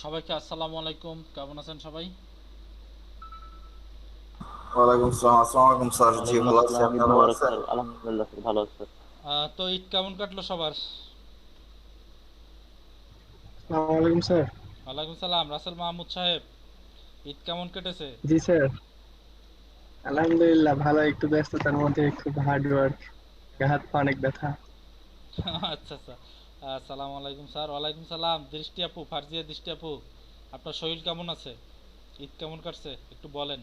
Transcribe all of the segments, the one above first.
সবাইকে আসসালামু আলাইকুম, কেমন আছেন সবাই? ওয়ালাইকুম আসসালাম। আসসালামু আলাইকুম স্যার। জি ওয়ালাইকুম ভালো আছি, আসসালাম, আপনি ঈদ ভালো মোবারক আছেন? স্যার। আলহামদুলিল্লাহ স্যার, ভালো আছে স্যার। তো ঈদ কেমন কাটলো সবার? আসসালামু আলাইকুম স্যার। ওয়ালাইকুম সালাম, রাসেল মাহমুদ সাহেব। ঈদ কেমন কেটেছে? জি স্যার, আলহামদুলিল্লাহ ভালো, একটু ব্যস্ততার মধ্যে খুব হার্ড ওয়ার্ক, হাত পা অনেক ব্যথা। আচ্ছা আচ্ছা। আসসালামু আলাইকুম স্যার। ওয়ালাইকুম সালাম, দৃষ্টি আপু, ফারজিয়া দৃষ্টি আপু। আপনার শরীর কেমন আছে? ঈদ কেমন কাটছে একটু বলেন।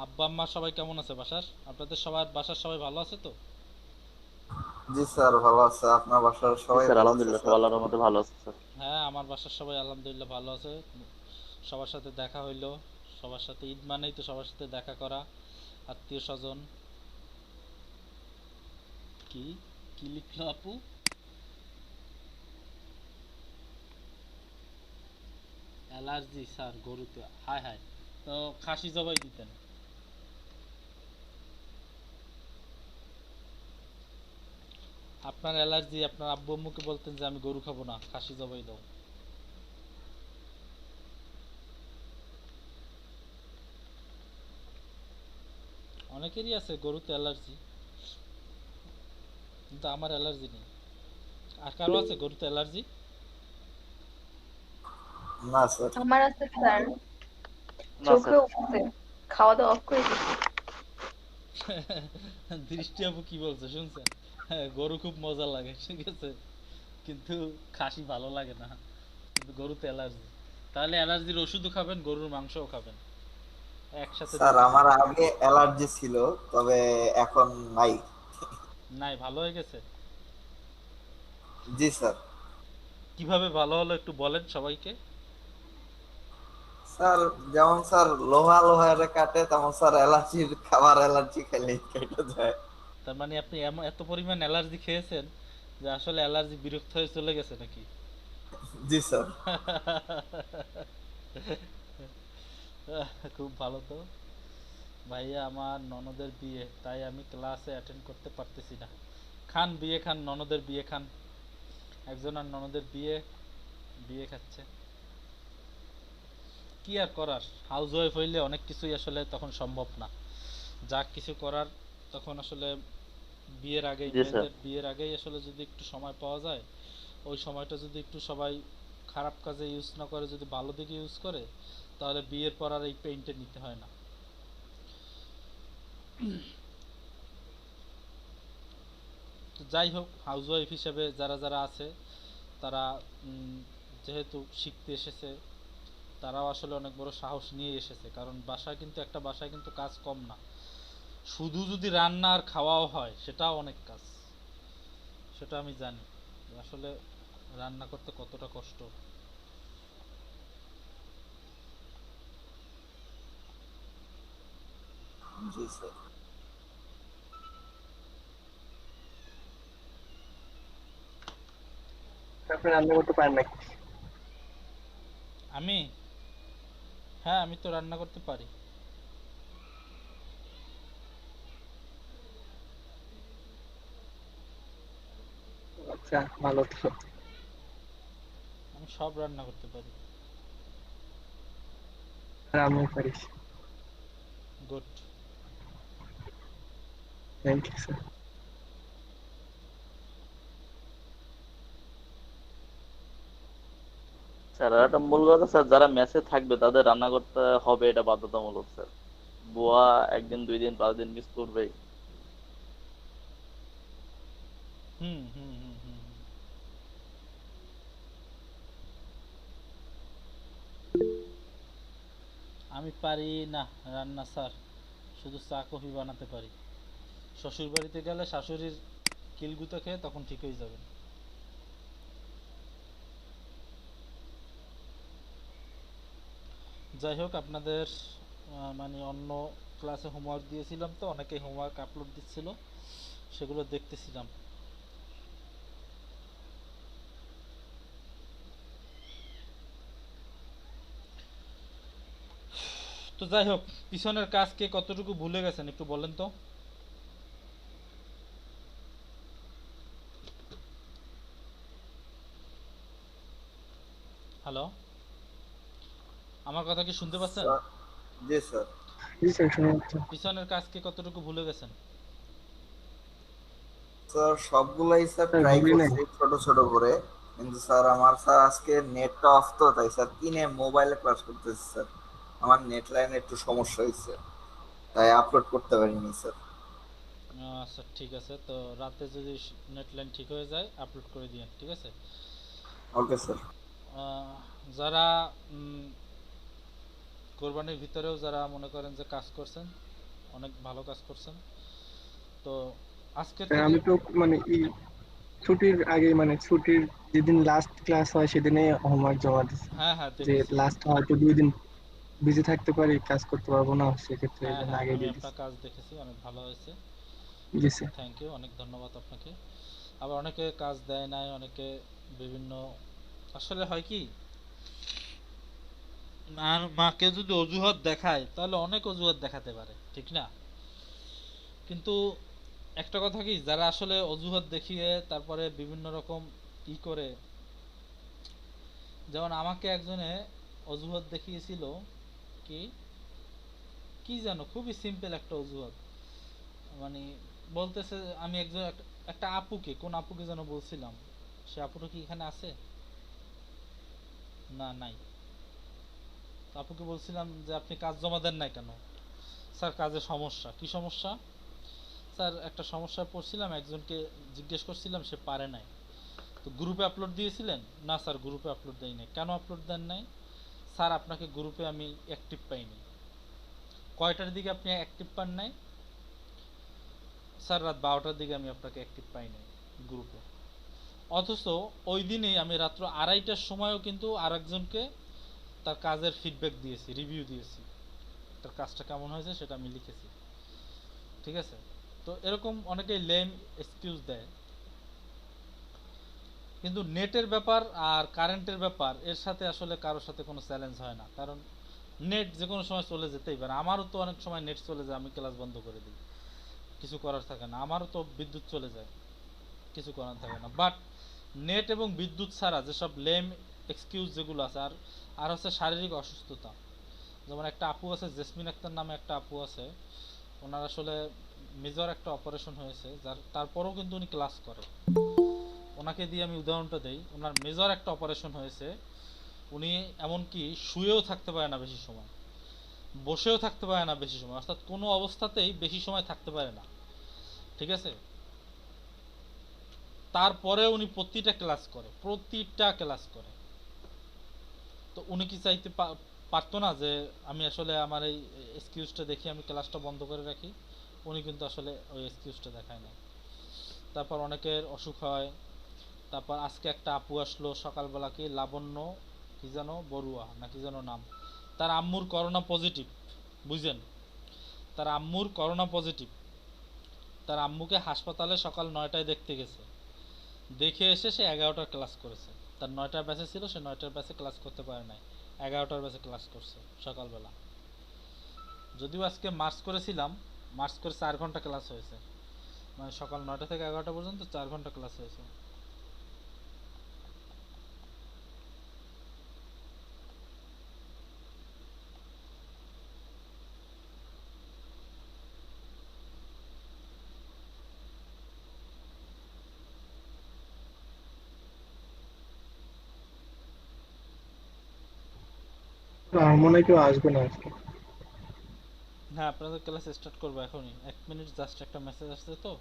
আব্বা আম্মা সবাই কেমন আছে বাসার? আপনাদের সবার বাসার সবাই ভালো আছে তো? জি স্যার ভালো আছে, আপনার বাসার জি সবাই স্যার, ভালো আছে আলহামদুলিল্লাহ সব স্যার? আল্লাহর রহমতে ভালো আছে স্যার। হ্যাঁ, আমার বাসার সবাই আলহামদুলিল্লাহ ভালো আছে। সবার সাথে দেখা হইলো। সবার সাথে ঈদ মানেই তো সবার সাথে দেখা করা, আত্মীয় স্বজন। কি কি লিখলো আপু? অ্যালার্জি স্যার গরুতে? হায় হায়, তো খাসি জবাই দিতেন। আপনার অ্যালার্জি, আপনার আব্বু আম্মুকে বলতেন যে আমি গরু খাবো না, খাসি জবাই দাও। অনেকেরই আছে গরুতে অ্যালার্জি, কিন্তু আমার অ্যালার্জি নেই। আর কারো আছে গরুতে অ্যালার্জি? না স্যার। আমার আছে স্যার, না চোখে স্যার। উঠছে, খাওয়া দাওয়া অফ করে দিচ্ছি। দৃষ্টি আপু কি বলছে শুনছেন? হ্যাঁ, গরু খুব মজা লাগে, ঠিক আছে, কিন্তু খাসি ভালো লাগে না, কিন্তু গরুতে অ্যালার্জি। তাহলে অ্যালার্জির ওষুধও খাবেন, গরুর মাংসও খাবেন, একসাথে স্যার দুইটা। আমার আগে অ্যালার্জি ছিল, তবে এখন নাই। নাই, ভালো হয়ে গেছে? জি স্যার। কিভাবে ভালো হলো একটু বলেন সবাইকে। স্যার যেমন স্যার লোহা লোহারে কাটে, তেমন স্যার অ্যালার্জির খাবার অ্যালার্জি খেলে কেটে যায়। তার মানে আপনি এমন এত পরিমাণ অ্যালার্জি খেয়েছেন যে আসলে অ্যালার্জি বিরক্ত হয়ে চলে গেছে নাকি? জি স্যার। খুব ভালো তো। ভাইয়া, আমার ননদের বিয়ে, তাই আমি ক্লাসে অ্যাটেন্ড করতে পারতেছি না। খান বিয়ে খান, ননদের বিয়ে খান। একজন আর ননদের বিয়ে, বিয়ে খাচ্ছে। কি আর করার, হাউস ওয়াইফ হইলে অনেক কিছুই আসলে তখন সম্ভব না। যা কিছু করার তখন আসলে বিয়ের আগেই, জি স্যার। মেয়েদের বিয়ের আগেই আসলে যদি একটু সময় পাওয়া যায়, ওই সময়টা যদি একটু সবাই খারাপ কাজে ইউজ না করে, যদি ভালো দিকে ইউজ করে, তাহলে বিয়ের পর আর এই পেইন্টে নিতে হয় না। তো যাই হোক, হাউস ওয়াইফ হিসেবে যারা যারা আছে, তারা যেহেতু শিখতে এসেছে, তারাও আসলে অনেক বড় সাহস নিয়ে এসেছে, কারণ বাসায় কিন্তু, একটা বাসায় কিন্তু কাজ কম না। শুধু যদি রান্না আর খাওয়াও হয়, সেটাও অনেক কাজ। সেটা আমি জানি যে আসলে রান্না করতে কতটা কষ্ট। জি স্যার। আপনি রান্না করতে পারেন নাকি? আমি, হ্যাঁ, আমি তো রান্না করতে পারি। আচ্ছা, ভালো তো। আমি সব রান্না করতে পারি। আর আমিও পারি। Good. Thank you sir. Sir আর একটা মূল কথা স্যার, যারা মেসে থাকবে তাদের রান্না করতে হবে, এটা বাধ্যতামূলক স্যার। বুয়া একদিন 2 দিন 5 দিন মিস করবেই। হুম হুম হুম হুম হুম। আমি পারি না রান্না স্যার, শুধু চা কফি বানাতে পারি। শ্বশুর বাড়িতে গেলে শাশুড়ির কিলগুতো খেয়ে তখন ঠিক হয়ে যাবে। যাই হোক, আপনাদের মানে অন্য ক্লাসে হোমওয়ার্ক দিয়েছিলাম, তো অনেকেই হোমওয়ার্ক আপলোড দিচ্ছিল, সেগুলো দেখতেছিলাম। তো যাই হোক, পিছনের কাজ কে কতটুকু ভুলে গেছেন একটু বলেন তো। হ্যালো, আমার কথা কি শুনতে পাচ্ছেন? স্যার, জি স্যার। জি স্যার, শোনা যাচ্ছে। পিছনের কাজকে কতটুকু ভুলে গেছেন? স্যার সবগুলাই স্যার স্যার ট্রাই ভুলি নাই। করছি ছোট ছোট করে, কিন্তু স্যার আমার স্যার আজকে নেটটা অফ, তো তাই স্যার কিনে মোবাইলে ক্লাস করতেছি স্যার। আমার নেট লাইনে একটু সমস্যা হয়েছে, তাই আপলোড করতে পারিনি স্যার। আচ্ছা ঠিক আছে, তো রাতে যদি নেট লাইন ঠিক হয়ে যায় আপলোড করে দিয়েন, ঠিক আছে? Okay sir. আহ, যারা কোরবানির ভিতরেও যারা মনে করেন যে কাজ করছেন, অনেক ভালো কাজ করছেন। তো আজকের স্যার থেকে আমি তো মানে ছুটির আগে মানে ছুটির যেদিন লাস্ট ক্লাস হয় সেদিনে হোমওয়ার্ক জমা দিচ্ছি, হ্যাঁ হ্যাঁ যে দেখেছি। লাস্ট হয়তো 2 দিন বিজি থাকতে পারি, কাজ করতে পারবো না, সেক্ষেত্রে এই হ্যাঁ জন্য হ্যাঁ আগে আমি দিয়ে আপনার দিচ্ছি। কাজ দেখেছি, অনেক ভালো হয়েছে। জি স্যার। থ্যাংক ইউ, অনেক ধন্যবাদ আপনাকে। আবার অনেকে কাজ দেয় নাই, অনেকে বিভিন্ন, আসলে হয় কি, আর মাকে যদি অজুহাত দেখায় তাহলে অনেক অজুহাত দেখাতে পারে, ঠিক না? কিন্তু একটা কথা কি, যারা আসলে অজুহাত দেখিয়ে তারপরে বিভিন্ন রকম ই করে, যেমন আমাকে একজনে অজুহাত দেখিয়েছিল, কি কি জানো, খুবই সিম্পল একটা অজুহাত, মানে বলতেছে আমি একজন একটা আপুকে, কোন আপুকে যেন বলছিলাম, সে আপুটা কি এখানে আছে? না, নাই। তো আপুকে বলছিলাম যে আপনি কাজ জমা দেন নাই কেন? স্যার কাজে সমস্যা। কি সমস্যা? স্যার একটা সমস্যায় পড়ছিলাম, একজনকে জিজ্ঞেস করছিলাম, সে পারে নাই। তো গ্রুপে আপলোড দিয়েছিলেন? না স্যার গ্রুপে আপলোড দেই নাই। কেন আপলোড দেন নাই? স্যার আপনাকে গ্রুপে আমি অ্যাক্টিভ পাইনি। কয়টার দিকে আপনি অ্যাক্টিভ পান নাই? স্যার রাত 12টার দিকে আমি আপনাকে অ্যাক্টিভ পাই নাই গ্রুপে। অথচ ওই দিনেই আমি রাত্র 2:30টার সময়ও কিন্তু আরেকজনকে তার কাজের ফিডব্যাক দিয়েছি, রিভিউ দিয়েছি, তার কাজটা কেমন হয়েছে সেটা আমি লিখেছি, ঠিক আছে? তো এরকম অনেকেই লেম এক্সকিউজ দেয়, কিন্তু নেটের ব্যাপার আর কারেন্টের ব্যাপার এর সাথে আসলে কারোর সাথে কোনো চ্যালেঞ্জ হয় না, কারণ নেট যে কোনো সময় চলে যেতেই পারে। আমারও তো অনেক সময় নেট চলে যায়, আমি ক্লাস বন্ধ করে দিই, কিছু করার থাকে না। আমারও তো বিদ্যুৎ চলে যায়, কিছু করার থাকে না। বাট নেট এবং বিদ্যুৎ ছাড়া যেসব লেম এক্সকিউজ যেগুলো আছে, আর আর হচ্ছে শারীরিক অসুস্থতা, যেমন একটা আপু আছে, জেসমিন আক্তার নামে একটা আপু আছে, ওনার আসলে মেজর একটা অপারেশন হয়েছে, যার তারপরেও কিন্তু উনি ক্লাস করে। ওনাকে দিয়ে আমি উদাহরণটা দেই, ওনার মেজর একটা অপারেশন হয়েছে, উনি এমনকি শুয়েও থাকতে পারে না বেশি সময়, বসেও থাকতে পারে না বেশি সময়, অর্থাৎ কোনো অবস্থাতেই বেশি সময় থাকতে পারে না, ঠিক আছে? তারপরে উনি প্রতিটা ক্লাস করে, প্রতিটা ক্লাস করে। তো উনি কি চাইতে পারতো না যে আমি আসলে আমার এই এক্সকিউজটা দেখি আমি ক্লাসটা বন্ধ করে রাখি? উনি কিন্তু আসলে ওই এক্সকিউজটা দেখায় না। তারপর অনেকের অসুখ হয়। তারপর আজকে একটা আপু আসলো সকালবেলা, কি লাবণ্য কি যেন বড়ুয়া না কি যেন নাম, তার আম্মুর করোনা পজিটিভ, বুঝছেন? তার আম্মুর করোনা পজিটিভ, তার আম্মুকে হাসপাতালে সকাল 9টায় দেখতে গেছে, দেখে এসে সে 11টার ক্লাস করেছে। তার 9টার ব্যাচে ছিল, সে 9টার ব্যাচে ক্লাস করতে পারে নাই, 11টার ব্যাচে ক্লাস করছে সকালবেলা। যদিও আজকে মার্চ করেছিলাম, মার্চ করে 4 ঘন্টা ক্লাস হয়েছে, মানে সকাল 9টা থেকে 11টা পর্যন্ত 4 ঘন্টা ক্লাস হয়েছে। আমার মনে হয় কেউ আসবে না আজকে। হ্যাঁ, আপনাদের ক্লাস স্টার্ট করবো এখনই, 1 মিনিট জাস্ট, একটা মেসেজ আসছে তো,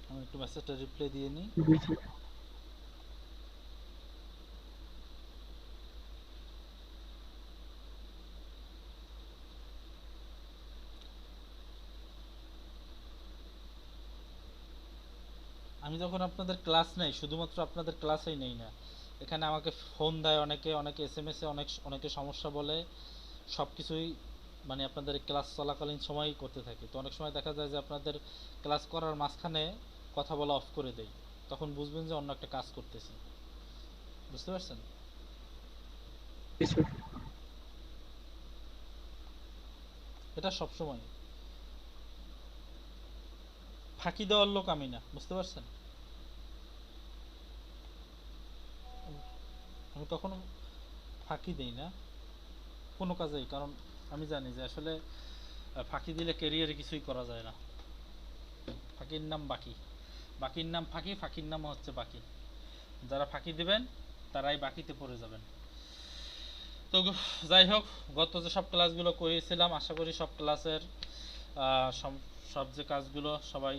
আমি একটু মেসেজটা রিপ্লাই দিয়ে নিই। জি স্যার। আমি যখন আপনাদের ক্লাস নেই, শুধুমাত্র আপনাদের ক্লাসেই নেই না, এখানে আমাকে ফোন দেয় অনেকে, অনেকে এসএমএস এ অনেকে সমস্যা বলে, সব কিছুই মানে আপনাদের ক্লাস চলাকালীন সময়ই করতে থাকি। তো অনেক সময় দেখা যায় যে আপনাদের ক্লাস করার মাঝখানে কথা বলা অফ করে দেই, তখন বুঝবেন যে অন্য একটা কাজ করতেছি, বুঝতে পারছেন? জি স্যার। এটা সবসময় ফাঁকি দেওয়ার লোক আমি না, বুঝতে পারছেন? আমি কখনো ফাঁকি দিই না কোনো কাজেই, কারণ আমি জানি যে আসলে ফাঁকি দিলে ক্যারিয়ারে কিছুই করা যায় না। ফাঁকির নাম বাকি, বাকির নাম ফাঁকি, ফাঁকির নাম হচ্ছে বাকি। যারা ফাঁকি দিবেন তারাই বাকিতে পড়ে যাবেন। তো যাই হোক, গত যে সব ক্লাসগুলো করিয়েছিলাম আশা করি সব ক্লাসের সব যে কাজগুলো সবাই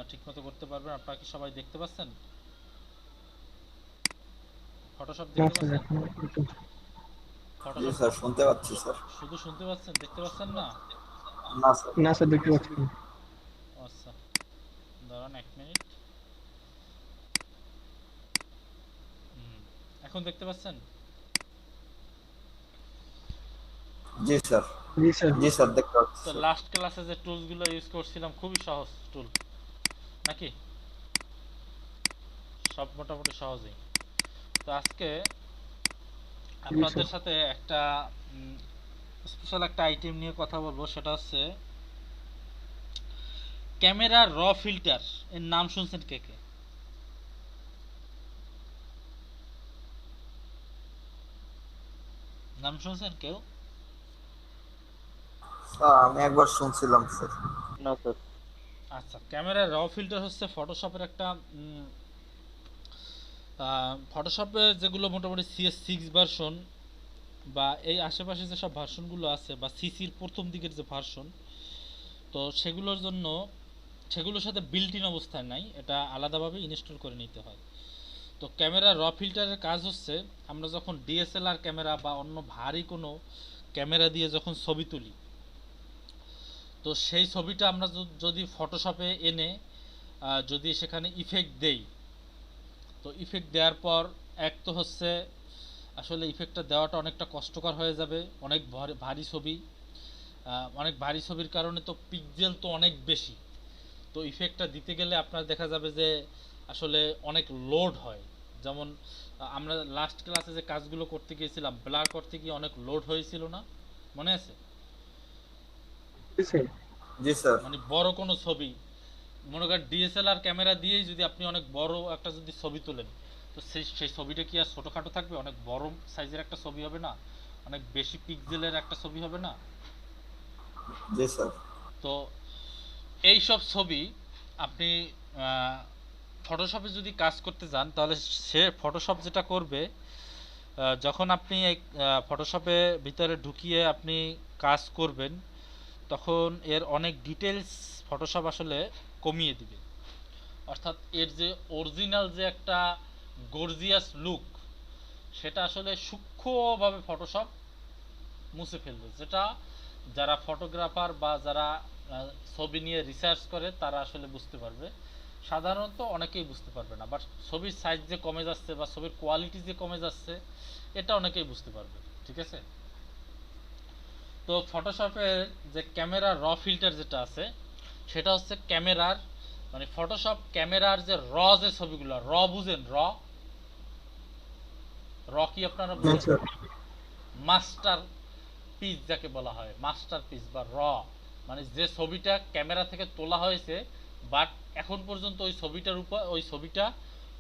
ঠিকমতো করতে পারবেন। আপনারা কি সবাই দেখতে পাচ্ছেন? ফটোশপ না দেখতে স্যার পাচ্ছেন? এখন জি ফটোশপ স্যার, শুনতে পাচ্ছি স্যার। শুধু শুনতে পাচ্ছেন, দেখতে পাচ্ছেন না? না স্যার। না স্যার দেখতে পাচ্ছি না। আচ্ছা দাঁড়ান 1 মিনিট। এখন দেখতে পাচ্ছেন? জি স্যার। জি স্যার। জি স্যার, দেখতে পাচ্ছি তো স্যার। লাস্ট ক্লাসে যে টুলসগুলো ইউজ করছিলাম খুবই সহজ টুল নাকি? সব মোটামুটি সহজই। তো আজকে আপনাদের সাথে একটা স্পেশাল একটা আইটেম নিয়ে কথা বলবো, সেটা হচ্ছে ক্যামেরা র ফিল্টার। এর নাম শুনছেন কে কে? নাম শুনছেন কেউ? স্যার আমি একবার শুনছিলাম স্যার। না স্যার। আচ্ছা, ক্যামেরা র ফিল্টার হচ্ছে ফটোশপের একটা ফটোশপে যেগুলো মোটামুটি CS6 ভার্সন বা এই আশেপাশে যেসব ভার্সনগুলো আছে বা সিসির প্রথম দিকের যে ভার্সন, তো সেগুলোর জন্য সেগুলোর সাথে বিল্ট ইন অবস্থায় নাই, এটা আলাদাভাবে ইনস্টল করে নিতে হয়। তো ক্যামেরা র ফিল্টারের কাজ হচ্ছে আমরা যখন DSLR ক্যামেরা বা অন্য ভারী কোনো ক্যামেরা দিয়ে যখন ছবি তুলি, তো সেই ছবিটা আমরা যদি ফটোশপে এনে যদি সেখানে ইফেক্ট দেই, তো ইফেক্ট দেওয়ার পর এক তো হচ্ছে আসলে ইফেক্টটা দেওয়াটা অনেকটা কষ্টকর হয়ে যাবে, অনেক ভারী ছবি, অনেক ভারী ছবির কারণে তো পিক্সেল তো অনেক বেশি, তো ইফেক্টটা দিতে গেলে আপনার দেখা যাবে যে আসলে অনেক লোড হয়। যেমন আমরা লাস্ট ক্লাসে যে কাজগুলো করতে গিয়েছিলাম ব্লার করতে গিয়ে অনেক লোড হয়েছিল না, মনে আছে? জি স্যার। জি স্যার। মানে বড় কোনো ছবি মনে করেন DSLR ক্যামেরা দিয়েই যদি আপনি অনেক বড় একটা যদি ছবি তোলেন, তো সেই ছবিটা কি আর ছোটোখাটো থাকবে? অনেক বড় সাইজের একটা ছবি হবে না, অনেক বেশি পিক্সেলের একটা ছবি হবে না? জি স্যার। তো এই সব ছবি আপনি ফটোশপে যদি কাজ করতে যান, তাহলে সে ফটোশপ যেটা করবে, যখন আপনি এই ফটোশপে ভিতরে ঢুকিয়ে আপনি কাজ করবেন, তখন এর অনেক ডিটেলস ফটোশপ আসলে কমিয়ে দিবে। অর্থাৎ এর যে অরিজিনাল যে একটা গর্জিয়াস লুক, সেটা আসলে সূক্ষ্মভাবে ফটোশপ মুছে ফেলবে, যেটা যারা ফটোগ্রাফার বা যারা ছবি নিয়ে রিসার্চ করে তারা আসলে বুঝতে পারবে। সাধারণত অনেকেই বুঝতে পারবে না, বাট ছবির সাইজ যে কমে যাচ্ছে বা ছবির কোয়ালিটি যে কমে যাচ্ছে, এটা অনেকেই বুঝতে পারবে। ঠিক আছে? তো ফটোশপের যে ক্যামেরা র ফিল্টার যেটা আছে, সেটা হচ্ছে ক্যামেরার মানে ফটোশপ ক্যামেরার যে যে ছবিগুলো বুঝেন? কি আপনারা বুঝেন? মাস্টার পিস যাকে বলা হয়, মাস্টার পিস বা মানে যে ছবিটা ক্যামেরা থেকে তোলা হয়েছে, বাট এখন পর্যন্ত ওই ছবিটা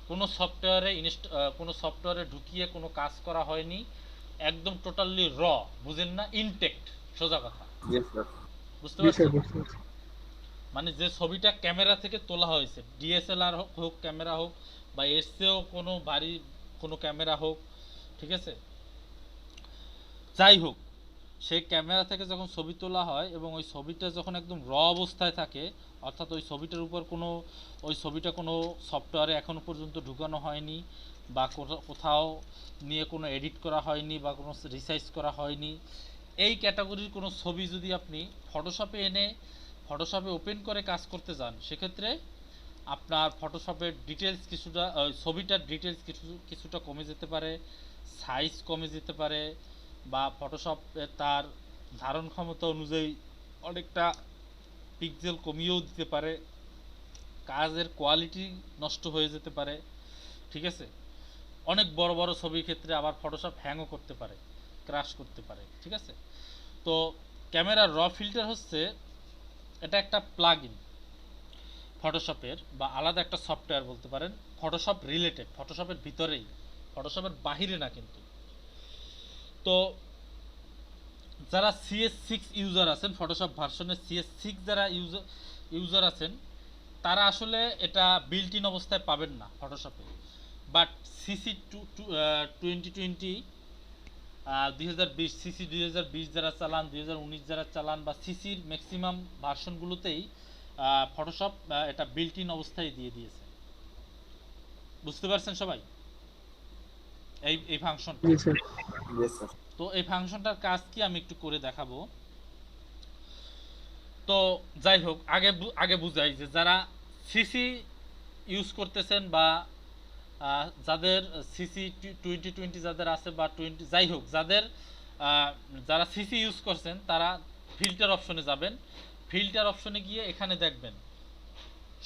কোনো সফটওয়্যারে ঢুকিয়ে কোনো কাজ করা হয়নি, একদম টোটালি বুঝেন না? ইনটেক্ট, সোজা কথা। জি স্যার। বুঝতে পারছেন? মানে যে ছবিটা ক্যামেরা থেকে তোলা হয়েছে, DSLR হোক ক্যামেরা হোক বা এর চেয়েও কোনো ভারী কোনো ক্যামেরা হোক, ঠিক আছে, যাই হোক, সেই ক্যামেরা থেকে যখন ছবি তোলা হয় এবং ওই ছবিটা যখন একদম অবস্থায় থাকে, অর্থাৎ ওই ছবিটা কোনো সফটওয়্যারে এখনো পর্যন্ত ঢুকানো হয়নি বা কোথাও নিয়ে কোনো এডিট করা হয়নি বা কোনো রিসাইজ করা হয়নি, এই ক্যাটাগরির কোনো ছবি যদি আপনি ফটোশপে ওপেন করে কাজ করতে যান, সেক্ষেত্রে আপনার ফটোশপের ডিটেলস কিছুটা ছবিটার ডিটেলস কিছুটা কমে যেতে পারে, সাইজ কমে যেতে পারে, বা ফটোশপ তার ধারণ ক্ষমতা অনুযায়ী অনেকটা পিক্সেল কমিয়েও দিতে পারে, কাজের কোয়ালিটি নষ্ট হয়ে যেতে পারে। ঠিক আছে? অনেক বড় বড় ছবির ক্ষেত্রে আবার ফটোশপ হ্যাংও করতে পারে, ক্র্যাশ করতে পারে। ঠিক আছে? তো ক্যামেরার ফিল্টার হচ্ছে এটা একটা প্লাগইন ফটোশপের, বা আলাদা একটা সফটওয়্যার বলতে পারেন, ফটোশপ রিলেটেড, ফটোশপের ভিতরেই ফটোশপের বাহিরে না কিন্তু। তো যারা CS6 ইউজার আছেন, ফটোশপ ভার্সনের CS6 যারা ইউজার আছেন, তারা আসলে এটা বিল্ট ইন অবস্থায় পাবেন না ফটোশপে। বাট সিসি 2020 2020 সিসি 2020 যারা চালান, 2019 যারা চালান, বা সিসির ম্যাক্সিমাম ভার্সনগুলোতেই ফটোশপ এটা বিল্ট ইন অবস্থায় দিয়ে দিয়েছে। বুঝতে পারছেন সবাই এই ফাংশনটা? জি স্যার। Yes, sir. তো এই ফাংশনটার কাজ কি আমি একটু করে দেখাবো। তো যাই হোক, আগে বুঝাই যে যারা সিসি ইউজ করতেছেন বা যাদের সিসি 2020 যাদের আছে বা 20 যাই হোক, যারা সিসি ইউজ করছেন তারা ফিল্টার অপশনে যাবেন। ফিল্টার অপশনে গিয়ে এখানে দেখবেন,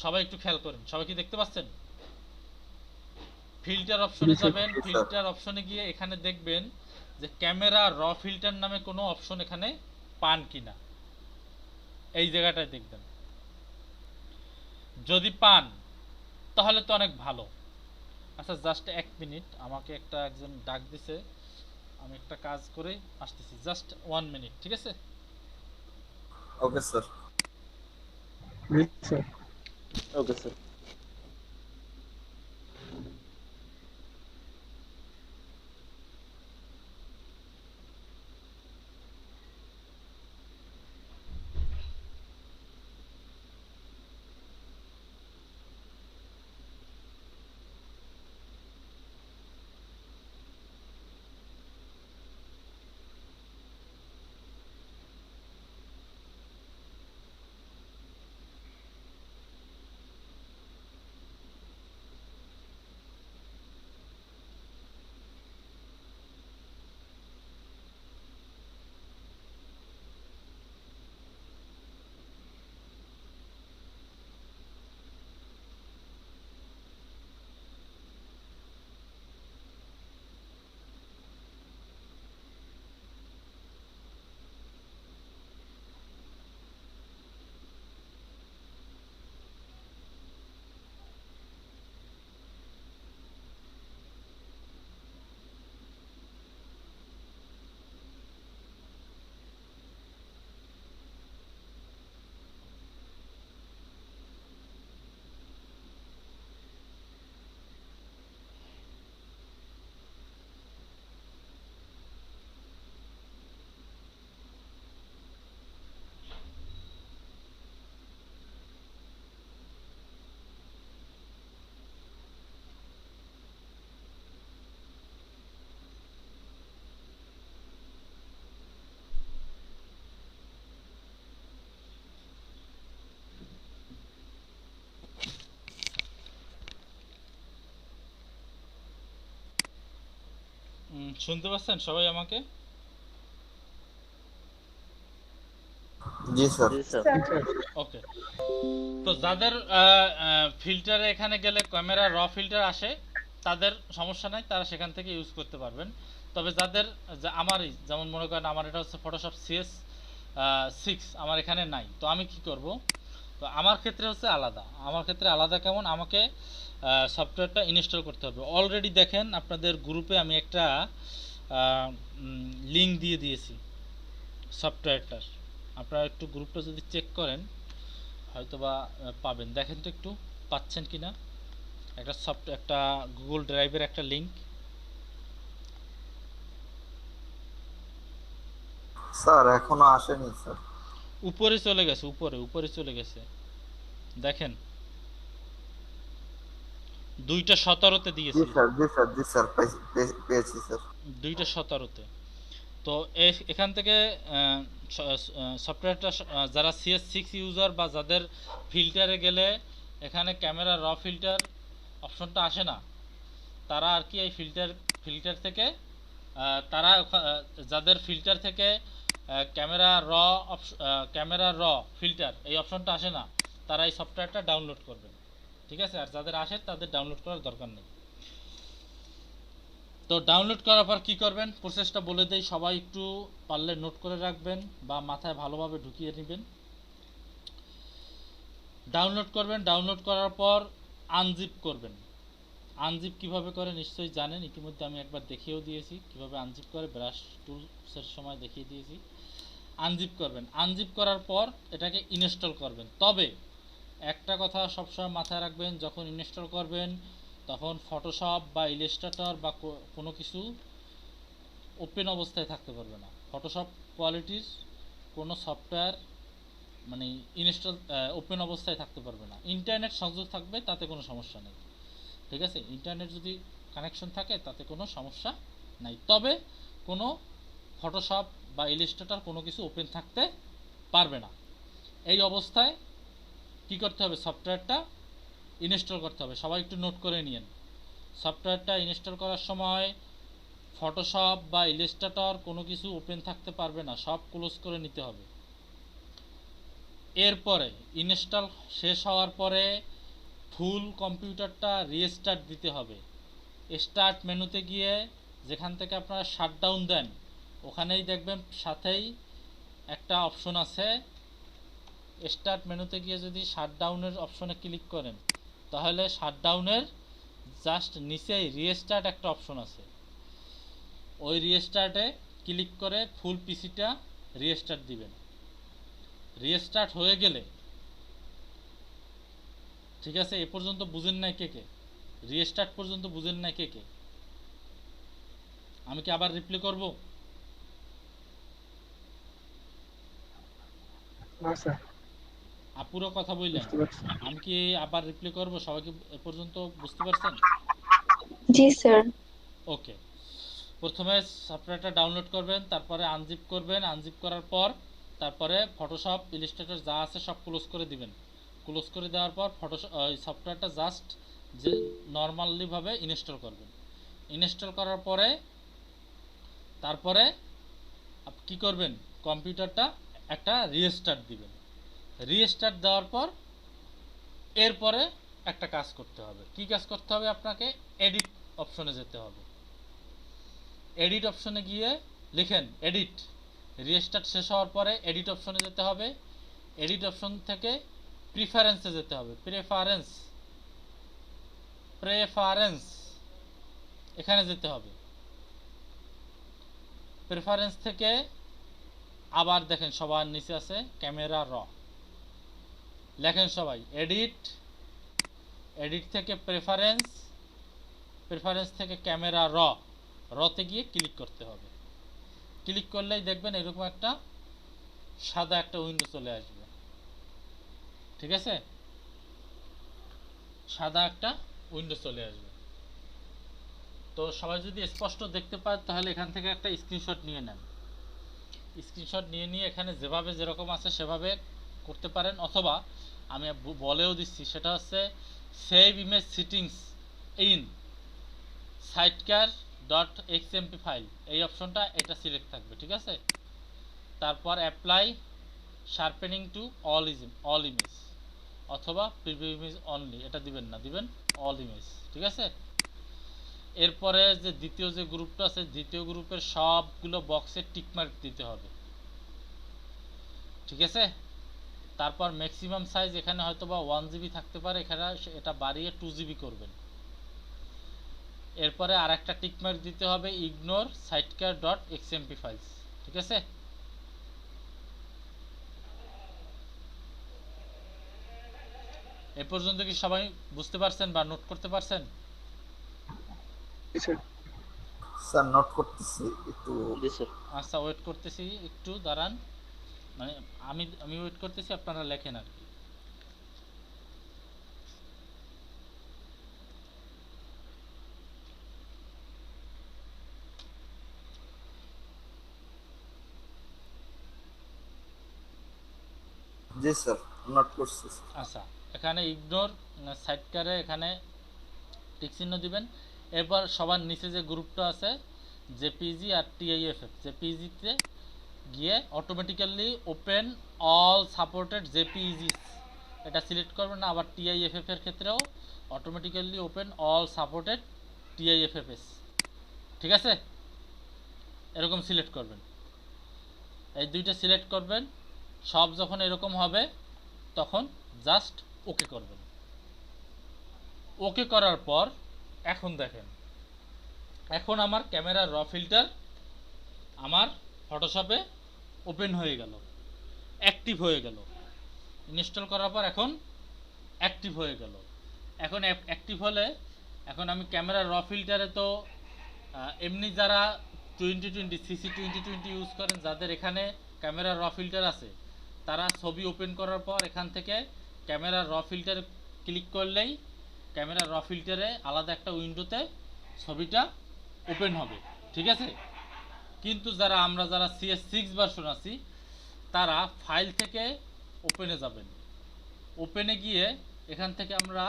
সবাই একটু খেয়াল করেন, সবাই কি দেখতে পাচ্ছেন? ফিল্টার অপশনে যাবেন। Yes, sir. ফিল্টার অপশনে গিয়ে এখানে দেখবেন যে ক্যামেরা র ফিল্টার নামে কোনো অপশন এখানে পান কিনা, এই জায়গাটায় দেখবেন। যদি পান তাহলে তো অনেক ভালো। আচ্ছা, জাস্ট 1 মিনিট, আমাকে একজন ডাক দিছে, আমি একটা কাজ করে আসতেছি, জাস্ট 1 মিনিট, ঠিক আছে? Okay, sir. জি স্যার। Okay sir. শুনতে পাচ্ছেন সবাই আমাকে? জি স্যার। জি স্যার। জি স্যার। ওকে। তো যাদের ফিল্টারে এখানে গেলে ক্যামেরা র ফিল্টার আসে, তাদের সমস্যা নাই, তারা সেখান থেকে ইউজ করতে পারবেন। তবে যাদের আমারই যেমন মনে করেন আমার এটা হচ্ছে ফটোশপ CS6, আমার এখানে নাই, তো আমি কি করব? তো আমার ক্ষেত্রে হচ্ছে আলাদা। আমার ক্ষেত্রে আলাদা কেমন? আমাকে সফটওয়্যারটা ইনস্টল করতে হবে। অলরেডি দেখেন আপনাদের গ্রুপে আমি একটা লিঙ্ক দিয়ে দিয়েছি সফটওয়্যারটার। আপনারা একটু গ্রুপটা যদি চেক করেন হয়তোবা পাবেন। দেখেন তো একটু পাচ্ছেন কিনা। একটা গুগল ড্রাইভের একটা লিঙ্ক। স্যার এখনো আসেনি স্যার। উপরে চলে গেছে, উপরে চলে গেছে, দেখেন 2:17 জি দিয়েছিল। স্যার, জি স্যার, জি স্যার, পেয়েছি স্যার। 2:17। তো এখান থেকে সফটওয়্যারটা যারা CS6 ইউজার বা যাদের ফিল্টারে গেলে এখানে ক্যামেরা র ফিল্টার অপশনটা আসে না, তারা আর কি এই ফিল্টার থেকে তারা যাদের ফিল্টার থেকে ক্যামেরা র ফিল্টার এই অপশনটা আসে না, তারা এই সফটওয়্যারটা ডাউনলোড করবেন, ঠিক আছে? আর যাদের আসে তাদের ডাউনলোড করার দরকার নেই। তো ডাউনলোড করার পর কি করবেন প্রসেসটা বলে দেই, সবাই একটু পারলে নোট করে রাখবেন বা মাথায় ভালোভাবে ঢুকিয়ে নেবেন। ডাউনলোড করবেন, ডাউনলোড করার পর আনজিপ করবেন। আনজিপ কিভাবে করে নিশ্চয়ই জানেন, ইতিমধ্যে আমি একবার দেখিয়েও দিয়েছি কিভাবে আনজিপ করে, ব্রাশ টুলসের সময় দেখিয়ে দিয়েছি। আনজিপ করবেন, আনজিপ করার পর এটাকে ইনস্টল করবেন। তবে একটা কথা সবসময় মাথায় রাখবেন, যখন ইনস্টল করবেন তখন ফটোশপ বা ইলাস্ট্রেটর বা কোনো কিছু ওপেন অবস্থায় থাকতে পারবে না। ফটোশপ কোয়ালিটির কোনো সফটওয়্যার মানে ইনস্টল ওপেন অবস্থায় থাকতে পারবে না। ইন্টারনেট সংযোগ থাকবে, তাতে কোনো সমস্যা নেই, ঠিক আছে। ইন্টারনেট যদি কানেকশন থাকে তাতে কোনো সমস্যা নাই। তবে কোনো ফটোশপ বা ইলাস্ট্রেটর কোনো কিছু ওপেন থাকতে পারবে না। এই অবস্থায় কি করতে হবে, সফটওয়্যারটা ইনস্টল করতে হবে। সবাই একটু নোট করে নিন। সফটওয়্যারটা ইনস্টল করার সময় ফটোশপ বা ইলাস্ট্রেটর কোনো কিছু ওপেন থাকতে পারবে না, সব ক্লোজ করে নিতে হবে। এরপরে ইনস্টল শেষ হওয়ার পরে ফুল কম্পিউটারটা রিস্টার্ট দিতে হবে। স্টার্ট মেনুতে গিয়ে যেখান থেকে আপনারা শাটডাউন দেন, ওখানেই দেখবেন সাথেই একটা অপশন আছে। স্টার্ট মেনুতে গিয়ে যদি শাটডাউনের অপশনে ক্লিক করেন, তাহলে শাটডাউনের জাস্ট নিচেই রিস্টার্ট একটা অপশন আছে। ওই রিস্টার্টে ক্লিক করে ফুল পিসিটা রিস্টার্ট দিবেন। রিস্টার্ট হয়ে গেলে, ঠিক আছে, এ পর্যন্ত বুঝেন নাই কে কে? রিস্টার্ট পর্যন্ত বুঝেন নাই কে কে? আমি কি আবার রিপ্লে করব? না স্যার, আপুরও কথা বললেন, বুঝতে পারছি। আমি কি আবার রিপ্লে করব? সবাইকে এ পর্যন্ত বুঝতে পারছেন? জি স্যার। ওকে। প্রথমে সফটওয়্যারটা ডাউনলোড করবেন, তারপরে আনজিপ করবেন। আনজিপ করার পর তারপরে ফটোশপ ইলাস্ট্রেটর যা আছে সব ক্লোজ করে দিবেন। ক্লোজ করে দেওয়ার পর সফটওয়্যারটা জাস্ট যে নর্মালিভাবে ইনস্টল করবেন। ইনস্টল করার পরে তারপরে কি করবেন, কম্পিউটারটা একটা রিস্টার্ট দিবেন। রিস্টার্ট দেওয়ার পর এরপরে একটা কাজ করতে হবে। কি কাজ করতে হবে? আপনাকে এডিট অপশনে যেতে হবে। এডিট অপশনে গিয়ে লিখেন এডিট। রিস্টার্ট শেষ হওয়ার পরে এডিট অপশনে যেতে হবে। এডিট অপশন থেকে প্রিফারেন্সে যেতে হবে। প্রেফারেন্স এখানে যেতে হবে। প্রেফারেন্স থেকে আবার দেখেন সবার নিচে আছে ক্যামেরা র। লেখেন সবাই এডিট, এডিট থেকে প্রেফারেন্স থেকে ক্যামেরা রতে গিয়ে ক্লিক করতে হবে। ক্লিক করলেই দেখবেন এরকম একটা সাদা একটা উইন্ডো চলে আসবে, ঠিক আছে। সাদা একটা উইন্ডো চলে আসবে। তো সবাই যদি স্পষ্ট দেখতে পায় তাহলে এখান থেকে একটা স্ক্রিনশট নিয়ে নেন। স্ক্রিনশট নিয়ে এখানে যেভাবে যেরকম আছে সেভাবে করতে পারেন, অথবা আমি বলেও দিচ্ছি, সেটা হচ্ছে save image settings in sidecar .xmp file, এই অপশনটা এটা সিলেক্ট থাকবে, ঠিক আছে। তারপর apply sharpening to all image অথবা প্রিভিউ ইমেজ অনলি, এটা দিবেন না, দিবেন অল ইমেজ, ঠিক আছে। এরপরে যে দ্বিতীয় যে গ্রুপটা আছে, দ্বিতীয় গ্রুপের সবগুলো বক্সে টিকমার্ক দিতে হবে, ঠিক আছে। তারপর ম্যাক্সিমাম সাইজ এখানে হয়তো বা 1 জিবি থাকতে পারে, এখানে এটা বাড়িয়ে 2 জিবি করবেন। এরপরে আর একটা টিকমার্ক দিতে হবে ইগনোর সাইটকার .xmp ফাইলস, ঠিক আছে। এ পর্যন্ত কি সবাই বুঝতে পারছেন বা নোট করতে পারছেন? জি স্যার। স্যার নোট করতেছি একটু। জি স্যার। আচ্ছা, ওয়েট করতেছি, একটু দাঁড়ান। মানে আমি ওয়েট করতেছি, আপনারা লেখেন আর কি। জি স্যার, নোট করছি। আচ্ছা, এখানে ইগনোর সাইটকারে এখানে টিক চিহ্ন দিবেন। এরপর সবার নিচে যে গ্রুপটা আছে জেপিজি আর টিআইএফএফ, জেপিজিতে গিয়ে automatically open all supported JPEG এটা সিলেক্ট করবেন না। আবার টিআইএফএফ এর ক্ষেত্রেও অটোমেটিক্যালি ওপেন অল সাপোর্টেড টিআইএফএফএস, ঠিক আছে। এরকম সিলেক্ট করবেন, এই দুইটা সিলেক্ট করবেন। সব যখন এরকম হবে তখন জাস্ট ওকে করবেন। ওকে করার পর এখন দেখেন, এখন আমার ক্যামেরার র ফিল্টার আমার ফটোশপে ওপেন হয়ে গেল, অ্যাক্টিভ হয়ে গেল। ইনস্টল করার পর এখন অ্যাক্টিভ হয়ে গেল। এখন অ্যাক্টিভ হলে এখন আমি ক্যামেরার র ফিল্টারে তো এমনি যারা 2020 সিসি 2020 ইউজ করেন, যাদের এখানে ক্যামেরার র ফিল্টার আছে, তারা ছবি ওপেন করার পর এখান থেকে ক্যামেরার র ফিল্টারে ক্লিক করলেই ক্যামেরার র ফিল্টারে আলাদা একটা উইন্ডোতে ছবিটা ওপেন হবে, ঠিক আছে। কিন্তু আমরা যারা CS6 ভার্সন আছি, তারা ফাইল থেকে ওপেনে যাবেন। ওপেনে গিয়ে এখান থেকে আমরা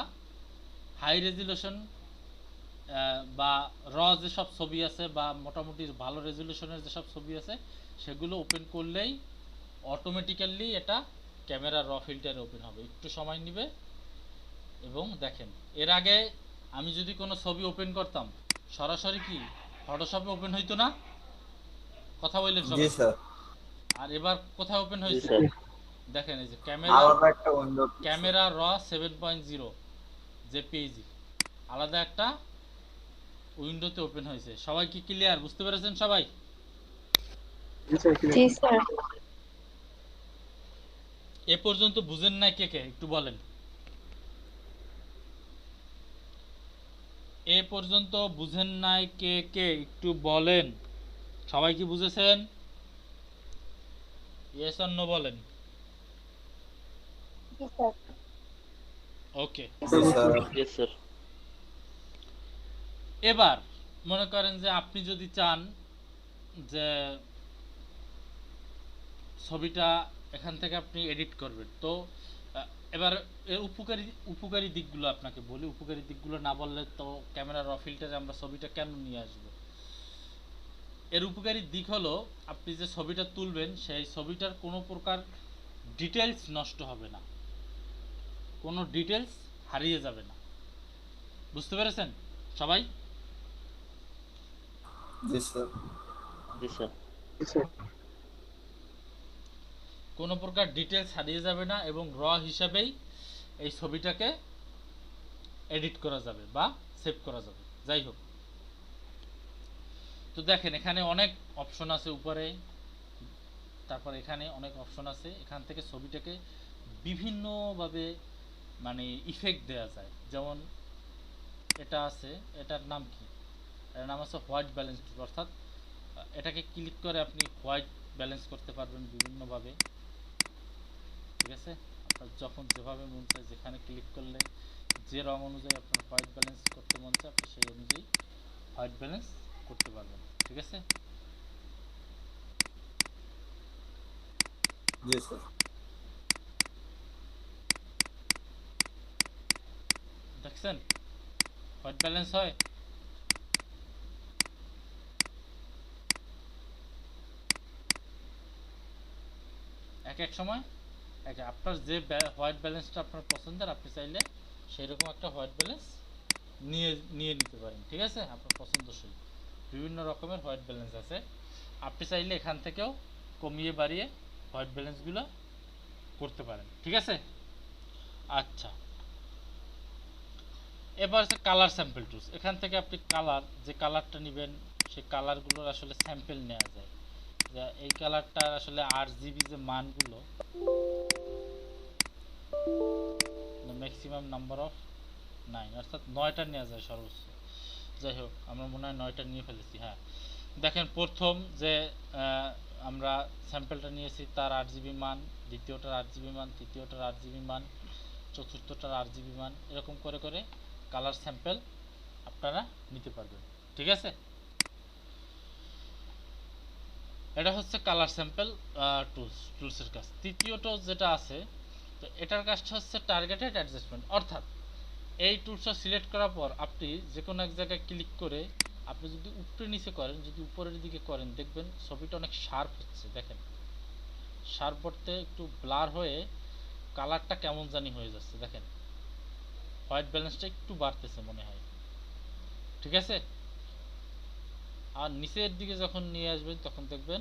হাই রেজুলেশন বা যেসব ছবি আছে বা মোটামুটি ভালো রেজুলেশনের যেসব ছবি আছে, সেগুলো ওপেন করলেই অটোমেটিক্যালি এটা ক্যামেরার র ফিল্টারে ওপেন হবে। একটু সময় নেবে। এবং দেখেন, এর আগে আমি যদি কোনো ছবি ওপেন করতাম, সরাসরি কি ফটোশপে ওপেন হইতো না? কথা বললেন জি সবাই। স্যার। আর এবার কোথায় ওপেন জি হয়েছে? স্যার। দেখেন, এই যে আলাদা একটা উইন্ডো। ক্যামেরা র 7.0 জেপিইজি আলাদা একটা উইন্ডোতে ওপেন হয়েছে। সবাই কি ক্লিয়ার? বুঝতে পেরেছেন সবাই? জি স্যার clear। জি স্যার। এ পর্যন্ত বুঝেন নাই কে কে একটু বলেন। এ পর্যন্ত বুঝেন নাই কে কে একটু বলেন। সবাই কি বুঝেছেন? ইয়েস অর নো বলেন। জি স্যার। ওকে। জি স্যার। Yes sir. এবার মনে করেন যে আপনি যদি চান যে ছবিটা এখান থেকে আপনি এডিট করবেন, তো এবার এর উপকারী দিকগুলো আপনাকে বলি। উপকারী দিকগুলো না বললে তো ক্যামেরার র ফিল্টারে আমরা ছবিটা কেন নিয়ে আসবো। এর উপকারী দিক হলো, আপনি যে ছবিটা তুলবেন সেই ছবিটার কোনো প্রকার ডিটেলস নষ্ট হবে না, কোনো ডিটেলস হারিয়ে যাবে না। বুঝতে পেরেছেন সবাই? জি স্যার। জি স্যার। জি স্যার। কোনো প্রকার ডিটেলস হারিয়ে যাবে না এবং র হিসাবেই এই ছবিটাকে এডিট করা যাবে বা সেভ করা যাবে। যাই হোক, তো দেখেন এখানে অনেক অপশন আছে উপরে, তারপর এখানে অনেক অপশন আছে। এখান থেকে ছবিটাকে বিভিন্নভাবে মানে ইফেক্ট দেওয়া যায়। যেমন এটা আছে, এটার নাম কি? এটার নাম আছে হোয়াইট ব্যালেন্স টুল, অর্থাৎ এটাকে ক্লিক করে আপনি হোয়াইট ব্যালেন্স করতে পারবেন বিভিন্নভাবে, ঠিক আছে। আপনার যখন যেভাবে মন চায়, যেখানে ক্লিক করলে যে রং অনুযায়ী আপনার হোয়াইট ব্যালেন্স করতে মন চায়, আপনি সেই অনুযায়ী হোয়াইট ব্যালেন্স করতে পারবেন, ঠিক আছে। জি স্যার। দেখছেন হোয়াইট ব্যালেন্স হয়। এক এক সময় আপনার যে হোয়াইট ব্যালেন্সটা আপনার পছন্দের, আপনি চাইলে সেরকম একটা হোয়াইট ব্যালেন্স নিয়ে নিয়ে নিতে পারেন, ঠিক আছে। আপনার পছন্দসই বিভিন্ন রকমের হোয়াইট ব্যালেন্স আছে। আপনি চাইলে এখান থেকেও কমিয়ে বাড়িয়ে হোয়াইট ব্যালেন্সগুলো করতে পারেন, ঠিক আছে। আচ্ছা, এবার হচ্ছে কালার স্যাম্পল টুলস। এখান থেকে আপনি যে কালারটা নেবেন, সেই কালারগুলোর আসলে স্যাম্পল নেওয়া যায়। এই কালারটার আসলে RGB যে মানগুলো, ম্যাক্সিমাম নাম্বার অফ 9, অর্থাৎ 9টা নেওয়া যায় সর্বোচ্চ। যাই হোক, আমরা মনে হয় 9টা নিয়ে ফেলেছি। হ্যাঁ, দেখেন প্রথম যে আমরা স্যাম্পলটা নিয়েছি তার RGB মান, দ্বিতীয়টার RGB মান, তৃতীয়টার RGB মান, চতুর্থটার RGB মান, এরকম করে করে কালার স্যাম্পল আপনারা নিতে পারবেন, ঠিক আছে। এটা হচ্ছে কালার স্যাম্পল টুলসের কাজ। তৃতীয়টা যেটা আছে, তো এটার কাজটা হচ্ছে টার্গেটেড অ্যাডজাস্টমেন্ট, অর্থাৎ এই টুলসটা সিলেক্ট করার পর আপনি যে কোনো এক জায়গায় ক্লিক করে আপনি যদি উপরে নিচে করেন, যদি উপরের দিকে করেন, দেখবেন ছবিটা অনেক শার্প হচ্ছে। দেখেন শার্প করতে একটু ব্লার হয়ে কালারটা কেমন জানি হয়ে যাচ্ছে। দেখেন হোয়াইট ব্যালেন্সটা একটু বাড়তেছে মনে হয়, ঠিক আছে। আর নিচের দিকে যখন নিয়ে আসবেন তখন দেখবেন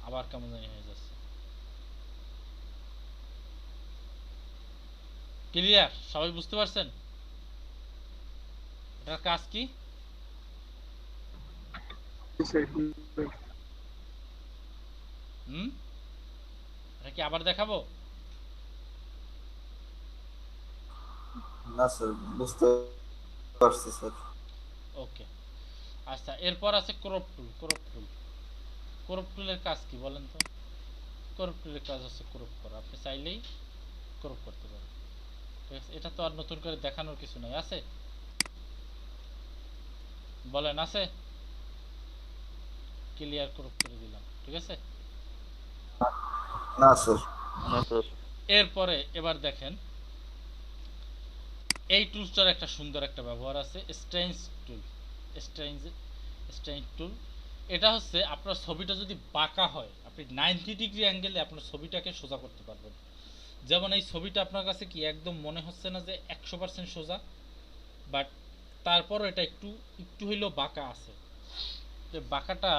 আবার কেমন জানি হয়ে যাচ্ছে। ক্লিয়ার? সবাই বুঝতে পারছেন? এটার কাজ কি? জি স্যার। হুম, এটা কি আবার দেখাবো? না স্যার, বুঝতে পারছি স্যার। ওকে, আচ্ছা এরপর আছে ক্রপ টুল। ক্রপ টুল, ক্রপ টুলের কাজ কি বলেন তো? ক্রপ টুলের কাজ হচ্ছে ক্রপ করা, আপনি চাইলেই ক্রপ করতে পারেন। ঠিক আছে, এটা তো আর নতুন করে দেখানোর কিছু নাই, আছে? বলেন আছে? ক্লিয়ার ক্রপ করে দিলাম, ঠিক আছে। না স্যার। না স্যার। এরপরে এবার দেখেন, এই টুলসটার একটা সুন্দর একটা ব্যবহার আছে, স্ট্রেঞ্জ টুল। স্ট্রেঞ্জ স্ট্রেঞ্জ টুল, এটা হচ্ছে আপনার ছবিটা যদি বাঁকা হয়, আপনি 90 ডিগ্রি অ্যাঙ্গেলে আপনার ছবিটাকে সোজা করতে পারবেন। যেমন এই ছবিটা আপনার কাছে কি একদম মনে হচ্ছে না যে 100% সোজা, বাট তারপরও এটা একটু একটু হইলেও বাঁকা আছে। তো বাঁকাটা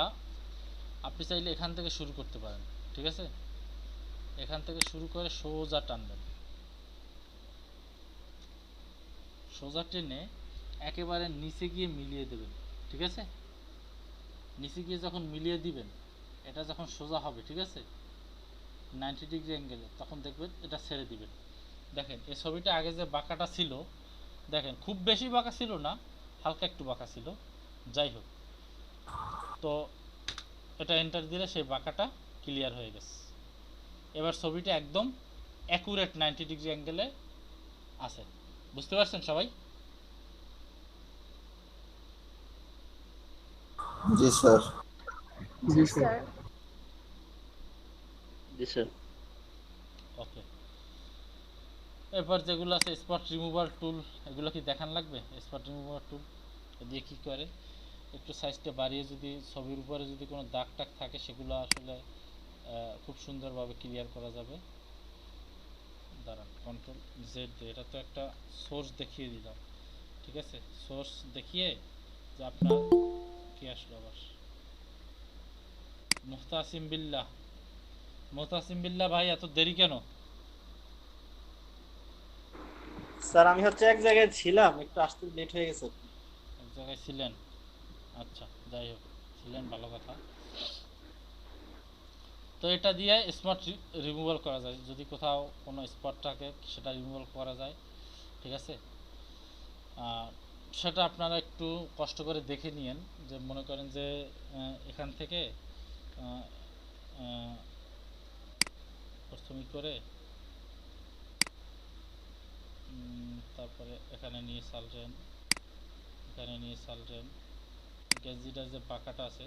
আপনি চাইলে এখান থেকে শুরু করতে পারেন, ঠিক আছে। এখান থেকে শুরু করে সোজা টানবেন, সোজা টেনে একেবারে নিচে গিয়ে মিলিয়ে দেবেন, ঠিক আছে। নিচে গিয়ে যখন মিলিয়ে দিবেন, এটা যখন সোজা হবে, ঠিক আছে, 90 ডিগ্রি অ্যাঙ্গেলে, তখন দেখবেন এটা ছেড়ে দিবেন। দেখেন এই ছবিটা আগে যে বাঁকাটা ছিল, দেখেন খুব বেশি বাঁকা ছিল না, হালকা একটু বাঁকা ছিল, যাই হোক। তো এটা এন্টার দিলে সেই বাঁকাটা ক্লিয়ার হয়ে গেছে। এবার ছবিটা একদম অ্যাকুরেট 90 ডিগ্রি অ্যাঙ্গেলে আছে। বুঝতে পারছেন সবাই? জি স্যার। জি স্যার। জি স্যার। ওকে, এরপর যেগুলো আছে স্পট রিমুভার টুল, এগুলো কি দেখান লাগবে? স্পট রিমুভার টুল দিয়ে কী করে, একটু সাইজটা বাড়িয়ে যদি ছবির উপরে যদি কোনো দাগ টাগ থাকে, সেগুলো আসলে খুব সুন্দরভাবে ক্লিয়ার করা যাবে। দাঁড়ান, কন্ট্রোল জেড দিয়ে, এটা তো একটা সোর্স দেখিয়ে দিলাম, ঠিক আছে। সোর্স দেখিয়ে যে আপনার কি আসলো আবার, মুহতাসিম বিল্লাহ। মুহতাসিম বিল্লাহ ভাই, এত দেরি কেন? স্যার আমি হচ্ছে এক জায়গায় ছিলাম, একটু আসতে লেট হয়ে গেছে। এক জায়গায় ছিলেন, আচ্ছা যাই হোক, ছিলেন ভালো কথা। তো এটা দিয়ে স্পট রিমুভাল করা যায়, যদি কোথাও কোনো স্পট থাকে সেটা রিমুভাল করা যায়, ঠিক আছে। সেটা আপনারা একটু কষ্ট করে দেখে নিন, যে মনে করেন যে এখান থেকে প্রথমে করে তারপরে এখানে নিয়ে সালরেন, এখানে নিয়ে সালরেন, গ্যাজিটার যে পাকাটা আছে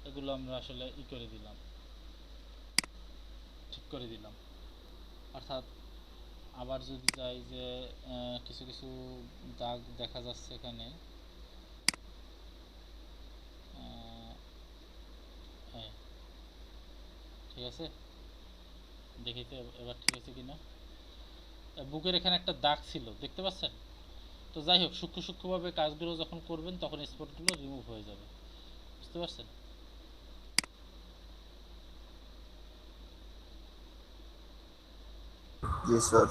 এগুলো আমরা আসলে ই করে দিলাম, ঠিক করে দিলাম। অর্থাৎ আবার যদি যাই যে কিছু কিছু দাগ দেখা যাচ্ছে এখানে, ঠিক আছে, দেখি তো এবার ঠিক আছে কিনা। বুকের এখানে একটা দাগ ছিল, দেখতে পাচ্ছেন? তো যাই হোক, সূক্ষ্ম সূক্ষ্মভাবে কাজগুলো যখন করবেন তখন স্পটগুলো রিমুভ হয়ে যাবে, বুঝতে পারছেন? জি স্যার।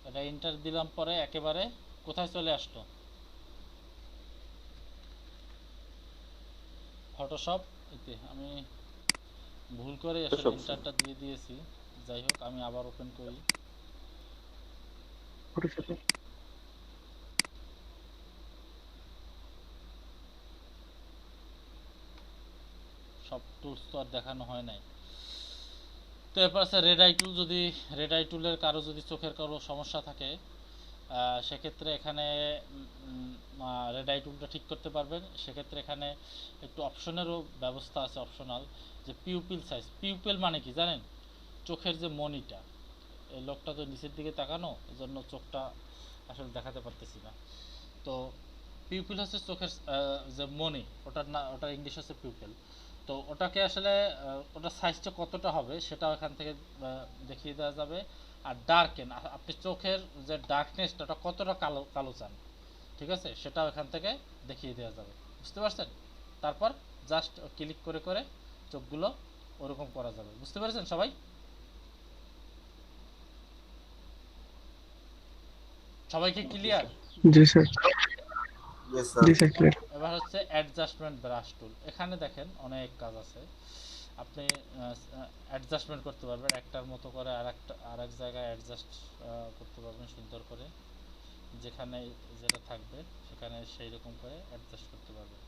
এটা এন্টার দিলাম পরে একেবারে কোথায় চলে আসলো, ফটোশপ এতে। আমি ভুল করে আসলে এন্টারটা দিয়ে দিয়েছি, যাই হোক আমি আবার ওপেন করি। ফটোশপে সব টুলস তো আর দেখানো হয় নাই। তো এরপর আছে রেড আই টুল। যদি রেড আই টুলের কারো যদি চোখের কারো সমস্যা থাকে, সেক্ষেত্রে এখানে রেড আই টুলটা ঠিক করতে পারবেন। সেক্ষেত্রে এখানে একটু অপশনেরও ব্যবস্থা আছে, অপশনাল, যে পিউপিল সাইজ। পিউপিল মানে কি জানেন? চোখের যে মনিটা, এই লোকটা তো নিচের দিকে তাকানো, এজন্য চোখটা আসলে দেখাতে পারতেছি না। তো পিউপিল হচ্ছে চোখের যে মনি, ওটার না, ওটার ইংলিশ হচ্ছে পিউপিল। তো ওটাকে আসলে ওটার সাইজটা কতটা হবে সেটাও এখান থেকে দেখিয়ে দেওয়া যাবে। আর ডার্কেন, আপনি চোখের যে ডার্কনেসটা, ওটা কতটা কালো কালো চান, ঠিক আছে, সেটাও এখান থেকে দেখিয়ে দেওয়া যাবে। বুঝতে পারছেন? তারপর জাস্ট ক্লিক করে করে চোখগুলো ওরকম করা যাবে। বুঝতে পেরেছেন সবাই? সবাই কি ক্লিয়ার? জি স্যার। Yes sir. জি স্যার ক্লিয়ার। এবার হচ্ছে অ্যাডজাস্টমেন্ট ব্রাশ টুল। এখানে দেখেন অনেক কাজ আছে। আপনি অ্যাডজাস্টমেন্ট করতে পারবেন একটার মতো করে আরেক জায়গায় অ্যাডজাস্ট করতে পারবেন সুন্দর করে, যেখানে যেটা থাকবে সেখানে সেই রকম করে অ্যাডজাস্ট করতে পারবেন।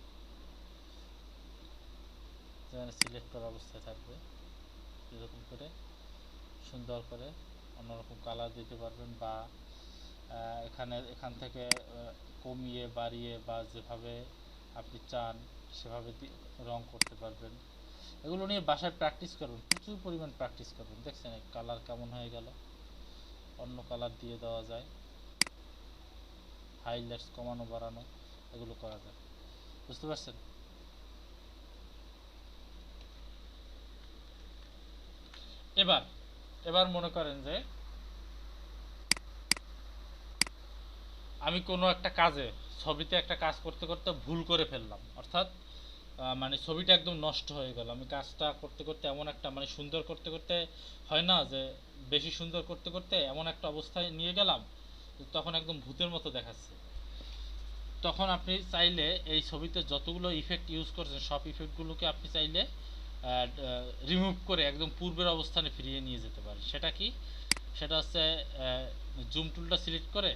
যেখানে সিলেক্ট করা অবস্থায় থাকবে এরকম করে সুন্দর করে অন্যরকম কালার দিতে পারবেন, বা এখান থেকে কমিয়ে বাড়িয়ে বা যেভাবে আপনি চান সেভাবে রং করতে পারবেন। এগুলো নিয়ে বাসায় প্র্যাকটিস করবেন, প্রচুর পরিমাণ প্র্যাকটিস করবেন। দেখছেন কালার কেমন হয়ে গেল, অন্য কালার দিয়ে দেওয়া যায়, হাইলাইটস কমানো বাড়ানো এগুলো করা যায়। বুঝতে পারছেন? এবার মনে করেন যে আমি কোনো একটা কাজে ছবিতে একটা কাজ করতে করতে ভুল করে ফেললাম, অর্থাৎ মানে ছবিটা একদম নষ্ট হয়ে গেল। আমি কাজটা করতে করতে এমন একটা মানে সুন্দর করতে করতে হয় না যে বেশি সুন্দর করতে করতে এমন একটা অবস্থায় নিয়ে গেলাম তখন একদম ভূতের মতো দেখাচ্ছে। তখন আপনি চাইলে এই ছবিতে যতগুলো ইফেক্ট ইউজ করছেন সব ইফেক্টগুলোকে আপনি চাইলে রিমুভ করে একদম পূর্বের অবস্থানে ফিরিয়ে নিয়ে যেতে পারেন। সেটা কি? সেটা হচ্ছে জুম টুলটা সিলেক্ট করে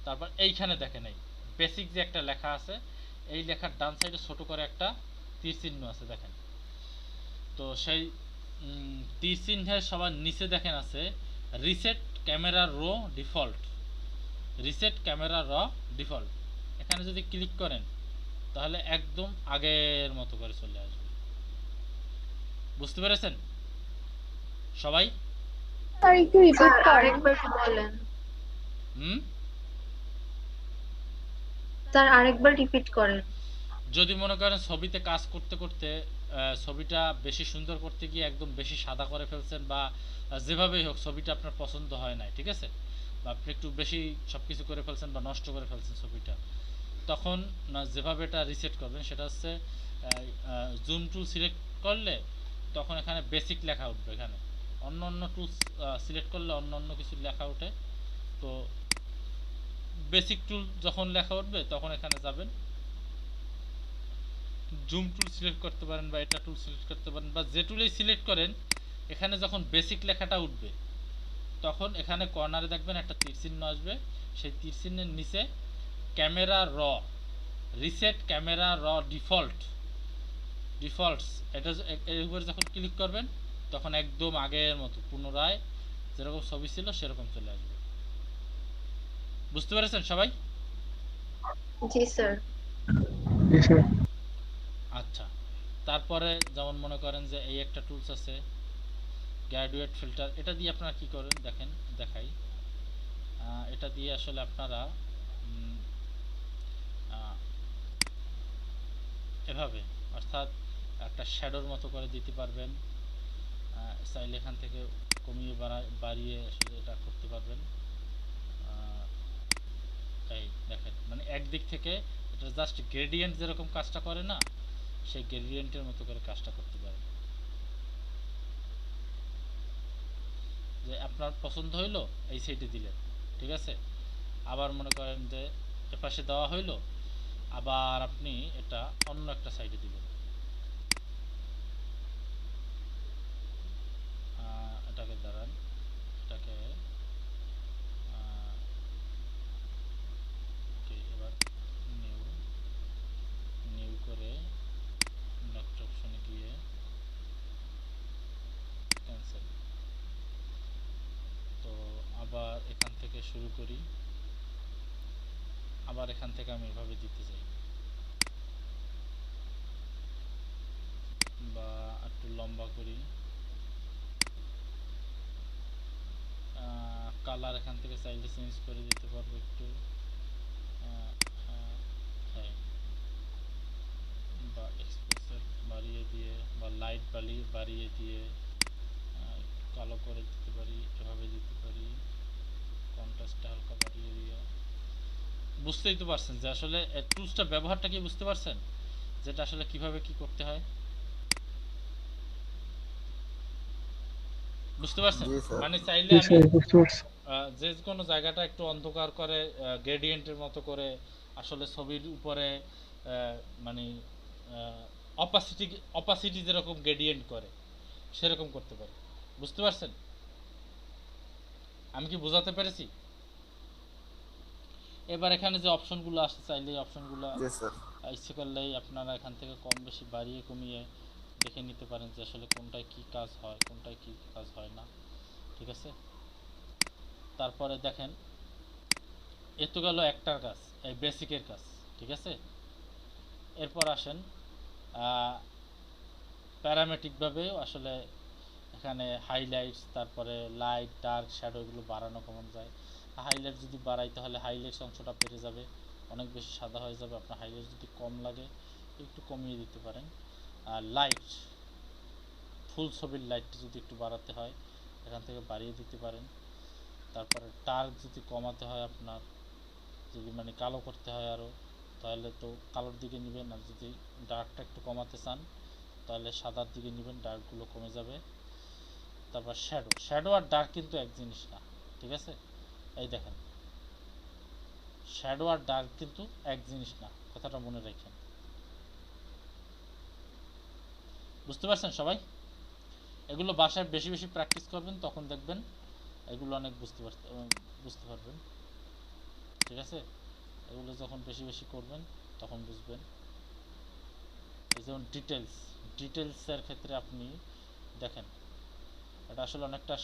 তারপর এইখানে দেখেন এই বেসিক যে একটা লেখা আছে, এই লেখার ডান সাইডে ছোট করে একটা তীর চিহ্ন আছে দেখেন। তো সেই তীর চিহ্নের সবার নিচে দেখেন আছে reset camera raw default. Reset camera raw default, এখানে যদি ক্লিক করেন তাহলে একদম আগের মতো করে চলে আসবে। বুঝতে পেরেছেন সবাই? স্যার একটু রিপিট আরেকবার বলেন। স্যার আরেকবার রিপিট করেন। যদি মনে করেন ছবিতে কাজ করতে করতে ছবিটা বেশি সুন্দর করতে গিয়ে একদম বেশি সাদা করে ফেলছেন, বা যেভাবেই হোক ছবিটা আপনার পছন্দ হয় নাই, ঠিক আছে, বা আপনি একটু বেশি সব কিছু করে ফেলছেন বা নষ্ট করে ফেলছেন ছবিটা, তখন যেভাবে এটা রিসেট করবেন সেটা হচ্ছে জুম টুল সিলেক্ট করলে তখন এখানে বেসিক লেখা উঠবে। এখানে অন্য অন্য টুল সিলেক্ট করলে অন্য অন্য কিছু লেখা ওঠে। তো বেসিক টুল যখন লেখা উঠবে তখন এখানে যাবেন, জুম টুল সিলেক্ট করতে পারেন বা এটা টুল সিলেক্ট করতে পারেন, বা যে টুলেই সিলেক্ট করেন এখানে যখন বেসিক লেখাটা উঠবে তখন এখানে কর্নারে দেখবেন একটা তীর চিহ্ন আসবে, সেই তীর চিহ্নের নিচে ক্যামেরা র রিসেট ক্যামেরা র ডিফল্টস এটা এর উপরে যখন ক্লিক করবেন তখন একদম আগের মতো পুনরায় যেরকম ছবি ছিল সেরকম চলে আসবে। বুঝতে পেরেছেন সবাই? জি স্যার। জি স্যার। আচ্ছা, তারপরে যেমন মনে করেন যে এই একটা টুলস আছে গ্র্যাজুয়েট ফিল্টার, এটা দিয়ে আপনারা কি করেন দেখেন দেখাই। এটা দিয়ে আসলে আপনারা এভাবে অর্থাৎ একটা শ্যাডোর মতো করে দিতে পারবেন, চাইলে এখান থেকে কমিয়ে বাড়িয়ে আসলে এটা করতে পারবেন। এই দেখেন মানে একদিক থেকে এটা জাস্ট গ্রেডিয়েন্ট যেরকম কাজটা করে না, সেই গ্রেডিয়েন্টের মতো করে কাজটা করতে পারেন। যে আপনার পছন্দ হইলো এই সাইডে দিলেন, ঠিক আছে, আবার মনে করেন যে এপাশে দেওয়া হইলো আবার আপনি এটা অন্য একটা সাইডে দিবেন। এটাকে দাঁড়ান, এটাকে এবার নিউ করে নেক্সট অপশনে গিয়ে ক্যান্সেল। তো আবার এখান থেকে শুরু করি, আবার এখান থেকে আমি এভাবে দিতে চাই, বা একটু লম্বা করি। কালার এখান থেকে চাইলে চেঞ্জ করে দিতে পারবো একটু, হ্যাঁ, বা এক্সপ্রেসর বাড়িয়ে দিয়ে বা লাইট বাড়িয়ে দিয়ে কালো করে দিতে পারি, এভাবে দিতে পারি, কন্ট্রাস্টটা হালকা বাড়িয়ে দিয়ে বুঝতেই তো পারছেন যে আসলে টুলসটা ব্যবহারটা কি বুঝতে পারছেন, যেটা আসলে কিভাবে কি করতে হয় বুঝতে পারছেন? জি স্যার। মানে চাইলে জি আমি স্যার, বুঝতে পারছি। যে কোনো জায়গাটা একটু অন্ধকার করে গ্রেডিয়েন্টের মতো করে আসলে ছবির উপরে মানে অপাসিটি অপাসিটি যেরকম গ্রেডিয়েন্ট করে সেরকম করতে পারি। বুঝতে পারছেন? আমি কি বোঝাতে পেরেছি? এবার এখানে যে অপশনগুলো আসছে চাইলে এই অপশনগুলো জি স্যার। ইচ্ছে করলেই আপনারা এখান থেকে কম বেশি বাড়িয়ে কমিয়ে দেখে নিতে পারেন যে আসলে কোনটায় কি কাজ হয় কোনটায় কি কাজ হয় না। ঠিক আছে, তারপরে দেখেন এ তো গেল একটার কাজ, এই বেসিকের কাজ। ঠিক আছে, এরপর আসেন প্যারামেট্রিকভাবে আসলে এখানে হাইলাইটস, তারপরে লাইট ডার্ক শ্যাডো এগুলো বাড়ানো কমানো যায়। হাইলাইট যদি বাড়াই তাহলে হাইলাইটস অংশটা বেড়ে যাবে, অনেক বেশি সাদা হয়ে যাবে। আপনার হাইলাইট যদি কম লাগে একটু কমিয়ে দিতে পারেন। আর লাইট, ফুল ছবির লাইটটা যদি একটু বাড়াতে হয় এখান থেকে বাড়িয়ে দিতে পারেন। তারপরে ডার্ক যদি কমাতে হয় আপনার, যদি মানে কালো করতে হয় আরও, তাহলে তো কালোর দিকে নেবেন। আর যদি ডার্কটা একটু কমাতে চান তাহলে সাদার দিকে নেবেন, ডার্কগুলো কমে যাবে। তারপর শ্যাডো, শ্যাডো আর ডার্ক কিন্তু এক জিনিস না। ঠিক আছে, এই দেখেন শ্যাডো আর ডার্ক কিন্তু এক জিনিস না, কথাটা মনে রাখেন। বুঝতে পারছেন সবাই? এগুলো বাসায় বেশি বেশি প্র্যাকটিস করবেন, তখন দেখবেন এগুলো অনেক বুঝতে পারবেন। ঠিক আছে, এগুলো যখন বেশি বেশি করবেন তখন বুঝবেন। এই যেমন ডিটেলসের ক্ষেত্রে আপনি দেখেন এটা আসলে অনেকটা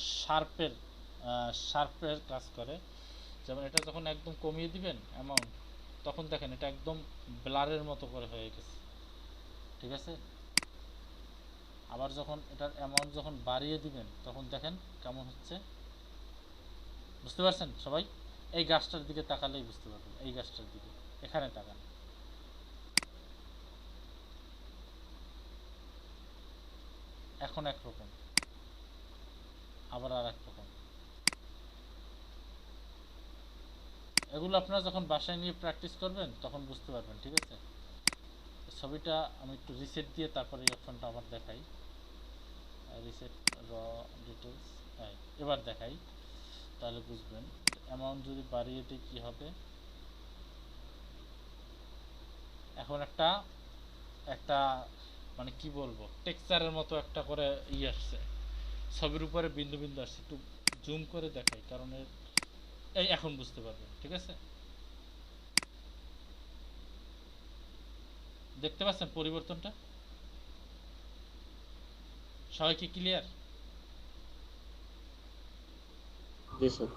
শার্পের কাজ করে। যেমন এটা যখন একদম কমিয়ে দিবেন অ্যামাউন্ট, তখন দেখেন এটা একদম ব্লারের মতো করে হয়ে গেছে। ঠিক আছে, আবার যখন এটার অ্যামাউন্ট যখন বাড়িয়ে দিবেন তখন দেখেন কেমন হচ্ছে। বুঝতে পারছেন সবাই? এই গাছটার দিকে তাকালেই বুঝতে পারবেন, এই গাছটার দিকে, এখানে তাকান। এখন একরকম, আবার আর এক রকম। এগুলো আপনারা যখন বাসায় নিয়ে প্র্যাকটিস করবেন তখন বুঝতে পারবেন। ঠিক আছে, ছবিটা আমি একটু রিসেট দিয়ে তারপরে এই অপশনটা আবার দেখাই। রিসেট র ডিটেলস, এবার দেখাই তাহলে বুঝবেন। অ্যামাউন্ট যদি বাড়িয়ে দিই কী হবে। এখন একটা একটা মানে কি বলবো, টেক্সচারের মতো একটা করে আসছে, ছবির উপরে বিন্দু বিন্দু আসছে। একটু জুম করে দেখাই, কারণ এই এখন বুঝতে পারবেন। ঠিক আছে, দেখতে পাচ্ছেন পরিবর্তনটা? সবাই কি ক্লিয়ার? জি স্যার।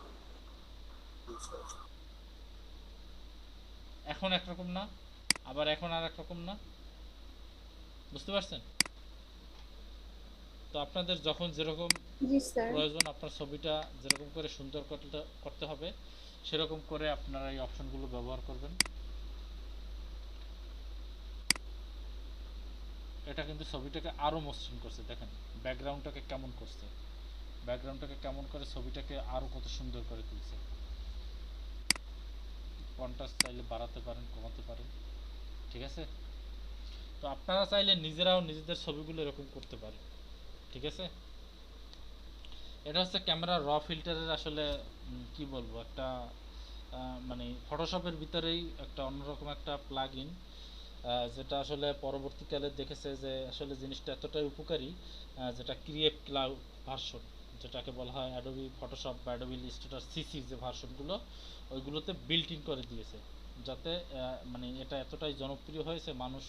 এখন একরকম না, আবার এখন আর একরকম না। বুঝতে পারছেন? তো আপনাদের যখন যেরকম জি স্যার। প্রয়োজন, আপনার ছবিটা যেরকম করে সুন্দর করতে হবে সেরকম করে আপনারা এই অপশনগুলো ব্যবহার করবেন। এটা কিন্তু ছবিটাকে আরও মসৃণ করছে। দেখেন ব্যাকগ্রাউন্ডটাকে কেমন করছে, ব্যাকগ্রাউন্ডটাকে কেমন করে ছবিটাকে আরও কত সুন্দর করে তুলছে। কন্ট্রাস্ট চাইলে বাড়াতে পারেন, কমাতে পারেন। ঠিক আছে, তো আপনারা চাইলে নিজেরাও নিজেদের ছবিগুলো এরকম করতে পারেন। ঠিক আছে, এটা হচ্ছে ক্যামেরা র ফিল্টারের আসলে কি বলবো, একটা মানে ফটোশপের ভিতরেই একটা অন্যরকম একটা প্লাগ ইন, যেটা আসলে পরবর্তীকালে দেখেছে যে আসলে জিনিসটা এতটাই উপকারী, যেটা ক্রিয়েট ক্লাউড ভার্সন, যেটাকে বলা হয় অ্যাডোবি ফটোশপ বা অ্যাডোবি ইলাস্ট্রেটর সিসি, যে ভার্সনগুলো ওইগুলোতে বিল্ট ইন করে দিয়েছে, যাতে মানে এটা এতটাই জনপ্রিয় হয়েছে, মানুষ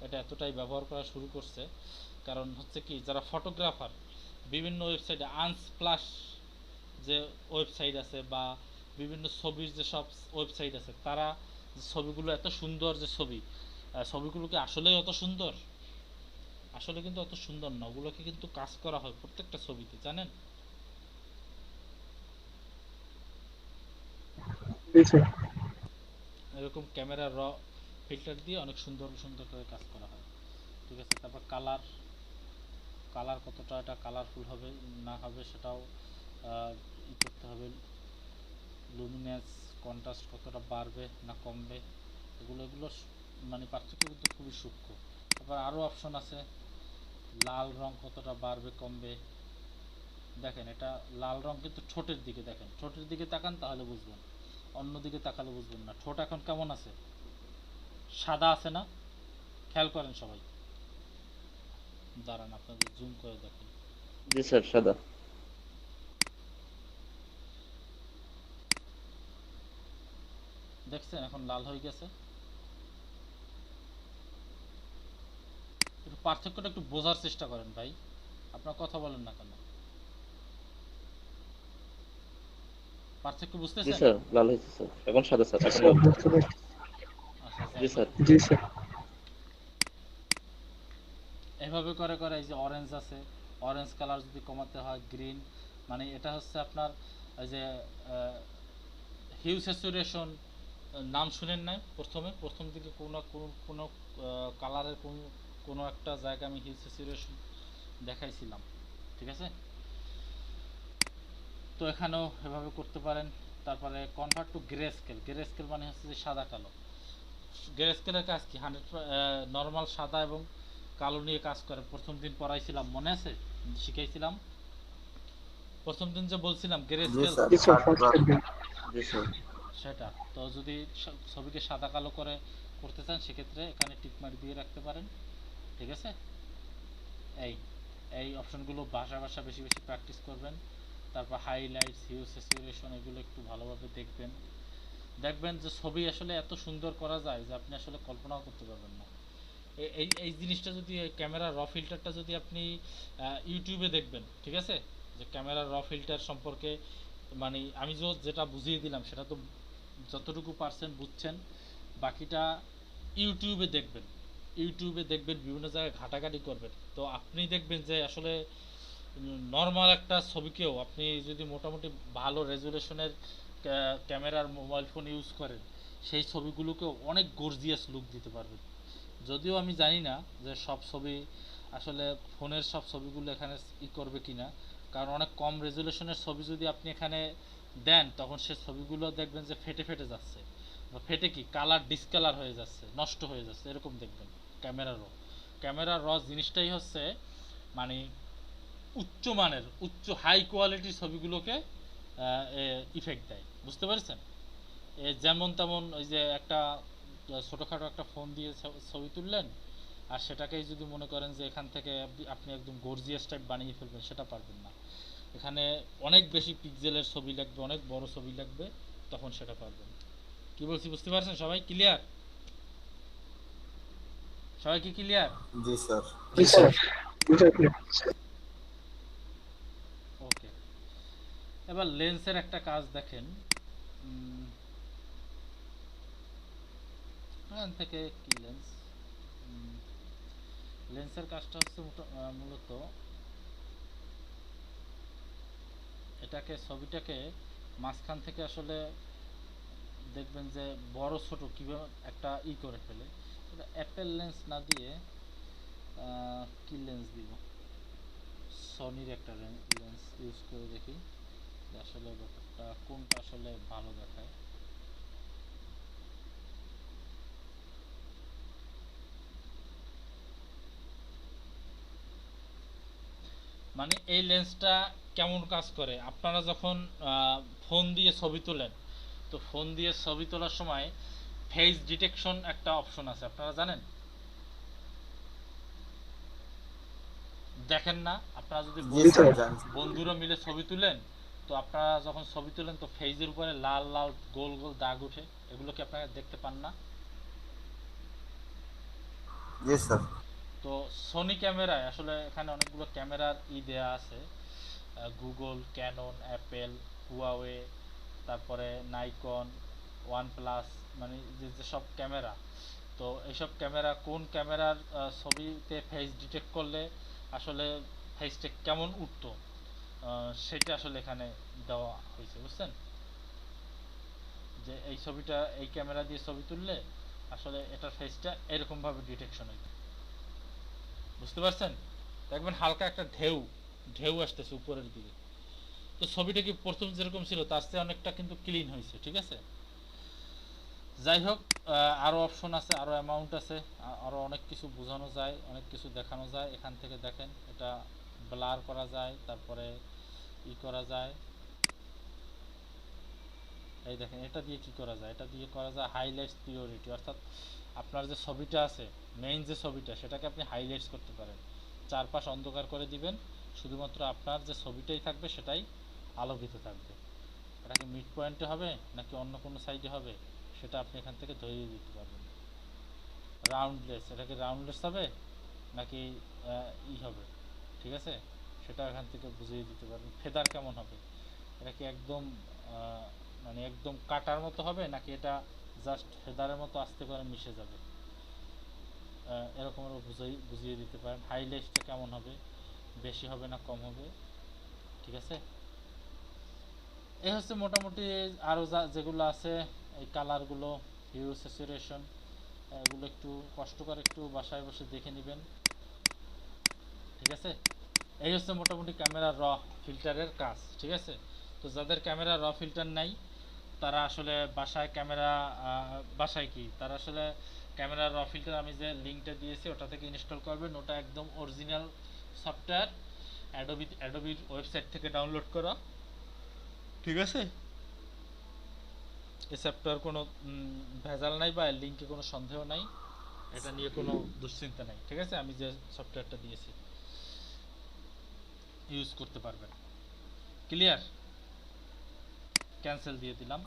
এটা এতটাই ব্যবহার করা শুরু করছে। কারণ হচ্ছে কি, যারা ফটোগ্রাফার বিভিন্ন ওয়েবসাইটে আনস্প্লাশ যে ওয়েবসাইট আছে বা বিভিন্ন ছবির যে সব ওয়েবসাইট আছে, তারা ছবিগুলো এত সুন্দর, যে ছবিগুলো কি আসলেই অত সুন্দর? আসলে কিন্তু অত সুন্দর না, ওগুলোকে কিন্তু কাজ করা হয় প্রত্যেকটা ছবিতে, জানেন? জি স্যার। এরকম ক্যামেরা র ফিল্টার দিয়ে অনেক সুন্দর সুন্দর করে কাজ করা হয়। ঠিক আছে, তারপর কালার, কালার কতটা এটা কালারফুল হবে না হবে সেটাও ই করতে হবে। লুমিনেন্স কন্ট্রাস্ট কতটা বাড়বে না কমবে, এগুলো মানে পার্থক্য কিন্তু খুবই সূক্ষ্ম। তারপর আরও অপশন আছে, লাল রং কতটা বাড়বে কমবে। দেখেন এটা লাল রং কিন্তু ঠোঁটের দিকে, দেখেন ঠোঁটের দিকে তাকান তাহলে বুঝবেন, অন্যদিকে তাকালে বুঝবেন না। ঠোঁট এখন কেমন আছে, সাদা আছে না, খেয়াল করেন সবাই। দাঁড়ান আপনাদের জুম করে দেখেন। জি স্যার, সাদা। দেখছেন এখন লাল হয়ে গেছে। একটু পার্থক্যটা একটু বোঝার চেষ্টা করেন ভাই, আপনার কথা বলেন না কেন, পার্থক্য জি বুঝতেছেন? স্যার, লাল হয়েছে স্যার, এখন সাদা স্যার, এখন স্যার লাল। বুঝতে পারছি। আচ্ছা জি যাই স্যার। হোক। জি স্যার। এভাবে করে করে এই যে অরেঞ্জ আছে, অরেঞ্জ কালার যদি কমাতে হয় গ্রিন, মানে এটা হচ্ছে আপনার এই যে হিউ স্যাচুরেশন নাম শুনেন নাই? প্রথম দিকে কোনো কোনো কোনো কালারের কোনো একটা জায়গায় আমি হিউ স্যাচুরেশন দেখাইছিলাম, ঠিক আছে? তো এখানেও এভাবে করতে পারেন। তারপরে convert to grey scale, grey scale মানে হচ্ছে যে সাদা কালো। গ্রে স্কেলের কাজ কি? 100 নর্মাল সাদা এবং কালো নিয়ে কাজ করে। প্রথম দিন পড়াইছিলাম, মনে আছে? শিখাইছিলাম প্রথম দিন যে বলছিলাম গ্রে জি স্কেল, স্যার, জি স্যার, ফার্স্ট দিন। জি স্যার। সেটা। তো যদি ছবিকে সাদা কালো করে করতে চান সেক্ষেত্রে এখানে টিকমার্ক দিয়ে রাখতে পারেন, ঠিক আছে? এই এই অপশনগুলো বাসা বেশি বেশি প্র্যাকটিস করবেন। তারপর হাইলাইটস, হিউ স্যাচুরেশন এগুলো একটু ভালোভাবে দেখবেন। দেখবেন যে ছবি আসলে এত সুন্দর করা যায় যে আপনি আসলে কল্পনাও করতে পারবেন না। এই এই জিনিসটা যদি ক্যামেরা র ফিল্টারটা যদি আপনি ইউটিউবে দেখবেন, ঠিক আছে? যে ক্যামেরা র ফিল্টার সম্পর্কে মানে আমি যেটা বুঝিয়ে দিলাম সেটা তো যতটুকু পারছেন বুঝছেন, বাকিটা ইউটিউবে দেখবেন। ইউটিউবে দেখবেন, বিভিন্ন জায়গায় ঘাটাঘাটি করবেন, তো আপনি দেখবেন যে আসলে নর্মাল একটা ছবিকেও আপনি যদি মোটামুটি ভালো রেজুলেশনের ক্যামেরার মোবাইল ফোন ইউজ করেন, সেই ছবিগুলোকেও অনেক গর্জিয়াস লুক দিতে পারবেন। যদিও আমি জানি না যে সব ছবি আসলে ফোনের সব ছবিগুলো এখানে করবে কিনা, কারণ অনেক কম রেজুলেশনের ছবি যদি আপনি এখানে দেন তখন সে ছবিগুলো দেখবেন যে ফেটে ফেটে যাচ্ছে, বা ফেটে কি কালার ডিসকালার হয়ে যাচ্ছে, নষ্ট হয়ে যাচ্ছে, এরকম দেখবেন। ক্যামেরার র জিনিসটাই হচ্ছে মানে উচ্চ মানের, হাই কোয়ালিটির ছবিগুলোকে ইফেক্ট দেয়, বুঝতে পারছেন? যেমন তেমন ওই যে একটা ছোটোখাটো একটা ফোন দিয়ে ছবি তুললেন আর সেটাকেই যদি মনে করেন যে এখান থেকে আপনি একদম গর্জিয়াস টাইপ বানিয়ে ফেলবেন, সেটা পারবেন না। এখানে অনেক বেশি পিক্সেলের ছবি লাগবে, অনেক বড় ছবি লাগবে, তখন সেটা পারবেন। কি বলছি বুঝতে পারছেন? সবাই ক্লিয়ার? সবাই কি ক্লিয়ার? জি স্যার। জি স্যার। বুঝতে ওকে, এবার লেন্সের একটা কাজ দেখেন। এখান থেকে কি লেন্স, লেন্সের কাজটা হচ্ছে মূলত এটাকে ছবিটাকে মাঝখান থেকে আসলে দেখবেন যে বড় ছোট কিভাবে একটা করে ফেলে। এটা অ্যাপেল লেন্স না দিয়ে কি লেন্স দিব, সনির একটা লেন্স ইউজ করে দেখি যে আসলে ব্যাপারটা কোনটা আসলে ভালো দেখায়। মানে এই লেন্সটা কেমন কাজ করে, আপনারা যখন ফোন দিয়ে ছবি তোলেন, তো ফোন দিয়ে ছবি তোলার সময় ফেস ডিটেকশন একটা অপশন আছে, আপনারা জানেন? দেখেন না? আপনারা যদি জি স্যার, জানি। বন্ধুরা মিলে ছবি তুলেন, তো আপনারা যখন ছবি তোলেন তো ফেজের উপরে লাল লাল গোল গোল দাগ ওঠে, এগুলো কি আপনারা দেখতে পান না? জি স্যার। তো সোনি ক্যামেরায় আসলে এখানে অনেকগুলো ক্যামেরার দেয়া আছে, গুগল, ক্যানন, অ্যাপেল, হুয়াওয়ে, তারপরে নাইকন, ওয়ানপ্লাস, মানে যেসব ক্যামেরা, তো এইসব ক্যামেরা কোন ক্যামেরার ছবিতে ফেস ডিটেক্ট করলে আসলে ফেসটা কেমন উঠতো সেটা আসলে এখানে দেওয়া হয়েছে, বুঝছেন? যে এই ছবিটা এই ক্যামেরা দিয়ে ছবি তুললে আসলে এটার ফেসটা এরকমভাবে ডিটেকশন হইতো, বুঝতে পারছেন? দেখবেন হালকা একটা ঢেউ ঢেউ আসতেছে উপরের দিকে, তো ছবিটা কি প্রথম যেরকম ছিল তার চেয়ে অনেকটা কিন্তু ক্লিন হয়েছে, ঠিক আছে? যাই হোক, আরো অপশন আছে, আরো অ্যামাউন্ট আছে, আরো অনেক কিছু বোঝানো যায়, অনেক কিছু দেখানো যায়। এখান থেকে দেখেন, এটা ব্লার করা যায়, তারপরে করা যায়। এই দেখেন, এটা দিয়ে কি করা যায়, এটা দিয়ে করা যায় হাইলাইটস প্রিয়োরিটি, অর্থাৎ আপনার যে ছবিটা আছে, মেইন যে ছবিটা, সেটাকে আপনি হাইলাইটস করতে পারেন। চারপাশ অন্ধকার করে দিবেন, শুধুমাত্র আপনার যে ছবিটাই থাকবে সেটাই আলোকিত থাকবে। এটা কি মিড পয়েন্টে হবে নাকি অন্য কোনো সাইডে হবে, সেটা আপনি এখান থেকে ধরিয়ে দিতে পারবেন। রাউন্ডলেস, এটা কি রাউন্ডলেস হবে নাকি হবে, ঠিক আছে, সেটা এখান থেকে বুঝিয়ে দিতে পারবেন। ফেদার কেমন হবে, এটা কি একদম মানে একদম কাটার মতো হবে নাকি এটা জাস্ট ফেদারের মতো আস্তে করে মিশে যাবে, এরকমও বুঝিয়ে দিতে পারেন। হাইলাইটসটা কেমন হবে, বেশি হবে না কম হবে, ঠিক আছে। এই হচ্ছে মোটামুটি। আরও যেগুলো আছে, এই কালারগুলো, হিউ, স্যাচুরেশন, এগুলো একটু কষ্ট করে একটু বাসায় বসে দেখে নেবেন, ঠিক আছে। এই হচ্ছে মোটামুটি ক্যামেরা র ফিল্টারের কাজ, ঠিক আছে। তো যাদের ক্যামেরা র ফিল্টার নাই, তারা আসলে বাসায় ক্যামেরা, বাসায় কি তারা আসলে ক্যামেরা র ফিল্টার আমি যে লিঙ্কটা দিয়েছি ওটা থেকে ইনস্টল করবেন। ওটা একদম অরিজিনাল সফটওয়্যার, অ্যাডোবির ওয়েবসাইট থেকে ডাউনলোড করা, ঠিক আছে। এই সফটওয়্যার কোনো ভেজাল নাই বা লিঙ্কে কোনো সন্দেহ নাই, এটা নিয়ে কোনো দুশ্চিন্তা নাই, ঠিক আছে। আমি যে সফটওয়্যারটা দিয়েছি ইউজ করতে পারবেন। ক্লিয়ার? ক্যান্সেল দিয়ে দিলাম।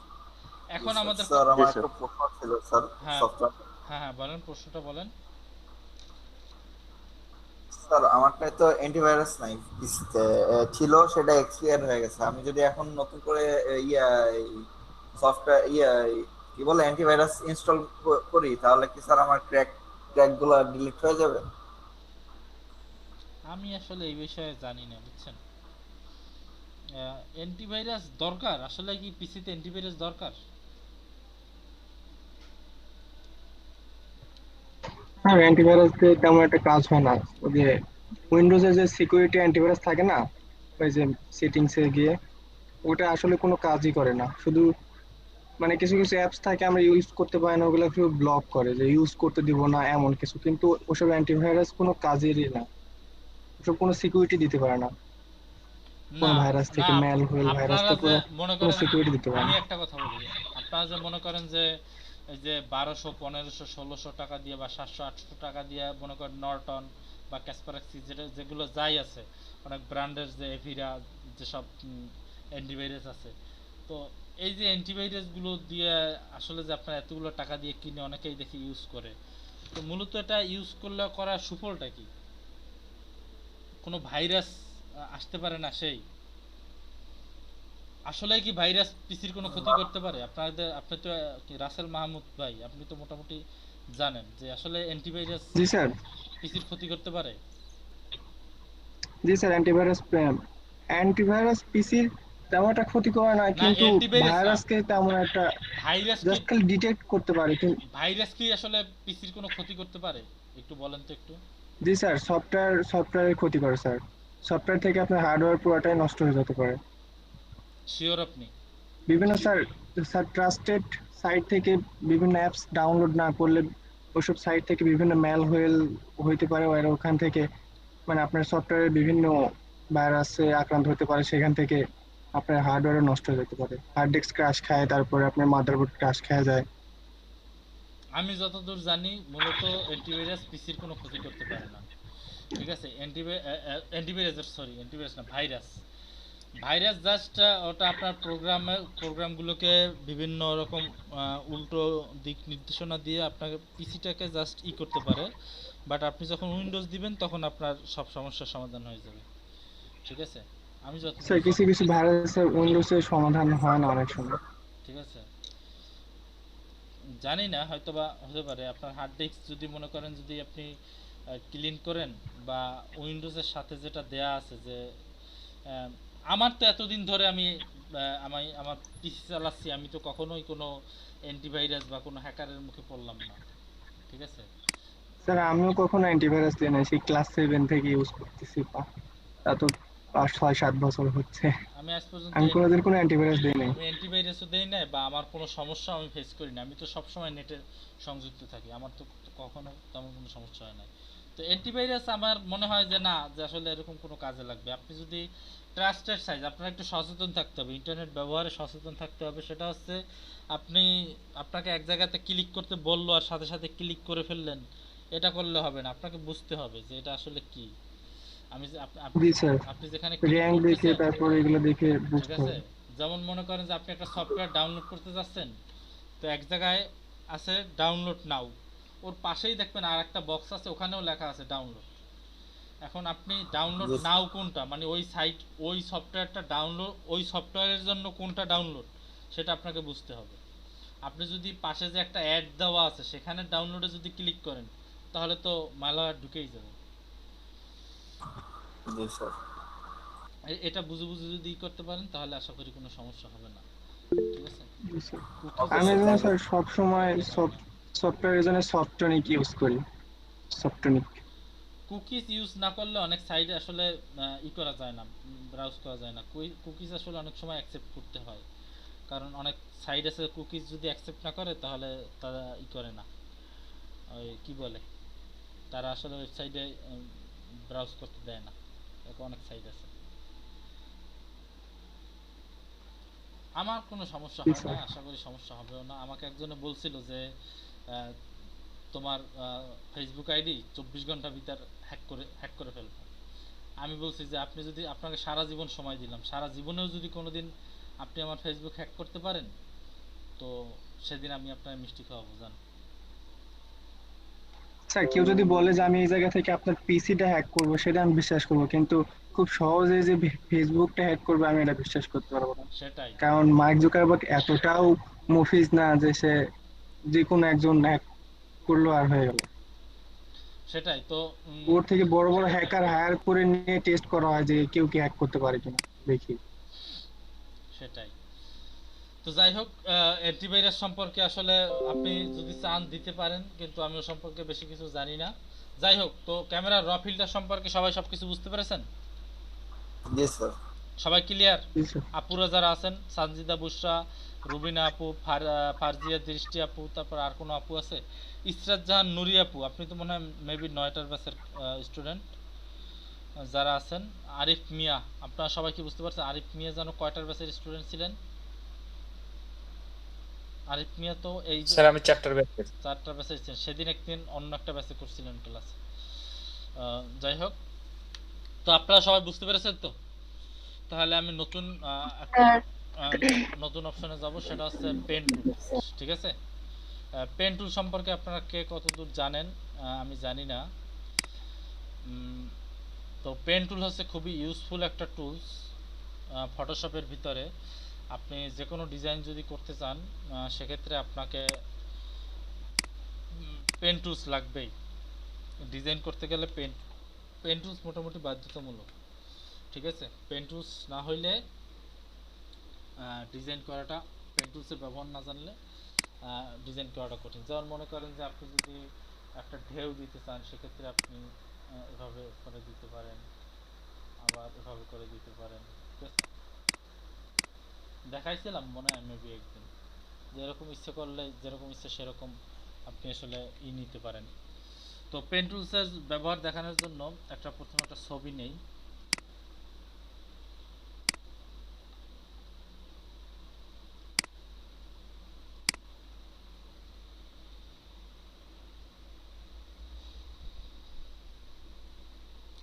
এখন আমাদের স্যার জি আমার স্যার। একটা প্রশ্ন ছিল স্যার। হ্যাঁ সফটওয়্যার হ্যাঁ হ্যাঁ, বলেন, প্রশ্নটা বলেন। স্যার আমারটায় তো অ্যান্টিভাইরাস নাই পিসিতে, ছিল সেটা এক্সপায়ার হয়ে গেছে। আমি যদি এখন নতুন করে সফটওয়্যার কি বলে অ্যান্টিভাইরাস ইনস্টল করি, তাহলে কি স্যার আমার ক্র্যাক গুলো ডিলিট হয়ে যাবে? আমি আসলে এই বিষয়ে জানি না, বুঝছেন। অ্যান্টিভাইরাস দরকার আসলে কি পিসিতে অ্যান্টিভাইরাস দরকার? হ্যাঁ, অ্যান্টিভাইরাস দিয়ে তেমন একটা কাজ হয় না। ওই যে উইন্ডোজে যে সিকিউরিটি অ্যান্টিভাইরাস থাকে না, ওই যে সেটিংসে গিয়ে, ওটা আসলে কোনো কাজই করে না। শুধু মানে কিছু কিছু অ্যাপস থাকে আমরা ইউজ করতে পারি না, ওগুলো শুধু ব্লক করে যে ইউজ করতে দিব না এমন কিছু, কিন্তু ওসব অ্যান্টিভাইরাস কোনো কাজেরই না। ওসব কোনো সিকিউরিটি দিতে পারে না, কোনো না ভাইরাস না, থেকে, ম্যাল হোয়েল ভাইরাস আপনারা থেকে যে ওরা মনে কোনো করেন, সিকিউরিটি দিতে পারে আমি না। একটা কথা বলি, আপনারা যে মনে করেন যে এই যে 1200 1500 1600 টাকা দিয়ে বা 700 800 টাকা দিয়ে মনে করেন নর্টন বা ক্যাসপারক্সি, যেগুলো যাই আছে, অনেক ব্র্যান্ডের যে এভিরা, যেসব অ্যান্টিভাইরাস আছে, তো এই যে অ্যান্টিভাইরাসগুলো দিয়ে আসলে যে আপনারা এতগুলো টাকা দিয়ে কিনে অনেকেই দেখি ইউজ করে, তো মূলত এটা ইউজ করলে করার সুফলটা কি? কোনো ভাইরাস আসতে পারে না সেই, আসলে কি ভাইরাস পিসির কোনো ক্ষতি করতে পারে? আপনি তো কি রাসেল মাহমুদ ভাই, আপনি তো মোটামুটি জানেন যে আসলে অ্যান্টিভাইরাস জি স্যার। পিসির ক্ষতি করতে পারে? জি স্যার, অ্যান্টিভাইরাস পিসির তেমন একটা ক্ষতি করে না, না কিন্তু অ্যান্টিভাইরাস না, ভাইরাসকে তেমন একটা ভাইরাস কি, জাস্ট খালি ডিটেক্ট করতে পারে কিন্তু। ভাইরাস কি আসলে পিসির কোনো ক্ষতি করতে পারে? একটু বলেন তো একটু। জি স্যার, সফটওয়্যারের ক্ষতি করে স্যার। সফটওয়্যার থেকে আপনার হার্ডওয়্যার পুরোটাই নষ্ট হয়ে যেতে পারে। শিওর আপনি? বিভিন্ন স্যার, ট্রাস্টেড সাইট থেকে বিভিন্ন অ্যাপস ডাউনলোড না করলে ওইসব সাইট থেকে বিভিন্ন ম্যালওয়্যার হইতে পারে, আর ওখান থেকে মানে আপনার সফটওয়্যারের বিভিন্ন ভাইরাসে আক্রান্ত হতে পারে, সেখান থেকে আপনার হার্ডওয়্যারও নষ্ট হয়ে যেতে পারে। হার্ড ডিস্ক ক্র্যাশ খায়, তারপরে আপনার মাদারবোর্ড ক্র্যাশ খেয়ে যায়। আমি যতদূর জানি মূলত অ্যান্টিভাইরাস পিসির কোনো ক্ষতি করতে পারে না, ঠিক আছে। অ্যান্টিভাইরাস, সরি অ্যান্টিভাইরাস না, ভাইরাস। ভাইরাস জাস্ট ওটা আপনার প্রোগ্রামগুলোকে বিভিন্ন রকম উল্টো দিক নির্দেশনা দিয়ে আপনাকে পিসিটাকে জাস্ট করতে পারে, বাট আপনি যখন উইন্ডোজ দিবেন তখন আপনার সব সমস্যার সমাধান হয়ে যাবে, ঠিক আছে। আমি স্যার যতদূর কিছু জানি, কিছু ভাইরাসের উইন্ডোজের সমাধান হয় না অনেক সময়। ঠিক আছে। জানি না, হয়তো বা হতে পারে আপনার হার্ড ডিস্ক যদি মনে করেন যদি আপনি ক্লিন করেন বা উইন্ডোজের সাথে যেটা দেয়া আছে যে আহ, আমার তো এতদিন ধরে আমি আমার পিসি চালাচ্ছি, আমি তো কখনোই কোনো অ্যান্টিভাইরাস বা কোনো হ্যাকারের মুখে পড়লাম না, ঠিক আছে। স্যার আমিও কখনো অ্যান্টিভাইরাস দিই না, সেই ক্লাস 7 থেকে ইউজ করতেছি, তা তো 5 6 7 বছর হচ্ছে আমি আজ পর্যন্ত আমি কোনোদিন কোনো অ্যান্টিভাইরাস দিই নাই। আমি অ্যান্টিভাইরাসও দেই নাই বা আমার কোনো সমস্যা আমি ফেস করি না। আমি তো সবসময় নেটে সংযুক্ত থাকি, আমার তো কখনো তেমন কোনো সমস্যা হয় না। তো অ্যান্টিভাইরাস আমার মনে হয় যে না, যে আসলে এরকম কোনো কাজে লাগবে। আপনি যদি ট্রাস্টেড সাইজ, আপনার একটু সচেতন থাকতে হবে, ইন্টারনেট ব্যবহারে সচেতন থাকতে হবে। সেটা হচ্ছে আপনি, আপনাকে এক জায়গাতে ক্লিক করতে বললো আর সাথে সাথে ক্লিক করে ফেললেন, এটা করলে হবে না। আপনাকে বুঝতে হবে যে এটা আসলে কি। আমি যে জি স্যার, আপনি যেখানে ক্লিক র্যাঙ্ক দেখে করতেছেন, তারপর এগুলো দেখে ঠিক বুঝতে আছে, হবে। যেমন মনে করেন যে আপনি একটা সফটওয়্যার ডাউনলোড করতে যাচ্ছেন, তো এক জায়গায় আছে ডাউনলোড নাও, ওর পাশেই দেখবেন আর একটা বক্স আছে, ওখানেও লেখা আছে ডাউনলোড। এখন আপনি ডাউনলোড জি নাও কোনটা, মানে ওই সাইট, ওই সফটওয়্যারটা ডাউনলোড, ওই সফটওয়্যারের জন্য কোনটা ডাউনলোড, সেটা আপনাকে বুঝতে হবে। আপনি যদি পাশে যে একটা অ্যাড দেওয়া আছে সেখানে ডাউনলোডে যদি ক্লিক করেন, তাহলে তো ম্যালওয়্যার ঢুকেই যাবে। জি স্যার। এটা বুঝে বুঝে যদি করতে পারেন তাহলে আশা করি কোনো সমস্যা হবে না, ঠিক আছে। জি স্যার। কুকিজ আমি ওকে স্যার, যেন থ্যাংক ইউ। স্যার সবসময় সফটওয়্যারের জন্য সফটনিক ইউজ করি। সফটনিক। কুকিজ ইউজ না করলে অনেক সাইটে আসলে ই করা যায় না, ব্রাউজ করা যায় না। কুকিজ আসলে অনেক সময় অ্যাকসেপ্ট করতে হয়, কারণ অনেক সাইট আছে কুকিজ যদি অ্যাকসেপ্ট না করে তাহলে তারা ই করে না, ওই কি বলে, তারা আসলে ওয়েবসাইটে ব্রাউজ করতে দেয় না। এরকম অনেক সাইট আছে। আমার কোনো সমস্যা জি হয় না, স্যার। আশা করি সমস্যা হবেও না। আমাকে একজনে বলছিল যে আহ, তোমার ফেসবুক আইডি 24 ঘন্টার ভিতর হ্যাক করে ফেলবো। আমি বলছি যে আপনি যদি, আপনাকে সারা জীবন সময় দিলাম, সারা জীবনেও যদি কোনোদিন আপনি আমার ফেসবুক হ্যাক করতে পারেন, তো সেদিন আমি আপনার মিষ্টি খাওয়াবো, জান। স্যার কেউ যদি বলে যে আমি এই জায়গা থেকে আপনার পিসিটা হ্যাক করবো, সেটা আমি বিশ্বাস করবো, কিন্তু খুব সহজে যে ফেসবুকটা হ্যাক করবে আমি এটা বিশ্বাস করতে পারবো না। সেটাই, কারণ মার্ক জুকারবার্গ এতটাও মফিজ না যে সে যে কোনো একজন হ্যাক করলো আর হয়ে গেল। সেটাই তো। ওর থেকে বড় বড় হ্যাকার হায়ার করে নিয়ে টেস্ট করা হয় যে কেউ কি হ্যাক করতে পারে কিনা, দেখি। সেটাই। তো যাই হোক, অ্যান্টিভাইরাস সম্পর্কে আসলে আপনি যদি চান দিতে পারেন, কিন্তু আমি ও সম্পর্কে বেশি কিছু জানি না। যাই হোক, তো ক্যামেরার র ফিল্টার সম্পর্কে সবাই সবকিছু বুঝতে পেরেছেন? জি স্যার। সবাই ক্লিয়ার? জি স্যার। আপুরা যারা আছেন, সানজিদা, বুশরা, রুবিনা আপু, ফারজিয়া, দৃষ্টি আপু, তারপর আর কোনো আপু আছে? ইসরাত জাহান, নুরি আপু, আপনি তো মনে হয় মেবি 9টার ব্যাচের স্টুডেন্ট যারা আছেন। আরিফ মিয়া, আপনারা সবাই কি বুঝতে পারছেন? আরিফ মিয়া যেন কয়টার ব্যাচের স্টুডেন্ট ছিলেন? আরিফ মিয়া তো এই যে স্যার আমি চ্যাপ্টার ব্যাচের। 4টা ব্যাচে ছিলেন, সেদিন একদিন অন্য একটা ব্যাচে করছিলেন ক্লাস। যাই হোক, তো আপনারা সবাই বুঝতে পেরেছেন তো? তাহলে আমি নতুন একটা নতুন অপশনে যাব, সেটা হচ্ছে পেন টুল, ঠিক আছে। পেন টুল সম্পর্কে আপনারা কে কতদূর জানেন আমি জানি না। তো পেন টুল হচ্ছে খুবই ইউজফুল একটা টুলস ফটোশপের ভিতরে। আপনি যে কোনো ডিজাইন যদি করতে চান, সেক্ষেত্রে আপনাকে পেন টুলস লাগবেই। ডিজাইন করতে গেলে পেন টুলস মোটামুটি বাধ্যতামূলক, ঠিক আছে। পেন টুলস না হইলে ডিজাইন করাটা, পেন টুলসের ব্যবহার না জানলে ডিজাইন করাটা কঠিন। যেমন মনে করেন যে আপনি যদি একটা ঢেউ দিতে চান, সেক্ষেত্রে আপনি এভাবে করে দিতে পারেন, আবার এভাবে করে দিতে পারেন, ঠিক আছে। দেখাইছিলাম মনে হয় মেবি একদিন, যেরকম ইচ্ছে করলে যেরকম ইচ্ছে সেরকম আপনি আসলে নিতে পারেন। তো পেন টুলসের ব্যবহার দেখানোর জন্য প্রথমে একটা ছবি নেই।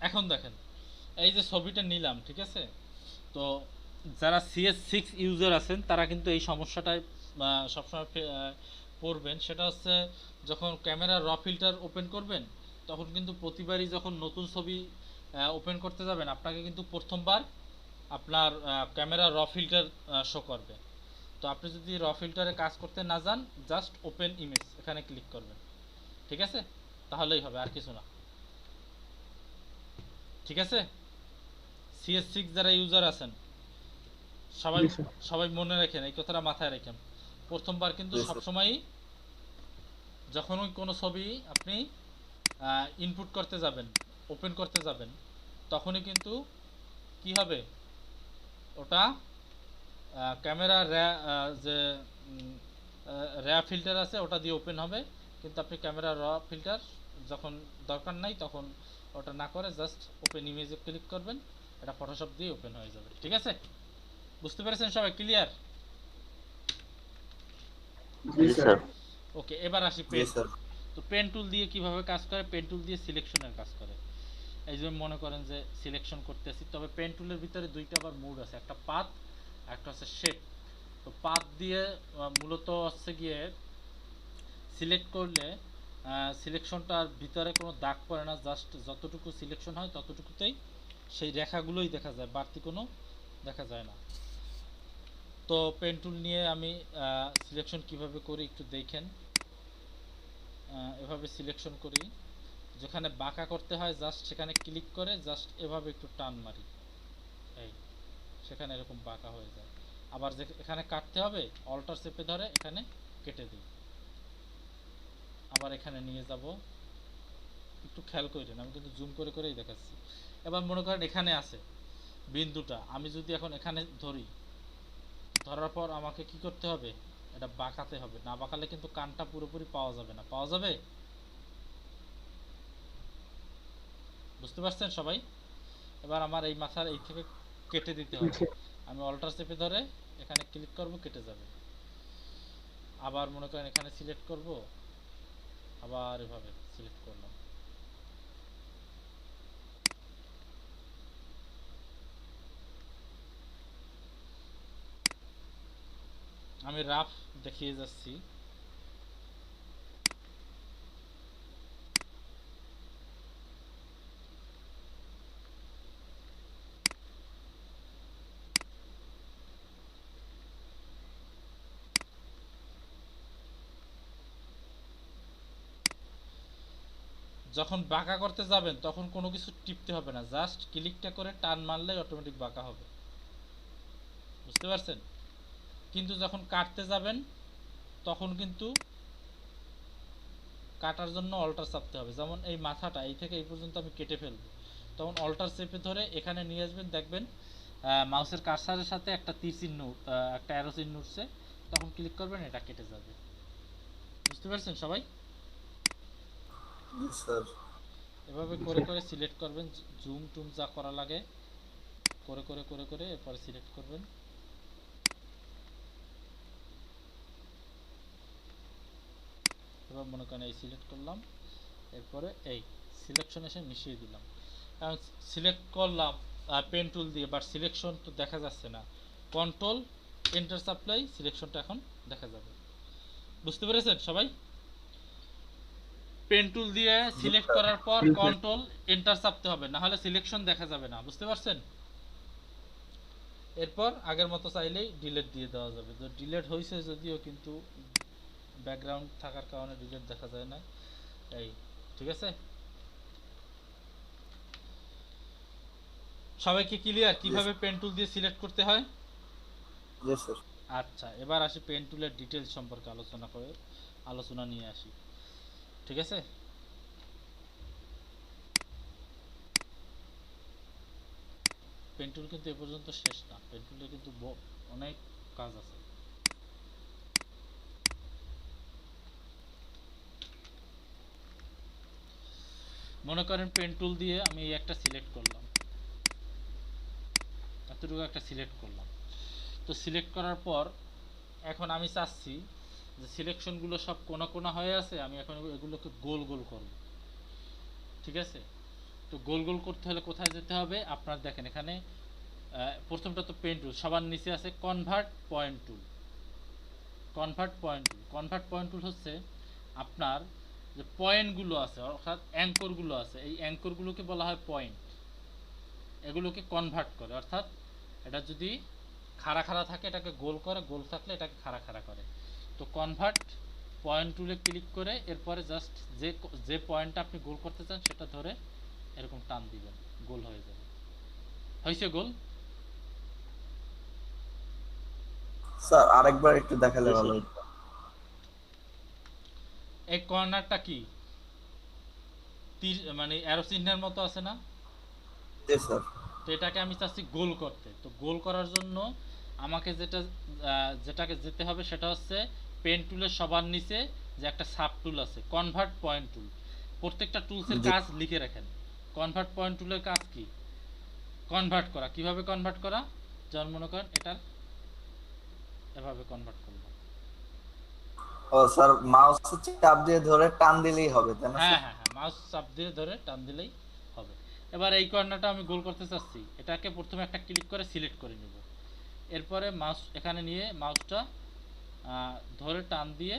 এখন দেখেন, এই যে ছবিটা নিলাম, ঠিক আছে। তো যারা CS6 ইউজার আছেন তারা কিন্তু এই সমস্যাটায় সবসময় পড়বেন। সেটা হচ্ছে যখন ক্যামেরা র ফিল্টার ওপেন করবেন, তখন কিন্তু প্রতিবারই যখন নতুন ছবি ওপেন করতে যাবেন, আপনাকে কিন্তু প্রথমবার আপনার ক্যামেরা র ফিল্টার শো করবে। তো আপনি যদি র ফিল্টারে কাজ করতে না যান, জাস্ট ওপেন ইমেজ এখানে ক্লিক করবেন, ঠিক আছে, তাহলেই হবে, আর কিছু না, ঠিক আছে। CS6 যারা ইউজার আছেন সবাই জি স্যার। সবাই মনে রাখেন, এই কথাটা মাথায় রাখেন। প্রথমবার কিন্তু জি স্যার। সবসময়ই যখনই কোনো ছবি আপনি ইনপুট করতে যাবেন, ওপেন করতে যাবেন, তখনই কিন্তু কি হবে, ওটা ক্যামেরা যে র্যা ফিল্টার আছে ওটা দিয়ে ওপেন হবে, কিন্তু আপনি ক্যামেরা র ফিল্টার যখন দরকার নাই তখন ওটা না করে জাস্ট ওপেন ইমেজে ক্লিক করবেন, এটা ফটোশপ দিয়ে ওপেন হয়ে যাবে। ঠিক আছে, বুঝতে পেরেছেন সবাই? ক্লিয়ার? জি জি স্যার। স্যার। ওকে, এবার আসি জি পেন। স্যার। তো পেন টুল দিয়ে কিভাবে কাজ করে? পেন টুল দিয়ে সিলেকশনের কাজ করে। এই যে মনে করেন যে সিলেকশন করতেছি, তবে পেন টুলের ভিতরে দুইটা আবার মোড আছে, একটা পাথ, একটা হচ্ছে শেপ। তো পাথ দিয়ে মূলত হচ্ছে গিয়ে সিলেক্ট করলে সিলেকশনটার ভিতরে কোনো দাগ পড়ে না, জাস্ট যতটুকু সিলেকশন হয় ততটুকুতেই সেই রেখাগুলোই দেখা যায়, বাড়তি কোনো দেখা যায় না। তো পেন টুল নিয়ে আমি সিলেকশন কিভাবে করি একটু দেখেন। এভাবে সিলেকশন করি, যেখানে বাঁকা করতে হয় জাস্ট সেখানে ক্লিক করে জাস্ট এভাবে একটু টান মারি, এই সেখানে এরকম বাঁকা হয়ে যায়। আবার যে এখানে কাটতে হবে অল্টার চেপে ধরে এখানে কেটে দিই। আবার এখানে নিয়ে যাব, একটু খেয়াল করেন, আমি কিন্তু জুম করে করেই দেখাচ্ছি। এবার মনে করেন এখানে আছে বিন্দুটা, আমি যদি এখন এখানে ধরি, ধরার পর আমাকে কি করতে হবে, এটা বাঁকাতে হবে, না বাঁকালে কিন্তু কানটা পুরোপুরি পাওয়া যাবে না। পাওয়া যাবে? বুঝতে পারছেন সবাই? এবার আমার এই মাথার এই থেকে কেটে দিতে হবে, আমি অল্টার চেপে ধরে এখানে ক্লিক করব, কেটে যাবে। আবার মনে করেন এখানে সিলেক্ট করব, আবার এভাবে সিলেক্ট করলাম, আমি রাফ দেখিয়ে যাচ্ছি। যখন বাঁকা করতে যাবেন তখন কোনো কিছু টিপতে হবে না, জাস্ট ক্লিকটা করে টান মারলেই অটোমেটিক বাঁকা হবে। বুঝতে পারছেন? কিন্তু যখন কাটতে যাবেন তখন কিন্তু কাটার জন্য অল্টার চাপতে হবে। যেমন এই মাথাটা এই থেকে এই পর্যন্ত আমি কেটে ফেলবো, তখন অল্টার চেপে ধরে এখানে নিয়ে আসবেন, দেখবেন মাউসের কার্সারের সাথে একটা তীর চিহ্ন, একটা অ্যারো চিহ্ন উঠছে, তখন ক্লিক করবেন, এটা কেটে যাবে। বুঝতে পারছেন সবাই? জি স্যার। এভাবে করে করে সিলেক্ট করবেন, জুম টুম যা করা লাগে করে করে করে করে এরপরে সিলেক্ট করবেন। এবার মনে করেন এই সিলেক্ট করলাম, এরপরে এই সিলেকশন এসে মিশিয়ে দিলাম। এখন সিলেক্ট করলাম পেন টুল দিয়ে, বাট সিলেকশন তো দেখা যাচ্ছে না। কন্ট্রোল এন্টার সাপ্লাই, সিলেকশনটা এখন দেখা যাবে। বুঝতে পেরেছেন সবাই? পেন টুল দিয়ে সিলেক্ট করার পর কন্ট্রোল এন্টার চাপতে হবে, না হলে সিলেকশন দেখা যাবে না। বুঝতে পারছেন? এরপর আগের মতো চাইলেই ডিলিট দিয়ে দেওয়া যাবে। তো ডিলিট হয়েছে যদিও, কিন্তু ব্যাকগ্রাউন্ড থাকার কারণে ডিলিট দেখা যায় না। এই ঠিক আছে, সবাই কি ক্লিয়ার কিভাবে পেন টুল দিয়ে সিলেক্ট করতে হয়? জি স্যার। আচ্ছা, এবার আসি পেন টুলের ডিটেলস সম্পর্কে আলোচনা নিয়ে আসি। ঠিক আছে, পেন টুল কিন্তু এ পর্যন্ত শেষ না, পেন টুলে কিন্তু অনেক কাজ আছে। মনে করেন পেন টুল দিয়ে আমি একটা সিলেক্ট করলাম, এতটুকু একটা সিলেক্ট করলাম। তো সিলেক্ট করার পর এখন আমি চাচ্ছি যে সিলেকশনগুলো সব কোনা কোনা হয়ে আছে, আমি এখন এগুলোকে গোল গোল করব। ঠিক আছে, তো গোল গোল করতে হলে কোথায় যেতে হবে? আপনার দেখেন এখানে প্রথমটা তো পেন টুল, সবার নিচে আছে convert point tool. Convert point tool হচ্ছে আপনার যে পয়েন্টগুলো আছে, অর্থাৎ অ্যাঙ্করগুলো আছে, এই অ্যাঙ্করগুলোকে বলা হয় পয়েন্ট। এগুলোকে কনভার্ট করে, অর্থাৎ এটা যদি খাড়া খাড়া থাকে এটাকে গোল করে, গোল থাকলে এটাকে খাড়া খাড়া করে। তো কনভার্ট পয়েন্ট টুলে ক্লিক করে এরপরে জাস্ট যে পয়েন্টটা আপনি গোল করতে চান সেটা ধরে এরকম টান দিবেন, গোল হয়ে যাবে। হয়েছে গোল? স্যার আরেকবার একটু দেখালে ভালো হতো। এই কর্নারটা কি তীর মানে অ্যারো চিহ্নের মতো আছে না? জি স্যার। তো এটাকে আমি চাচ্ছি গোল করতে। তো গোল করার জন্য আমাকে যেটাকে যেতে হবে সেটা হচ্ছে পেন টুলের সবার নিচে যে একটা সাব টুল আছে, কনভার্ট পয়েন্ট টুল। প্রত্যেকটা টুলসের জি কাজ লিখে রাখেন। কনভার্ট পয়েন্ট টুলের কাজ কি? কনভার্ট করা। কিভাবে কনভার্ট করা? যেমন মনে করেন এটার এভাবে কনভার্ট করলাম। ও স্যার, মাউস চাপ দিয়ে ধরে টান দিলেই হবে তাই না হ্যাঁ স্যার? হ্যাঁ হ্যাঁ, মাউস চাপ দিয়ে ধরে টান দিলেই হবে। এবার এই কর্নারটা আমি গোল করতে চাচ্ছি, এটাকে প্রথমে একটা ক্লিক করে সিলেক্ট করে নিব। এরপরে মাউস এখানে নিয়ে মাউসটা ধরে টান দিয়ে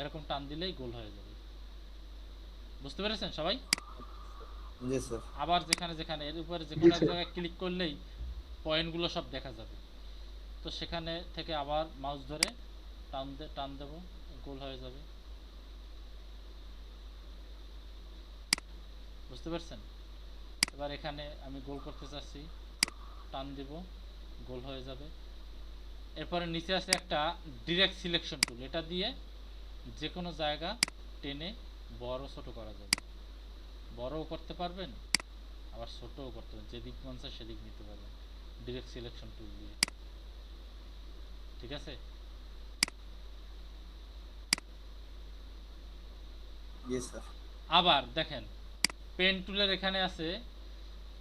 এরকম টান দিলেই গোল হয়ে যাবে। বুঝতে পেরেছেন সবাই? জি স্যার। আবার যেখানে যেখানে এর উপরে যে জি কোনো এক স্যার। জায়গায় ক্লিক করলেই পয়েন্টগুলো সব দেখা যাবে। তো সেখানে থেকে আবার মাউস ধরে টান দেবো, গোল হয়ে যাবে। বুঝতে পারছেন? এবার এখানে আমি গোল করতে চাচ্ছি, টান দেব, গোল হয়ে যাবে। এরপরে নিচে আছে একটা ডিরেক্ট সিলেকশন টুল, এটা দিয়ে যে কোনো জায়গা টেনে বড় ছোট করা যাবে। বড়ও করতে পারবেন আবার ছোটও করতে পারবেন, যেদিক মন চায় সেদিক নিতে পারবেন ডিরেক্ট সিলেকশন টুল দিয়ে। ঠিক আছে? জি স্যার। আবার দেখেন পেন টুলের এখানে আছে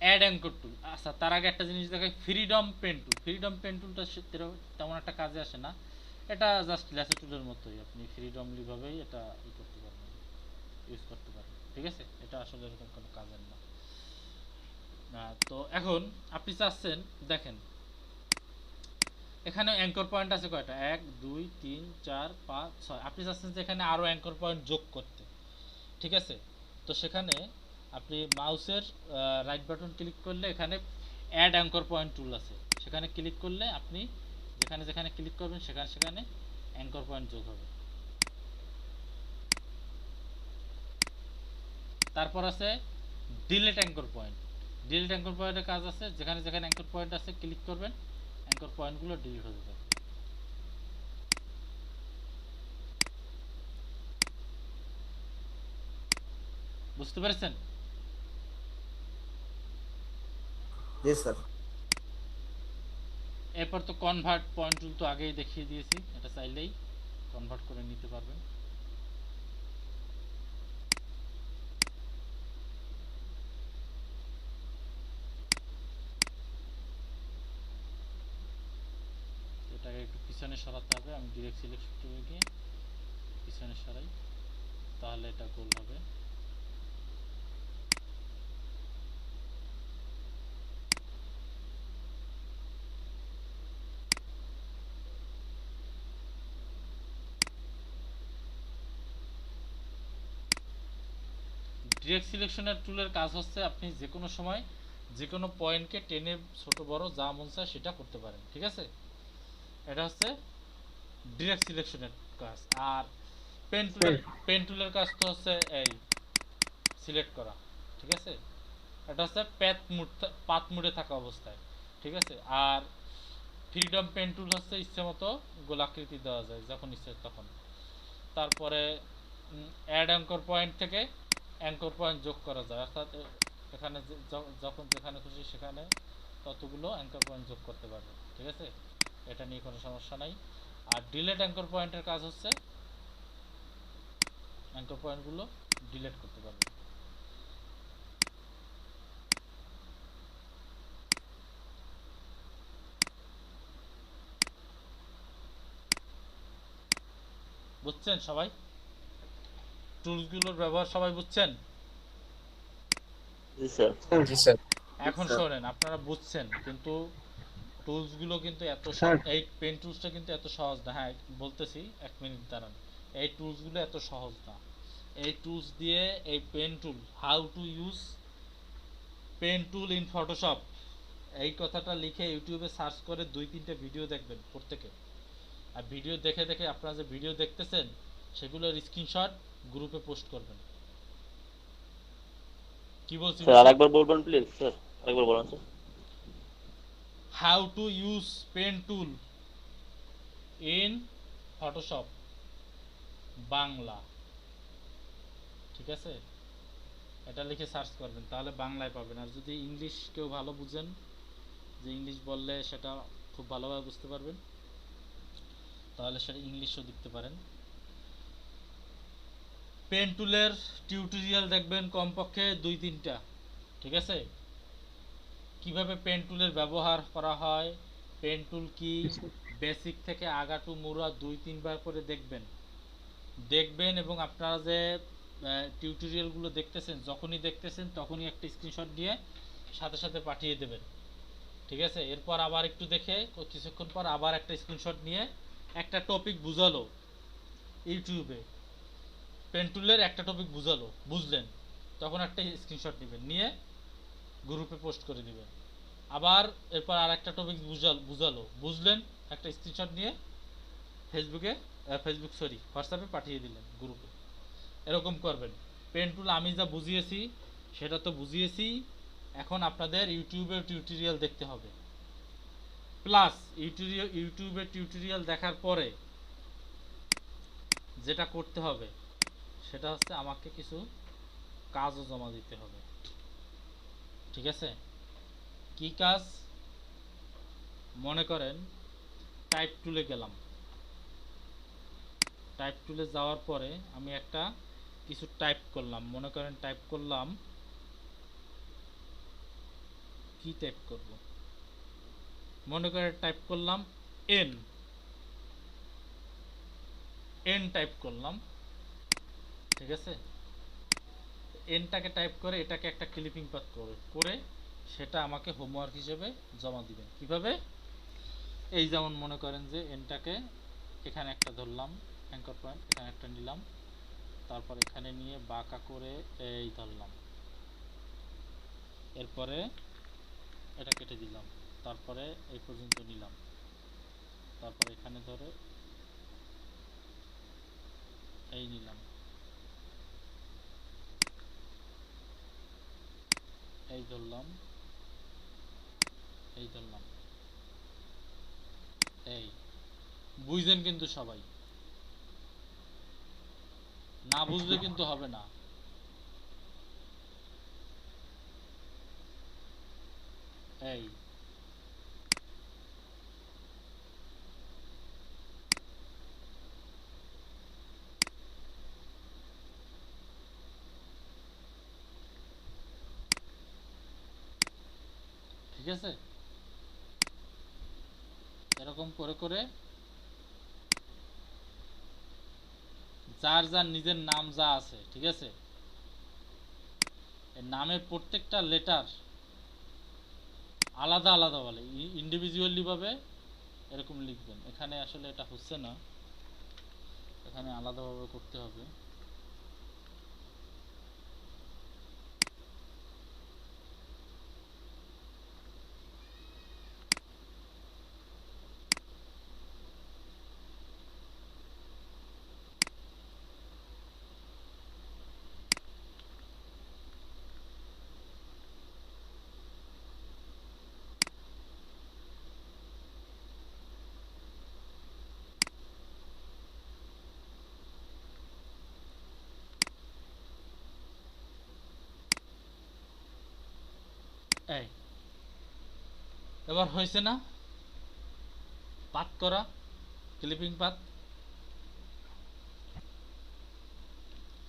অ্যাড অ্যাঙ্কর টুল। আচ্ছা, তার আগে একটা জিনিস দেখাই, freedom pen tool. Freedom pen টুলটা তেমন একটা কাজে আসে না, এটা জাস্ট ল্যাসো টুলের মতোই, আপনি ফ্রিডমলি ভাবেই এটা করতে পারবেন, ইউজ করতে পারবেন। ঠিক আছে? এটা আসলে এরকম কোনো কাজের না। তো এখন আপনি চাচ্ছেন, দেখেন এখানে অ্যাঙ্কর পয়েন্ট আছে কয়টা, 1 2 3 4 5 6। আপনি চাচ্ছেন যে এখানে আরও অ্যাঙ্কর পয়েন্ট যোগ করতে। ঠিক আছে? তো সেখানে আপনি মাউসের রাইট বাটন ক্লিক করলে এখানে অ্যাড অ্যাঙ্কর পয়েন্ট টুল আছে, সেখানে ক্লিক করলে আপনি যেখানে যেখানে ক্লিক করবেন সেখানে সেখানে অ্যাঙ্কর পয়েন্ট যোগ হবে। তারপর আছে delete anchor point. Delete anchor পয়েন্টের কাজ আছে, যেখানে যেখানে অ্যাঙ্কর পয়েন্ট আছে ক্লিক করবেন, অ্যাঙ্কর পয়েন্টগুলো ডিলিট হয়ে যাবে। বুঝতে পেরেছেন? জি স্যার। এরপর তো কনভার্ট পয়েন্ট টুল তো আগেই দেখিয়ে দিয়েছি, এটা চাইলেই কনভার্ট করে নিতে পারবেন। এটাকে একটু পিছনে সরাতে হবে, আমি ডিরেক্ট সিলেকশন টুলে গিয়ে পিছনে সরাই, তাহলে এটা গোল হবে। ডিরেক্ট সিলেকশনের টুলের কাজ হচ্ছে আপনি যে কোনো সময় যে কোনো পয়েন্টকে টেনে ছোট বড় যা মন চায় সেটা করতে পারেন। ঠিক আছে? এটা হচ্ছে ডিরেক্ট সিলেকশনের কাজ। আর পেন টুলের কাজ তো হচ্ছে এই সিলেক্ট করা। ঠিক আছে? এটা হচ্ছে পাত মুডে থাকা অবস্থায়। ঠিক আছে? আর ফ্রিডম পেন টুল হচ্ছে ইচ্ছে মতো গোলাকৃতি দেওয়া যায় যখন ইচ্ছে তখন। তারপরে অ্যাড অ্যাঙ্কর পয়েন্ট থেকে অ্যাঙ্কর পয়েন্ট যোগ করা যায়, অর্থাৎ এখানে যখন যেখানে খুশি সেখানে ততগুলো অ্যাঙ্কর পয়েন্ট যোগ করতে পারবে। ঠিক আছে? এটা নিয়ে কোনো সমস্যা নাই। আর ডিলেট অ্যাঙ্কর পয়েন্টের কাজ হচ্ছে অ্যাঙ্কর পয়েন্টগুলো ডিলিট করতে পারবে। বুঝছেন সবাই? টুলসগুলোর ব্যবহার সবাই বুঝছেন? জি স্যার। জি স্যার। এখন শোনেন, আপনারা বুঝছেন কিন্তু টুলসগুলো কিন্তু এত স্যার। এই পেন টুলসটা কিন্তু এত সহজ না। হ্যাঁ বলতেছি, 1 মিনিট দাঁড়ান। এই টুলসগুলো এত সহজ না। এই টুলস দিয়ে এই pen tool, how to use pen tool in Photoshop, এই কথাটা লিখে ইউটিউবে সার্চ করে 2-3টে ভিডিও দেখবেন প্রত্যেকে। আর ভিডিও দেখে দেখে আপনারা যে ভিডিও দেখতেছেন সেগুলোর স্ক্রিনশট গ্রুপে পোস্ট করবেন। কি বলছি? স্যার আরেকবার বলবেন প্লিজ স্যার, আরেকবার বলুন sir. How to use pen tool in Photoshop Bangla. ঠিক আছে? এটা লিখে সার্চ করবেন, তাহলে বাংলায় পাবেন। আর যদি ইংলিশ কেউ ভালো বুঝেন, যে ইংলিশ বললে সেটা খুব ভালোভাবে বুঝতে পারবেন, তাহলে সেটা ইংলিশও দেখতে পারেন। পেন টুলের টিউটোরিয়াল দেখবেন কমপক্ষে 2-3টা, ঠিক আছে? কিভাবে পেন টুলের ব্যবহার করা হয়, পেন টুল কি, বেসিক থেকে আগা টু মুরা 2-3 বার করে দেখবেন এবং আপনারা যে টিউটোরিয়ালগুলো দেখতেছেন, যখনই দেখতেছেন তখনই একটা স্ক্রিনশট দিয়ে সাথে সাথে পাঠিয়ে দেবেন, ঠিক আছে? এরপর আবার একটু দেখে কিছুক্ষণ পর আবার একটা স্ক্রিনশট নিয়ে একটা টপিক বুঝালো ইউটিউবে, পেন টুলের একটা টপিক বুঝলেন, তখন একটা স্ক্রিনশট নেবেন, নিয়ে গ্রুপে পোস্ট করে দিবেন। আবার এরপর আর একটা টপিক বুঝলেন, একটা স্ক্রিনশট নিয়ে হোয়াটসঅ্যাপে পাঠিয়ে দিলেন গ্রুপে। এরকম করবেন। পেন টুল আমি যা বুঝিয়েছি সেটা তো বুঝিয়েছি, এখন আপনাদের ইউটিউবের টিউটোরিয়াল দেখতে হবে। প্লাস ইউটিউবের টিউটোরিয়াল দেখার পরে যেটা করতে হবে সেটা হচ্ছে আমাকে কিছু কাজও জমা দিতে হবে, ঠিক আছে? কি কাজ? মনে করেন টাইপ টুলে গেলাম, টাইপ টুলে যাওয়ার পরে আমি একটা কিছু টাইপ করলাম, মনে করেন টাইপ করলাম, কি টাইপ করব, মনে করেন টাইপ করলাম এন টাইপ করলাম, ঠিক আছে? এনটাকে টাইপ করে এটাকে একটা ক্লিপিং পাথ করে সেটা আমাকে হোমওয়ার্ক হিসেবে জমা দিবেন। কিভাবে? এই যেমন মনে করেন যে এনটাকে এখানে একটা ধরলাম, অ্যাঙ্কর পয়েন্ট এখানে একটা নিলাম, তারপর এখানে নিয়ে বাঁকা করে এই ধরলাম, এরপরে এটা কেটে দিলাম, তারপরে এই পর্যন্ত নিলাম, তারপর এখানে ধরে এই নিলাম, এই ধরলাম, এই ধরলাম, এই বুঝলেন কিন্তু সবাই, না বুঝলে কিন্তু হবে না। এই ঠিক আছে? এরকম করে করে যার যার নিজের নাম যা আছে, ঠিক আছে, এই নামের প্রত্যেকটা লেটার আলাদা আলাদা বলে, ইন্ডিভিজুয়ালি ভাবে এরকম লিখবেন। এখানে আসলে এটা হচ্ছে না, এখানে আলাদাভাবে করতে হবে। এই এবার হয়েছে না পাত করা, ক্লিপিং পাত?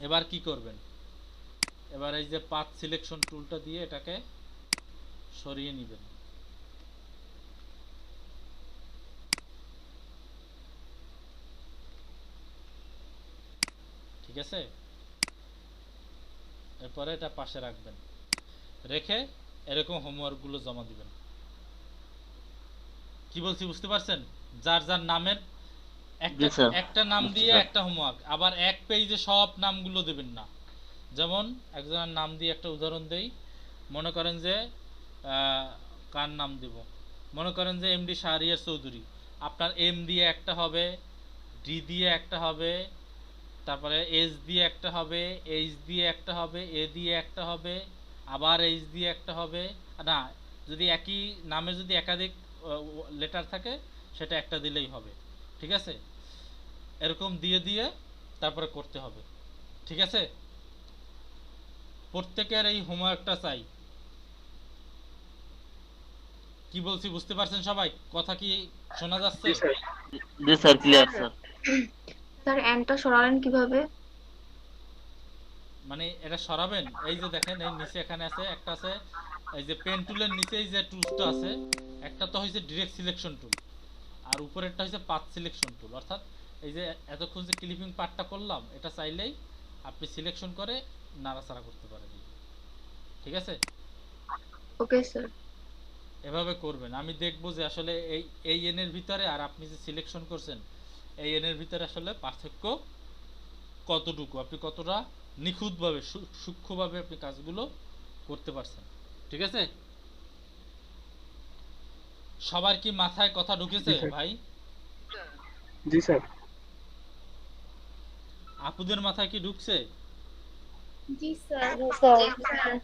এবার কি করবেন? এবার এই যে পাথ সিলেকশন টুলটা দিয়ে এটাকে সরিয়ে নেবেন, ঠিক আছে? এরপরে এটা পাশে রাখবেন, রেখে এরকম হোমওয়ার্কগুলো জমা দিবেন। কি বলছি বুঝতে পারছেন? যার যার নামের একটা একটা নাম দিয়ে একটা হোমওয়ার্ক, আবার এক পেজে সব নামগুলো দেবেন না। যেমন একজনের নাম দিয়ে একটা উদাহরণ দেই, মনে করেন যে কার নাম দেব, মনে করেন যে এমডি শাহরিয়ার চৌধুরী, আপনার এম দিয়ে একটা হবে, ডি দিয়ে একটা হবে, তারপরে এস দিয়ে একটা হবে, এইচ দিয়ে একটা হবে, এ দিয়ে একটা হবে, আবার এইচ দিয়ে একটা হবে, না যদি একই নামে যদি একাধিক লেটার থাকে সেটা একটা দিলেই হবে, ঠিক আছে? এরকম দিয়ে দিয়ে তারপরে করতে হবে, ঠিক আছে? প্রত্যেকের এই হোমওয়ার্কটা চাই। কি বলছি বুঝতে পারছেন সবাই? কথা কি শোনা যাচ্ছে? জি স্যার। জি স্যার, ক্লিয়ার স্যার। স্যার এন্ডটা সরালেন কিভাবে? মানে এটা সরাবেন, এই যে দেখেন এই নিচে এখানে আছে একটা আছে, এই যে পেন টুলের নিচে এই যে টুলসটা আছে, একটা তো হইছে ডিরেক্ট সিলেকশন টুল, আর উপরেরটা হইছে পাথ সিলেকশন টুল। অর্থাৎ এই যে এতক্ষণ যে ক্লিপিং পার্টটা করলাম, এটা চাইলেই আপনি সিলেকশন করে নাড়াচাড়া করতে পারেন। ঠিক আছে? Okay sir. এভাবে করবেন, আমি দেখবো যে আসলে এই এনের ভিতরে আর আপনি যে সিলেকশন করছেন এই এনের ভিতরে আসলে পার্থক্য কতটুকু, আপনি কতটা নিখুঁতভাবে সূক্ষ্মভাবে আপনি কাজগুলো করতে পারছেন। ঠিক আছে? সবার কি মাথায় কথা ঢুকেছে জি স্যার। ভাই? জি স্যার। আপুদের মাথায় কি ঢুকছে? জি স্যার। জি স্যার। জি স্যার।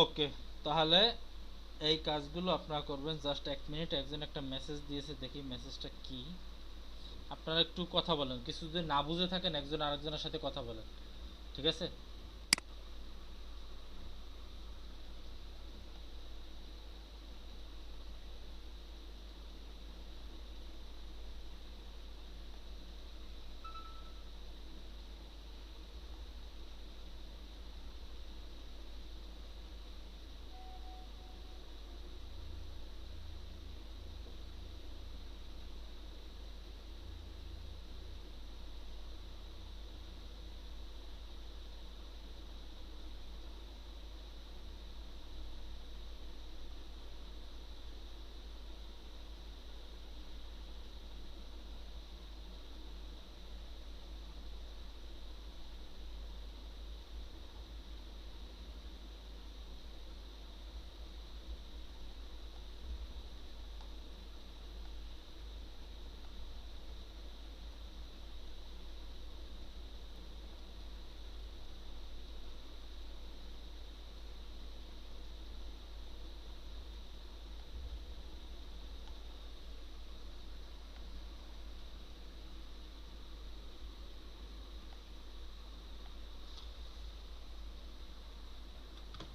ওকে, তাহলে এই কাজগুলো আপনারা করবেন। জাস্ট 1 মিনিট, একজন একটা মেসেজ দিয়েছে, দেখি মেসেজটা কি। আপনারা একটু কথা বলেন, কিছু যদি না বুঝে থাকেন একজন আরেকজনের সাথে কথা বলেন। ঠিক আছে?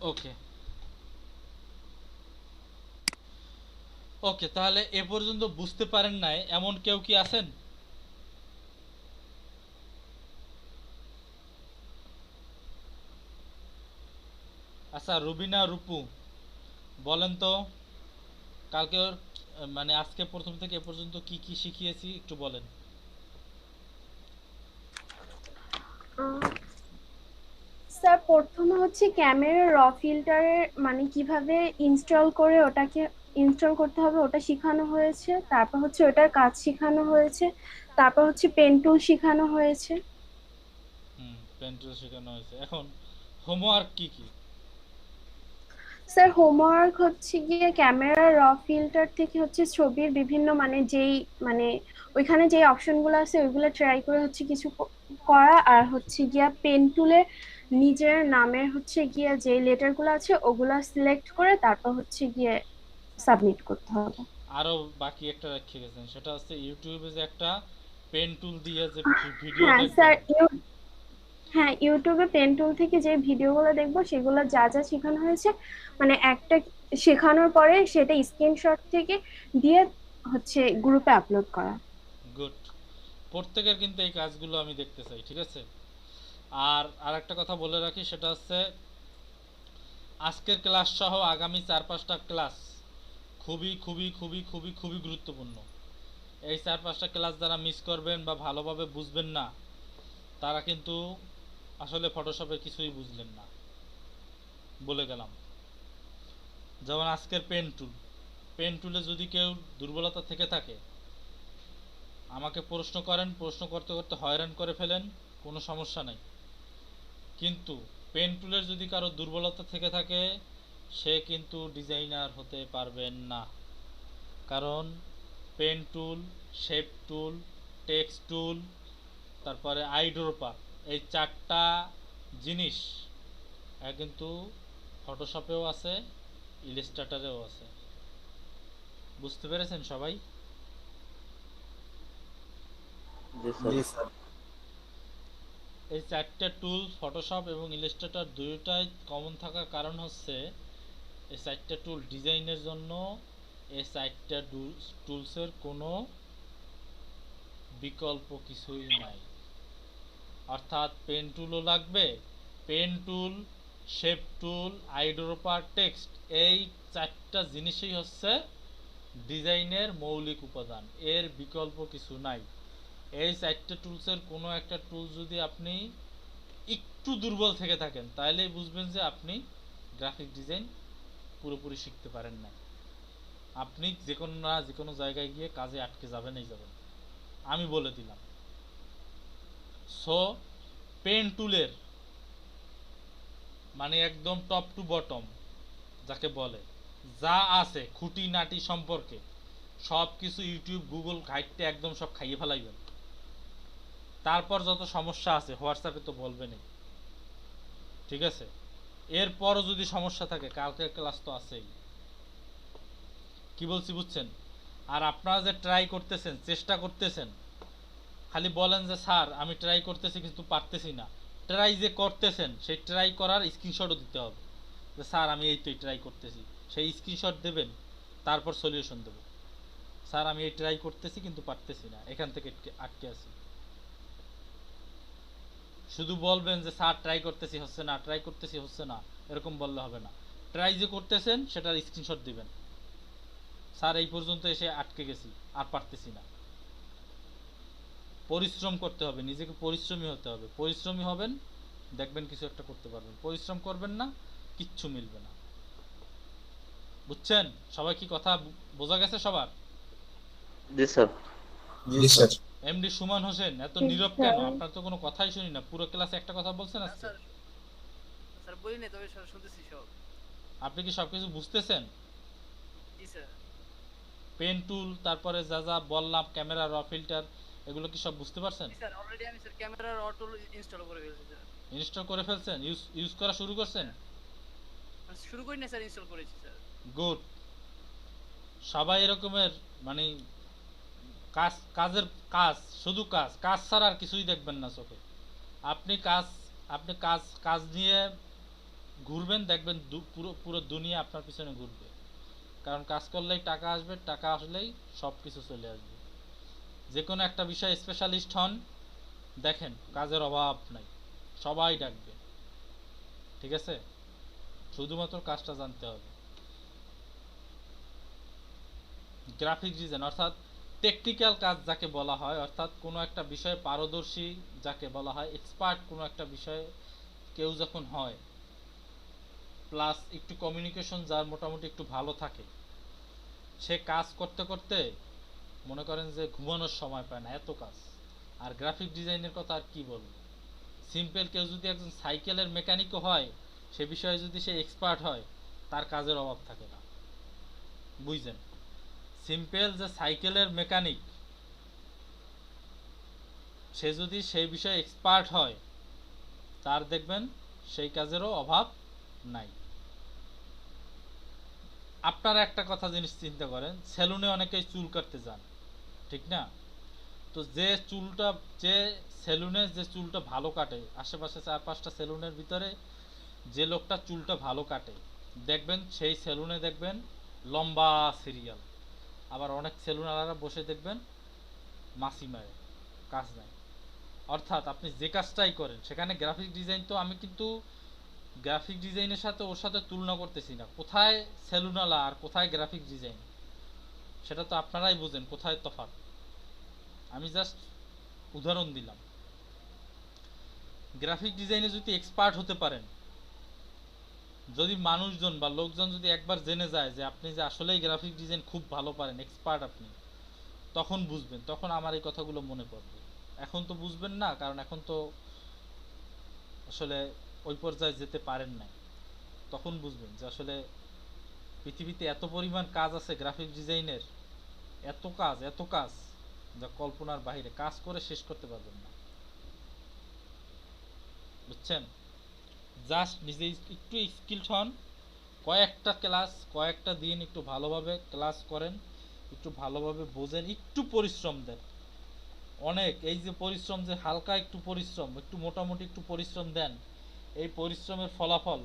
ওকে ওকে, তাহলে এ পর্যন্ত বুঝতে পারেন নাই এমন কেউ কি আছেন? আচ্ছা রুবিনা, রূপু, বলেন তো কালকে মানে আজকে প্রথম থেকে এ পর্যন্ত কি কি শিখিয়েছি একটু বলেন। স্যার প্রথমে হচ্ছে ক্যামেরা র ফিল্টারের মানে কিভাবে ইনস্টল করে ওটাকে ইনস্টল করতে হবে ওটা শেখানো হয়েছে, তারপর হচ্ছে ওটার কাজ শেখানো হয়েছে, তারপর হচ্ছে পেন টুল শেখানো হয়েছে। পেন্টুল শেখানো হয়েছে। এখন হোমওয়ার্ক কি কি? স্যার হোমওয়ার্ক হচ্ছে গিয়ে ক্যামেরা র ফিল্টার থেকে হচ্ছে ছবির বিভিন্ন মানে যেই মানে ওইখানে যে অপশনগুলো আছে ওইগুলো ট্রাই করে হচ্ছে কিছু করা, আর হচ্ছে গিয়া পেন টুলে নিজের নামের হচ্ছে গিয়ে যে লেটারগুলো আছে ওগুলা সিলেক্ট করে তারপর হচ্ছে গিয়ে সাবমিট করতে হবে। আরো বাকি একটা রেখে গেছেন, সেটা হচ্ছে ইউটিউবে যে একটা পেন টুল দিয়ে যে ভিডিও হ্যাঁ স্যার দেখবেন। হ্যাঁ ইউটিউবে পেন টুল থেকে যে ভিডিওগুলো দেখবো সেগুলো যা যা শেখানো হয়েছে মানে একটা শেখানোর পরে সেটা স্ক্রিনশট থেকে দিয়ে হচ্ছে গ্রুপে আপলোড করা। গুড, প্রত্যেকের কিন্তু এই কাজগুলো আমি দেখতে চাই। ঠিক আছে? আর আরেকটা কথা বলে রাখি, সেটা হচ্ছে আজকের ক্লাস সহ আগামী 4-5টা ক্লাস খুবই খুবই খুবই খুবই খুবই গুরুত্বপূর্ণ। এই 4-5টা ক্লাস যারা মিস করবেন বা ভালোভাবে বুঝবেন না তারা কিন্তু আসলে ফটোশপের কিছুই বুঝলেন না, বলে গেলাম। যেমন আজকের পেন টুল, পেন টুলে যদি কেউ দুর্বলতা থেকে থাকে আমাকে প্রশ্ন করেন, প্রশ্ন করতে করতে হয়রান করে ফেলেন, কোনো সমস্যা নাই। কিন্তু পেন টুলের যদি কারো দুর্বলতা থেকে থাকে সে কিন্তু ডিজাইনার হতে পারবেন না। কারণ পেন টুল, শেপ টুল, টেক্সট টুল, তারপরে আইড্রোপার, এই 4টা জিনিস কিন্তু ফটোশপেও আছে, ইলাস্ট্রেটরেও আছে। বুঝতে পেরেছেন সবাই? জি স্যার। জি স্যার। এই 4টা টুল ফটোশপ এবং ইলাস্ট্রেটর দুটোটাই কমন থাকার কারণ হচ্ছে এই 4টা টুল ডিজাইনের জন্য এই 4টা টুলসের কোনো বিকল্প কিছুই নাই। অর্থাৎ পেন টুলও লাগবে, পেন টুল, শেপ টুল, আইড্রোপার, টেক্সট, এই 4টা জিনিসই হচ্ছে ডিজাইনের মৌলিক উপাদান, এর বিকল্প কিছু নাই। এই 4টা টুলসের কোনো একটা টুল যদি আপনি একটু দুর্বল থেকে থাকেন তাহলেই বুঝবেন যে আপনি গ্রাফিক ডিজাইন পুরোপুরি শিখতে পারেন না। আপনি যে কোনো জায়গায় গিয়ে কাজে আটকে যাবেনই যাবেন, আমি বলে দিলাম। সো পেন টুলের মানে একদম টপ টু বটম যাকে বলে যা আছে খুঁটিনাটি সম্পর্কে সব কিছু ইউটিউব, গুগল ঘাইটে একদম সব খাইয়ে ফেলাইবেন। তারপর যত সমস্যা আছে হোয়াটসঅ্যাপে তো বলবেনই, ঠিক আছে? এরপরও যদি সমস্যা থাকে কালকের ক্লাস তো আছেই। কি বলছি বুঝছেন? আর আপনারা যে ট্রাই করতেছেন, চেষ্টা করতেছেন, খালি বলেন যে স্যার আমি ট্রাই করতেছি কিন্তু পারতেছি না। ট্রাই যে করতেছেন সেই ট্রাই করার স্ক্রিনশটও দিতে হবে যে স্যার আমি এই তো ট্রাই করতেছি, সেই স্ক্রিনশট দেবেন, তারপর সলিউশন দেব। স্যার আমি এই ট্রাই করতেছি কিন্তু পারতেছি না, এখান থেকে আটকে আছি। শুধু বলবেন যে স্যার ট্রাই করতেছি হচ্ছে না, ট্রাই করতেছি হচ্ছে না, এরকম বললে হবে না। ট্রাই যে করতেছেন সেটার স্ক্রিনশট দিবেন, স্যার এই পর্যন্ত এসে আটকে গেছি, আর পারতেছি না। পরিশ্রম করতে হবে, নিজেকে পরিশ্রমী হতে হবে। পরিশ্রমী হবেন, দেখবেন কিছু একটা করতে পারবেন। পরিশ্রম করবেন না, কিচ্ছু মিলবে না। বুঝছেন সবাই? কি কথা বোঝা গেছে সবার? জি স্যার। জি স্যার। এমডি সুমন হোসেন এত জি, নীরব স্যার। কেন? আপনার তো কোনো কথাই শুনি না, পুরো ক্লাসে একটা কথা বলছেন আজকে। স্যার বলি নাই, তবে স্যার শুনতেছি সব। আপনি কি সবকিছু বুঝতেছেন? জি স্যার। পেন টুল, তারপরে যা যা বললাম, ক্যামেরা, র ফিল্টার, এগুলো কি সব বুঝতে পারছেন? জি স্যার, অলরেডি আমি স্যার ক্যামেরার অটো ইনস্টল করে ফেলছি স্যার। ইনস্টল করে ফেলছেন? ইউজ করা শুরু করছেন? শুরু করি না স্যার, ইনস্টল করেছি স্যার। গুড। সবাই এরকমের মানে কাজের কাজ, শুধু কাজ, কাজ ছাড়া আর কিছুই দেখবেন না চোখে। আপনি কাজ নিয়ে ঘুরবেন, দেখবেন পুরো পুরো দুনিয়া আপনার পিছনে ঘুরবে। কারণ কাজ করলেই টাকা আসবে, টাকা আসলেই সব কিছু চলে আসবে। যে কোনো একটা বিষয়ে স্পেশালিস্ট হন, দেখেন কাজের অভাব নাই, সবাই ডাকবে। ঠিক আছে? শুধুমাত্র কাজটা জানতে হবে। গ্রাফিক ডিজাইন অর্থাৎ টেকনিক্যাল কাজ যাকে বলা হয়, অর্থাৎ কোনো একটা বিষয়ে পারদর্শী যাকে বলা হয়, এক্সপার্ট কোনো একটা বিষয়ে কেউ যখন হয়, প্লাস একটু কমিউনিকেশন যার মোটামুটি একটু ভালো থাকে, সে কাজ করতে করতে মনে করেন যে ঘুমানোর সময় পায় না, এত কাজ। আর গ্রাফিক ডিজাইনের কথা আর কি বলবো। সিম্পল কেউ যদি একজন সাইকেলের মেকানিকও হয়, সে বিষয়ে যদি সে এক্সপার্ট হয়, তার কাজের অভাব থাকে না। বুঝছেন? সিম্পল যে সাইকেলের মেকানিক, সে যদি সেই বিষয়ে এক্সপার্ট হয়, তার দেখবেন সেই কাজেরও অভাব নাই। আপনারা একটা কথা জিনিস চিন্তা করেন, সেলুনে অনেকেই চুল কাটতে যান, ঠিক না? তো যে সেলুনে যে চুলটা ভালো কাটে, আশেপাশে 4-5টা সেলুনের ভিতরে যে লোকটা চুলটা ভালো কাটে, দেখবেন সেই সেলুনে দেখবেন লম্বা সিরিয়াল। আবার অনেক সেলুনাররা বসে দেখবেন মাসি মারে, কাজ নাই। অর্থাৎ আপনি যে কাজটাই করেন সেখানে গ্রাফিক ডিজাইন, তো আমি কিন্তু গ্রাফিক ডিজাইনের সাথে ওর সাথে তুলনা করতেছি না। কোথায় সেলুনালা আর কোথায় গ্রাফিক ডিজাইন, সেটা তো আপনারাই বুঝেন কোথায় তফাৎ। আমি জাস্ট উদাহরণ দিলাম। গ্রাফিক ডিজাইনে যদি এক্সপার্ট হতে পারেন, যদি মানুষজন বা লোকজন যদি একবার জেনে যায় যে আপনি যে আসলেই গ্রাফিক ডিজাইন খুব ভালো পারেন, এক্সপার্ট আপনি, তখন বুঝবেন, তখন আমার এই কথাগুলো মনে পড়বে। এখন তো বুঝবেন না, কারণ এখন তো আসলে ওই পর্যায়ে যেতে পারেন না। তখন বুঝবেন যে আসলে পৃথিবীতে এত পরিমাণ কাজ আছে গ্রাফিক ডিজাইনের, এত কাজ যা কল্পনার বাইরে, কাজ করে শেষ করতে পারবেন না, বুঝছেন? জাস্ট নিজে একটু স্কিলড হন, কয়েকটা ক্লাস, কয়েকটা দিন একটু ভালোভাবে ক্লাস করেন, একটু ভালোভাবে বোঝেন, একটু পরিশ্রম দেন। অনেক এই যে পরিশ্রম, যে হালকা একটু পরিশ্রম, একটু মোটামুটি একটু পরিশ্রম দেন, এই পরিশ্রমের ফলাফল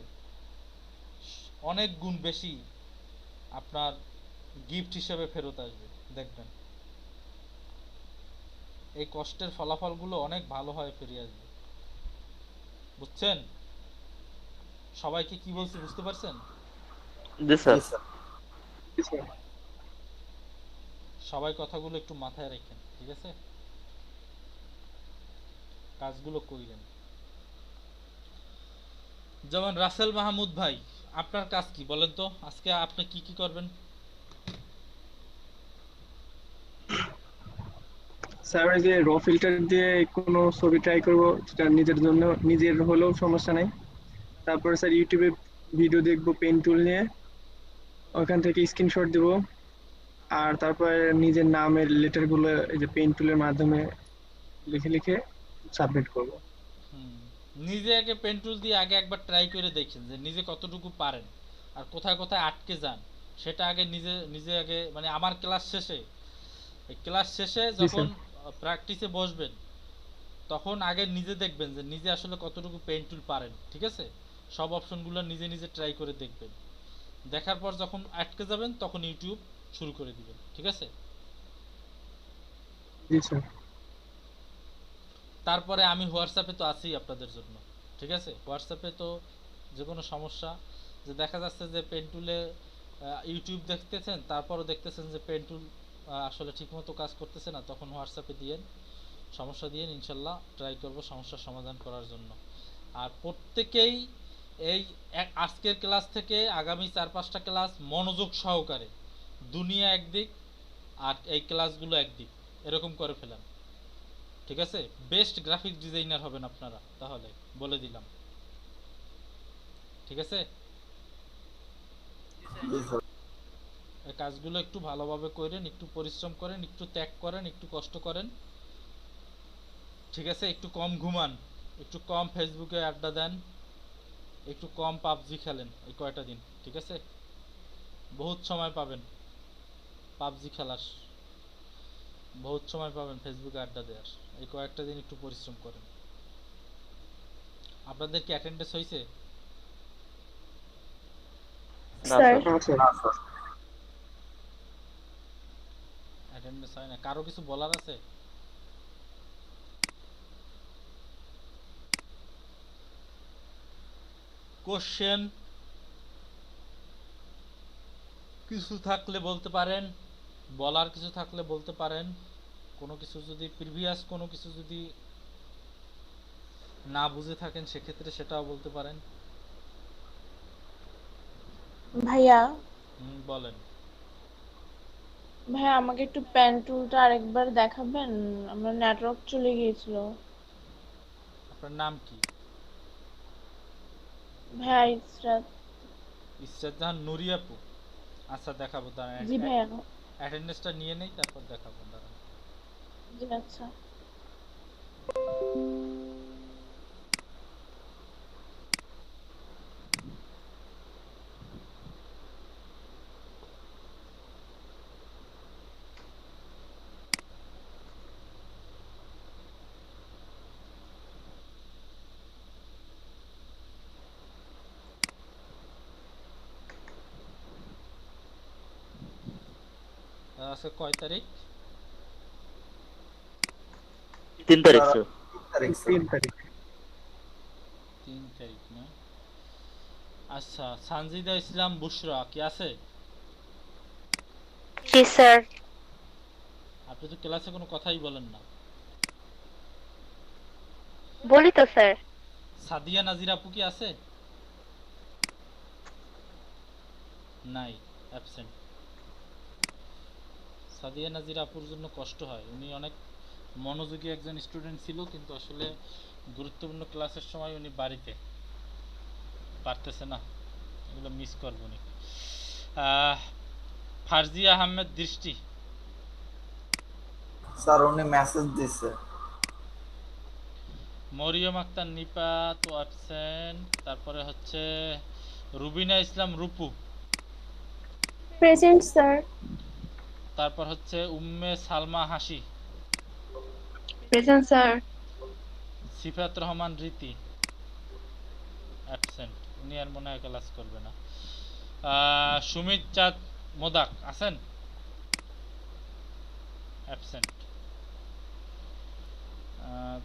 অনেক গুণ বেশি আপনার গিফট হিসেবে ফেরত আসবে, দেখবেন। এই কষ্টের ফলাফলগুলো অনেক ভালো হয় ফিরে আসবে, বুঝছেন? সবাইকে কি বলছি বুঝতে পারছেন? জি স্যার। জি স্যার। জি স্যার। সবাই কথাগুলো একটু মাথায় রাখেন, ঠিক আছে? কাজগুলো কইরেন। যেমন রাসেল মাহমুদ ভাই, আপনার কাজ কি বলেন তো? আজকে আপনি কি কি করবেন? স্যার ওই যে র ফিল্টার দিয়ে কোনো ছবি ট্রাই করবো, যেটা নিজের জন্য, নিজের হলেও সমস্যা নাই। তারপরে স্যার ইউটিউবে ভিডিও দেখবো পেন টুল নিয়ে, ওখান থেকে স্ক্রিনশট দিব। আর তারপরে নিজের নামের লেটার গুলো এই যে পেন টুলের মাধ্যমে লিখে লিখে সাবমিট করব। হুম, নিজে আগে পেন টুল দিয়ে আগে একবার ট্রাই করে দেখেন যে নিজে কতটুকু পারেন আর কোথায় কোথায় আটকে যান, সেটা আগে নিজে নিজে আগে, মানে আমার ক্লাস শেষে, এই ক্লাস শেষে জি যখন স্যার। প্র্যাকটিসে বসবেন, তখন আগে নিজে দেখবেন যে নিজে আসলে কতটুকু পেন টুল পারেন, ঠিক আছে? সব অপশনগুলো নিজে নিজে ট্রাই করে দেখবেন। দেখার পর যখন আটকে যাবেন তখন ইউটিউব শুরু করে দিবেন, ঠিক আছে? জি স্যার। তারপরে আমি হোয়াটসঅ্যাপে তো আছি আপনাদের জন্য, ঠিক আছে? হোয়াটসঅ্যাপে তো যে কোনো সমস্যা, যে দেখা যাচ্ছে যে পেন টুলে ইউটিউব দেখতেছেন, তারপরও দেখতেছেন যে পেন টুল আসলে ঠিকমতো কাজ করতেছে না, তখন হোয়াটসঅ্যাপে দিয়েন, সমস্যা দিয়েন, ইনশাল্লাহ ট্রাই করব সমস্যার সমাধান করার জন্য। আর প্রত্যেকেই এই আজকের ক্লাস থেকে আগামী 4-5টা ক্লাস মনোযোগ সহকারে, দুনিয়া একদিক আর এই ক্লাসগুলো একদিক, এরকম করে ফেলেন, ঠিক আছে? বেস্ট গ্রাফিক ডিজাইনার হবেন আপনারা, তাহলে বলে দিলাম, ঠিক আছে? জি স্যার জি ইনশাল্লাহ। স্যার। এই কাজগুলো একটু ভালোভাবে করেন, একটু পরিশ্রম করেন, একটু ত্যাগ করেন, একটু কষ্ট করেন, ঠিক আছে? একটু কম ঘুমান, একটু কম ফেসবুকে আড্ডা দেন, একটু কম পাবজি খেলেন এই কয়টা দিন, ঠিক আছে? বহুত সময় পাবেন পাবজি খেলার, বহুত সময় পাবেন ফেসবুকে আড্ডা দেওয়ার, এই কয়েকটা দিন একটু পরিশ্রম করেন। আপনাদের কি অ্যাটেন্ডেন্স হয়েছে? না স্যার স্যার। হ্যাঁ স্যার। না স্যার। অ্যাটেন্ডেন্স হয় না? কারো কিছু বলার আছে? কোশ্চেন কিছু থাকলে বলতে পারেন, বলার কিছু থাকলে বলতে পারেন, কোনো কিছু যদি প্রিভিয়াস কোনো কিছু যদি না বুঝে থাকেন সেক্ষেত্রে সেটাও বলতে পারেন। ভাইয়া, বলেন। ভাইয়া আমাকে একটু পেন টুলটা আরেকবার দেখাবেন? আমার নেটওয়ার্ক চলে গিয়েছিল। আপনার নাম কি? ভাইয়া ইসরাত। ইসরাত জাহান নুরি আপু? আচ্ছা দেখাবো, দাঁড়ান জি ভাইয়া। অ্যাটেন্ডেন্সটা নিয়ে নেই, তারপর দেখাবো, দাঁড়ান। জি আচ্ছা। আজকে কয় তারিখ? 3 তারিখ স্যার। 3 তারিখ স্যার। 3 তারিখ। 3 তারিখ না? আচ্ছা, সানজিদা ইসলাম বুশরা কি আছে? জি স্যার। আপনি তো ক্লাসে কোনো কথাই বলেন না। বলি তো স্যার। সাদিয়া নাজির আপু কি আছে? নাই, অ্যাবসেন্ট। সাদিয়া নাজির আপুর জন্য কষ্ট হয়, উনি অনেক মনোযোগী একজন স্টুডেন্ট ছিল, কিন্তু আসলে গুরুত্বপূর্ণ ক্লাসের সময় উনি বাড়িতে পারতেছে না, এগুলো মিস করবো না। ফারজিয়া আহমেদ দৃষ্টি, স্যার উনি মেসেজ দিছে। মরিয়ম আক্তার নিপা তো অ্যাবসেন্ট। তারপরে হচ্ছে রুবিনা ইসলাম রূপু, প্রেজেন্ট স্যার। তারপর হচ্ছে উম্মে সালমা হাসি, প্রেজেন্ট স্যার। সিফাত রহমান রীতি অ্যাবসেন্ট, উনি আর মনে হয় ক্লাস করবে না। সুমিত চাঁদ মোদাক আছেন? অ্যাবসেন্ট।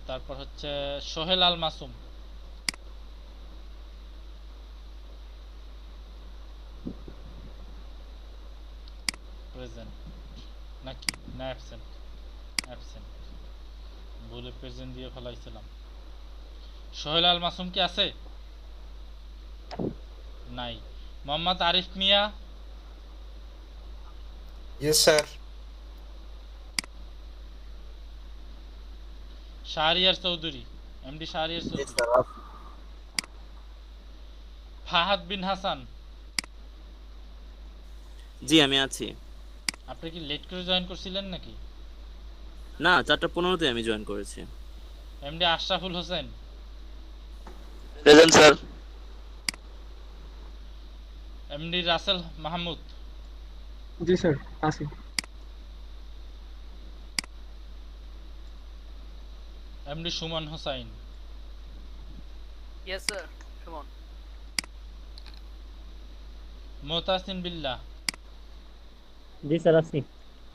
তারপর হচ্ছে সোহেল আল মাসুম, প্রেজেন্ট নাকি না অ্যাবসেন্ট? অ্যাবসেন্ট, বলে প্রেজেন্ট দিয়ে ফেলাইছিলাম। সোহেল আল মাসুম কি আছে? নাই। Mohammad Arif Mia, Yes, sir. Shahriar Chowdhury, MD Shahriar G Chowdhury, sir আছে। ফাহাদ বিন হাসান। জি আমি আছি। আপনি কি লেট করে জয়েন করছিলেন নাকি? না, 4:15-তে আমি জয়েন করেছি। MD Ashraful Hossain, present sir. MD Rasel Mahmud, জি স্যার আছি। MD Sumon Hossain, Yes, sir. Come on. Motasin Billah. জি স্যার আছি।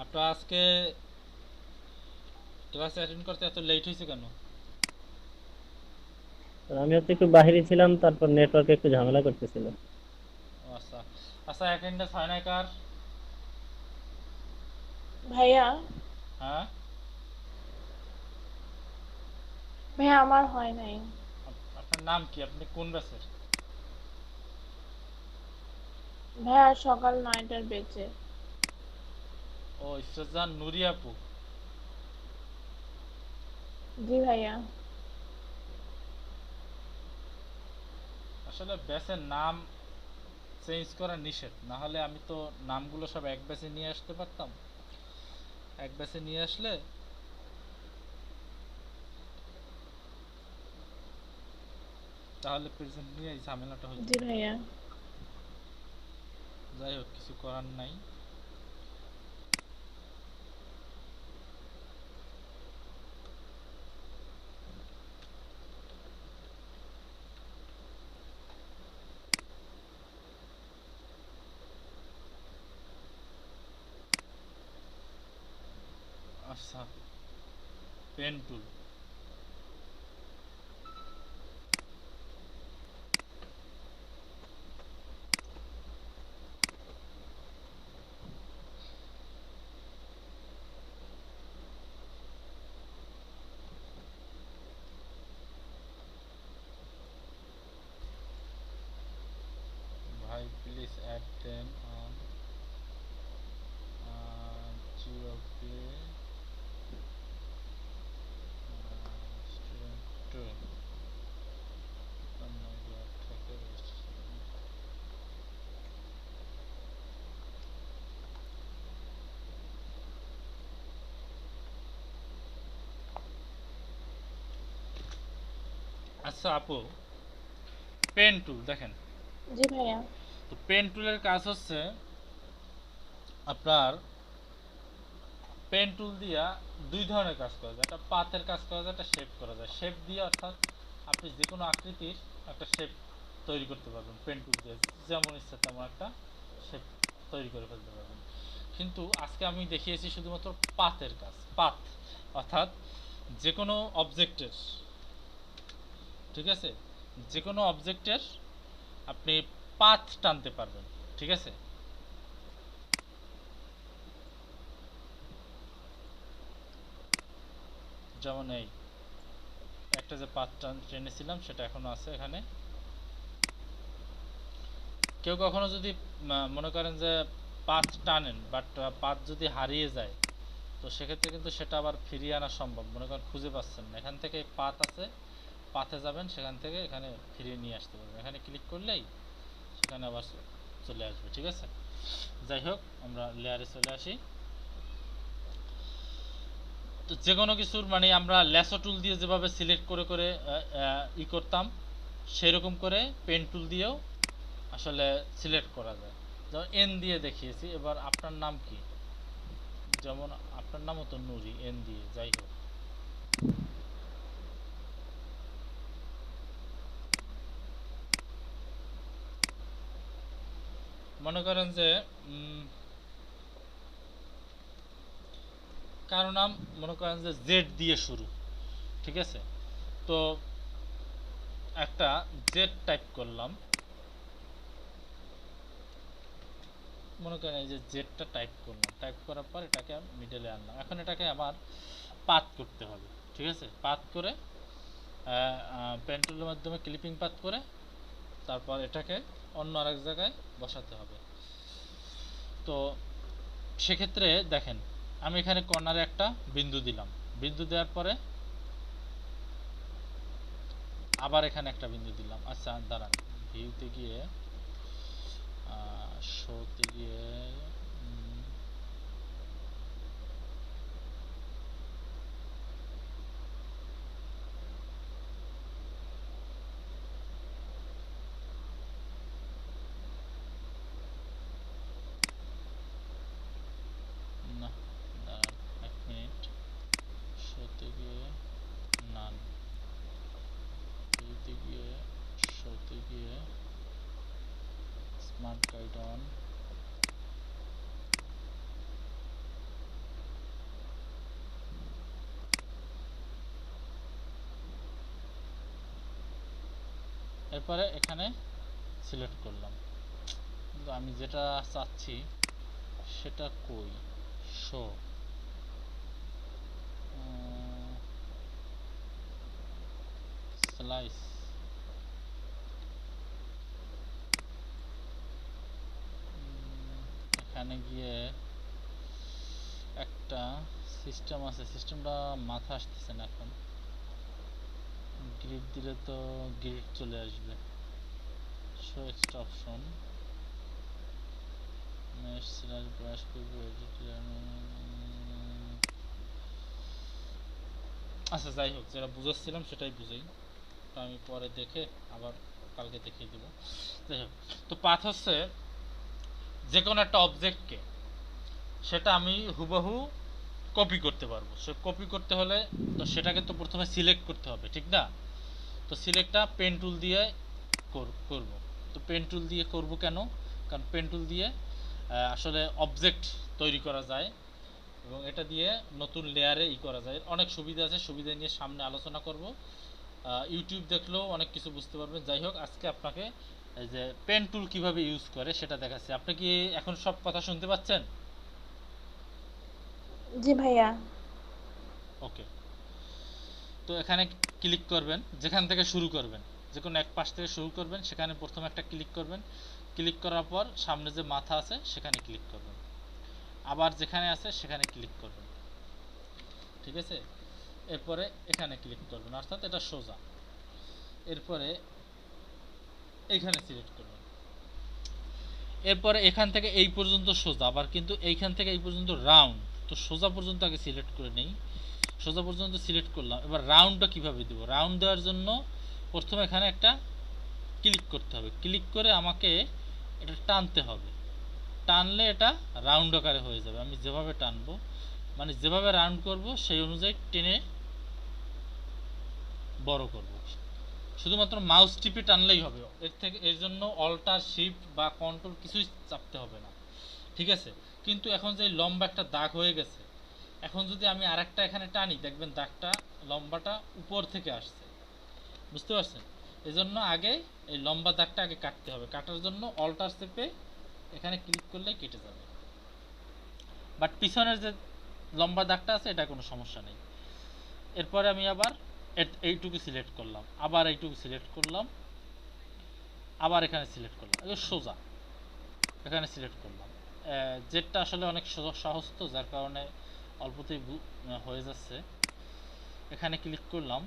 আপনার আজকে ক্লাস অ্যাটেন্ড করতে এত লেট হয়েছে কেন? আমি হচ্ছে একটু বাইরে ছিলাম, তারপর নেটওয়ার্কে একটু ঝামেলা করতেছিল। ও আচ্ছা আচ্ছা, অ্যাটেন্ডেন্স হয় না কার? ভাইয়া, হ্যাঁ, ভাইয়া আমার হয় নাই। আপনার নাম কি? আপনি কোন ব্যাচের? ভাইয়া সকাল 9টার বেচে। ও ইফরোজান নুরি আপু। জি ভাইয়া। আসলে ব্যাচের নাম চেঞ্জ করা নিষেধ, না হলে আমি তো নামগুলো সব এক ব্যাচে নিয়ে আসতে পারতাম। এক ব্যাচে নিয়ে আসলে তাহলে প্রেজেন্ট নিয়ে এই ঝামেলাটা হইতো জি না। ভাইয়া। যাই হোক, কিছু করার নাই। আচ্ছা, পেন টুল, ভাই please add then on GOP student two থেকে আচ্ছা আপু, পেন টুল দেখেন। জি ভাইয়া। তো পেন টুলের কাজ হচ্ছে আপনার পেন টুল দিয়া দুই ধরনের কাজ করা যায়, একটা পাথের কাজ করা যায়, একটা শেপ করা যায়। শেপ দিয়ে অর্থাৎ আপনি যে কোনো আকৃতির একটা শেপ তৈরি করতে পারবেন পেন টুল দিয়ে, যেমন ইচ্ছা তেমন একটা শেপ তৈরি করে ফেলতে পারবেন। কিন্তু আজকে আমি দেখিয়েছি শুধুমাত্র পাথের কাজ। পাথ অর্থাৎ যে কোনো অবজেক্টের, ঠিক আছে, যে কোনো অবজেক্টের আপনি পাথ টানতে পারবেন, ঠিক আছে। যেমন এই একটা যে পাথ টেনেছিলাম সেটা এখনো আছে এখানে। কেউ কখনো যদি মনে করেন যে পাথ টানেন, বাট পাথ যদি হারিয়ে যায়, তো সেক্ষেত্রে কিন্তু সেটা আবার ফিরিয়ে আনা সম্ভব। মনে করেন খুঁজে পাচ্ছেন না, এখান থেকে পাথ আছে, পাথে যাবেন, সেখান থেকে এখানে ফিরিয়ে নিয়ে আসতে পারবেন। এখানে ক্লিক করলেই সেখানে আবার চলে আসবে। ঠিক আছে, যাই হোক আমরা লেয়ারে চলে আসি। তো যে কোনো কিছুর মানে আমরা ল্যাসো টুল দিয়ে যেভাবে সিলেক্ট করে করে ই করতাম, সেরকম করে পেন টুল দিয়েও আসলে সিলেক্ট করা যায়। যেমন এন দিয়ে দেখিয়েছি। এবার আপনার নাম কি? যেমন আপনার নামও তো নুরি, এন দিয়ে। যাই হোক, মনে করেন যে কারো নাম মনে করেন যে জেড দিয়ে শুরু। ঠিক আছে, তো একটা জেড টাইপ করলাম, মনে করেন এই যে জেডটা টাইপ করলাম, টাইপ করার পর এটাকে মিডলে আনলাম। এখন এটাকে আমার পাথ করতে হবে। ঠিক আছে, পাথ করে পেন টুলের মাধ্যমে ক্লিপিং পাথ করে তারপর এটাকে অন্য আরেক জায়গায় বসাতে হবে। তো সেক্ষেত্রে দেখেন আমি এখানে কর্নারে একটা বিন্দু দিলাম, বিন্দু দেওয়ার পরে আবার এখানে একটা বিন্দু দিলাম। আচ্ছা দাঁড়ান, ভিউতে গিয়ে শোতে গিয়ে না, দাঁড়ান 1 মিনিট, শোতে গিয়ে নান, ভিউতে গিয়ে শোতে গিয়ে স্মার্ট গাইড অন, এরপরে এখানে সিলেক্ট করলাম। কিন্তু আমি যেটা চাচ্ছি সেটা কই, শো স্লাইস, এখানে গিয়ে একটা সিস্টেম আছে, সিস্টেমটা মাথা আসতেছে না এখন। গ্রিড দিলে তো গ্রিড চলে আসবে। Show extra option, mesh slash brush করব, এডিট। আচ্ছা যাই হোক, যেটা বুঝাচ্ছিলাম সেটাই বুঝাই, তো আমি পরে দেখে আবার কালকে দেখিয়ে দেবো। যাই হোক, তো পাথ হচ্ছে যে কোনো একটা অবজেক্টকে সেটা আমি হুবহু কপি করতে পারবো। সে কপি করতে হলে তো সেটাকে তো প্রথমে সিলেক্ট করতে হবে, ঠিক না? তো সিলেক্টটা পেন টুল দিয়ে করব। তো পেন টুল দিয়ে করব কেন? কারণ পেন টুল দিয়ে আসলে অবজেক্ট তৈরি করা যায় এবং এটা দিয়ে নতুন লেয়ারে করা যায়। অনেক সুবিধা আছে, সুবিধা নিয়ে সামনে আলোচনা করব। ইউটিউব দেখলেও অনেক কিছু বুঝতে পারবেন। যাই হোক, আজকে আপনাকে এই যে পেন টুল কিভাবে ইউজ করে সেটা দেখাচ্ছি। আপনি কি এখন সব কথা শুনতে পাচ্ছেন? জি ভাইয়া। ওকে, তো এখানে ক্লিক করবেন, যেখান থেকে শুরু করবেন, যে কোনো এক পাশ থেকে শুরু করবেন, সেখানে প্রথমে একটা ক্লিক করবেন। ক্লিক করার পর সামনে যে মাথা আছে সেখানে ক্লিক করবেন, আবার যেখানে আছে সেখানে ক্লিক করবেন। ঠিক আছে, এরপরে এখানে ক্লিক করবেন, অর্থাৎ এটা সোজা। এরপরে এইখানে সিলেক্ট করবেন। এরপরে এখান থেকে এই পর্যন্ত সোজা, আবার কিন্তু এইখান থেকে এই পর্যন্ত রাউন্ড। তো সোজা পর্যন্ত আগে সিলেক্ট করে নেই, সোজা পর্যন্ত সিলেক্ট করলাম। এবার রাউন্ডটা কিভাবে দেব? রাউন্ড দেওয়ার জন্য প্রথমে এখানে একটা ক্লিক করতে হবে, ক্লিক করে আমাকে এটা টানতে হবে। টানলে এটা রাউন্ড আকারে হয়ে যাবে। আমি যেভাবে টানবো, মানে যেভাবে রাউন্ড করব সেই অনুযায়ী টেনে বড় করব। শুধুমাত্র মাউস টিপে টানলেই হবে, এর জন্য অল্টার শিফট বা কন্ট্রোল কিছুই চাপতে হবে না। ঠিক আছে, কিন্তু এখন যে লম্বা একটা দাগ হয়ে গেছে, এখন যদি আমি আরেকটা এখানে টানি, দেখবেন দাগটা লম্বাটা উপর থেকে আসছে। বুঝতে পারছেন? এজন্য আগে এই লম্বা দাগটা আগে কাটতে হবে। কাটার জন্য অল্টার চেপে এখানে ক্লিক করলেই কেটে যাবে। বাট পিছনের যে লম্বা দাগটা আছে এটা কোনো সমস্যা নেই। এরপরে আমি আবার এইটুকু সিলেক্ট করলাম, আবার এইটুকু সিলেক্ট করলাম, আবার এখানে সিলেক্ট করলাম, সোজা এখানে সিলেক্ট করলাম। জেডটা আসলে অনেক সহজ, তো যার কারণে অল্পতেই হয়ে যাচ্ছে। এখানে ক্লিক করলাম,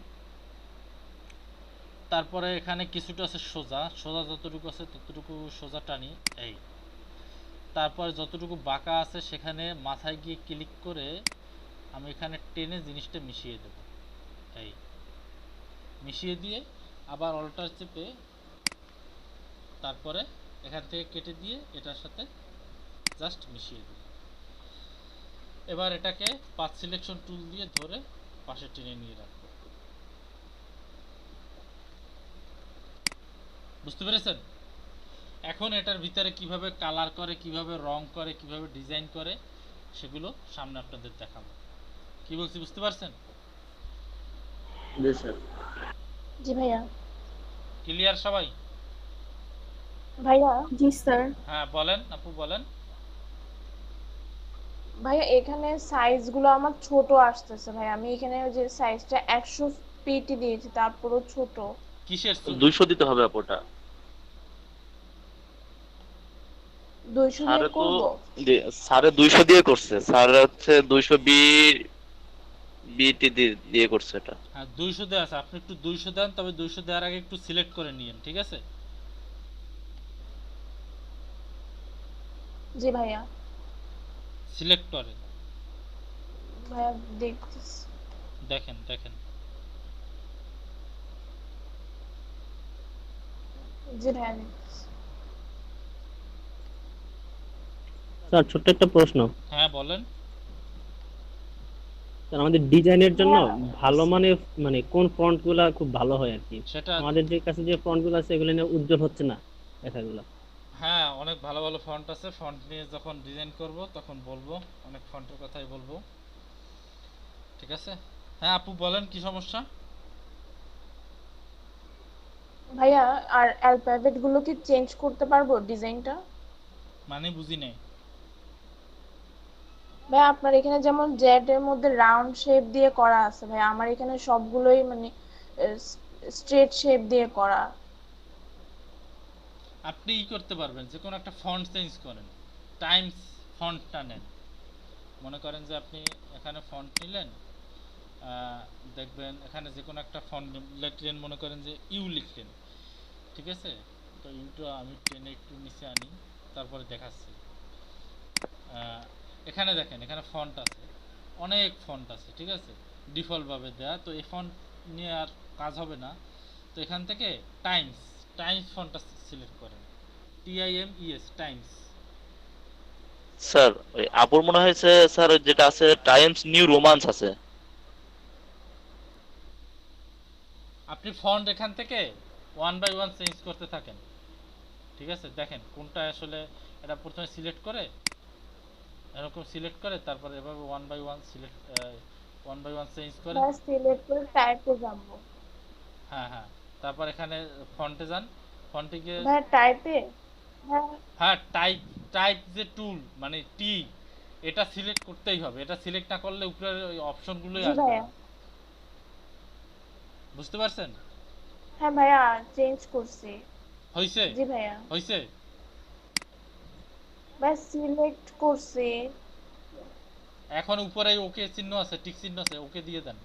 তারপরে এখানে কিছুটা আছে সোজা, সোজা যতটুকু আছে ততটুকু সোজা টানি, এই। তারপরে যতটুকু বাঁকা আছে সেখানে মাথায় গিয়ে ক্লিক করে আমি এখানে টেনে জিনিসটা মিশিয়ে দেব, এই। মিশিয়ে দিয়ে আবার অল্টার চেপে তারপরে এখান থেকে কেটে দিয়ে এটার সাথে জাস্ট মিশিয়ে দিই। এবার এটাকে পাথ সিলেকশন টুল দিয়ে ধরে পাশে টেনে নিয়ে রাখবো। বুঝতে পেরেছেন? এখন এটার ভিতরে কিভাবে কালার করে, কিভাবে রং করে, কিভাবে ডিজাইন করে সেগুলো সামনে আপনাদের দেখাবো। কি বলছি বুঝতে পারছেন? জি স্যার। জি ভাইয়া। ক্লিয়ার সবাই? ভাইয়া জি স্যার। হ্যাঁ বলেন আপু, বলেন। ভাইয়া এখানে সাইজ গুলো আমার ছোট আসতেছে ভাই, আমি এখানে ওই যে সাইজটা 100 পিটি দিয়েছি তারপরও ছোট। কিসের ছবি? 200 দিতে হবে আপুটা। 200 দিয়ে স্যারে তো করব? স্যারে 200 দিয়ে করছে, স্যার হচ্ছে 200 বিটি দিয়ে করছে এটা। হ্যাঁ 200 দেওয়া আছে, আপনি একটু 200 দেন, তবে 200 দেওয়ার আগে একটু সিলেক্ট করে নিয়েন, ঠিক আছে? জি ভাইয়া। সিলেক্ট করে ভাইয়া দেখতেছি। দেখেন দেখেন। জি ভাইয়া দেখতেছি। স্যার ছোট্ট একটা প্রশ্ন। হ্যাঁ বলেন। স্যার আমাদের ডিজাইনের জন্য হ্যাঁ। ভালো মানে কোন ফন্ট গুলা খুব ভালো হয় আর কি? সেটা আমাদের যে কাছে যে ফন্ট গুলো আছে এগুলো নিয়ে উজ্জ্বল হচ্ছে না লেখাগুলো। হ্যাঁ অনেক ভালো ভালো ফন্ট আছে, ফন্ট নিয়ে যখন ডিজাইন করব তখন বলবো, অনেক ফন্টের কথাই বলবো, ঠিক আছে? হ্যাঁ আপু বলেন কি সমস্যা? ভাইয়া আর অ্যালফাবেট গুলো কি চেঞ্জ করতে পারবো ডিজাইনটা? মানে বুঝি নাই। ভাই আপনার এখানে যেমন জেড এর মধ্যে রাউন্ড শেপ দিয়ে করা আছে ভাই, আমার এখানে সবগুলোই মানে স্ট্রেট শেপ দিয়ে করা। আপনি ই করতে পারবেন, যে কোনো একটা ফন্ট চেঞ্জ করেন, টাইমস ফন্টটা নেন। মনে করেন যে আপনি এখানে ফন্ট নিলেন, দেখবেন এখানে যে কোনো একটা ফন্ট লিখলেন, মনে করেন যে ইউ লিখলেন, ঠিক আছে? তো ইউটা আমি টেনে একটু নিচে আনি, তারপরে দেখাচ্ছি। এখানে দেখেন, এখানে ফন্ট আছে, অনেক ফন্ট আছে, ঠিক আছে? ডিফল্টভাবে দেয়া, তো এই ফন্ট নিয়ে আর কাজ হবে না। তো এখান থেকে টাইমস টাইমস ফন্টটা সিলেক্ট করেন, TIMES টাইমস। স্যার ওই আপুর মনে হয়েছে স্যার যেটা আছে টাইমস নিউ রোমান্স আছে। আপনি ফন্ট এখান থেকে 1 বাই 1 চেঞ্জ করতে থাকেন, ঠিক আছে? দেখেন কোনটা আসলে, এটা প্রথমে সিলেক্ট করে, এরকম সিলেক্ট করে, তারপরে এভাবে 1 বাই 1 সিলেক্ট 1 বাই 1 চেঞ্জ করে। ভাই সিলেক্ট করে টাইপে যাব। হ্যাঁ হ্যাঁ, তারপর এখানে ফন্টে যান, ফন্টে গিয়ে ভাই টাইপে? হ্যাঁ। হ্যাঁ টাইপ, টাইপ যে টুল মানে টি, এটা সিলেক্ট করতেই হবে, এটা সিলেক্ট না করলে উপরের ওই অপশনগুলোই জি আসবে ভাইয়া। না। বুঝতে পারছেন? হ্যাঁ ভাইয়া চেঞ্জ করছি। হইছে? জি ভাইয়া। হইছে? ভাই সিলেক্ট করছি। এখন উপরে ওকে চিহ্ন আছে, টিক চিহ্ন আছে, ওকে দিয়ে দেন।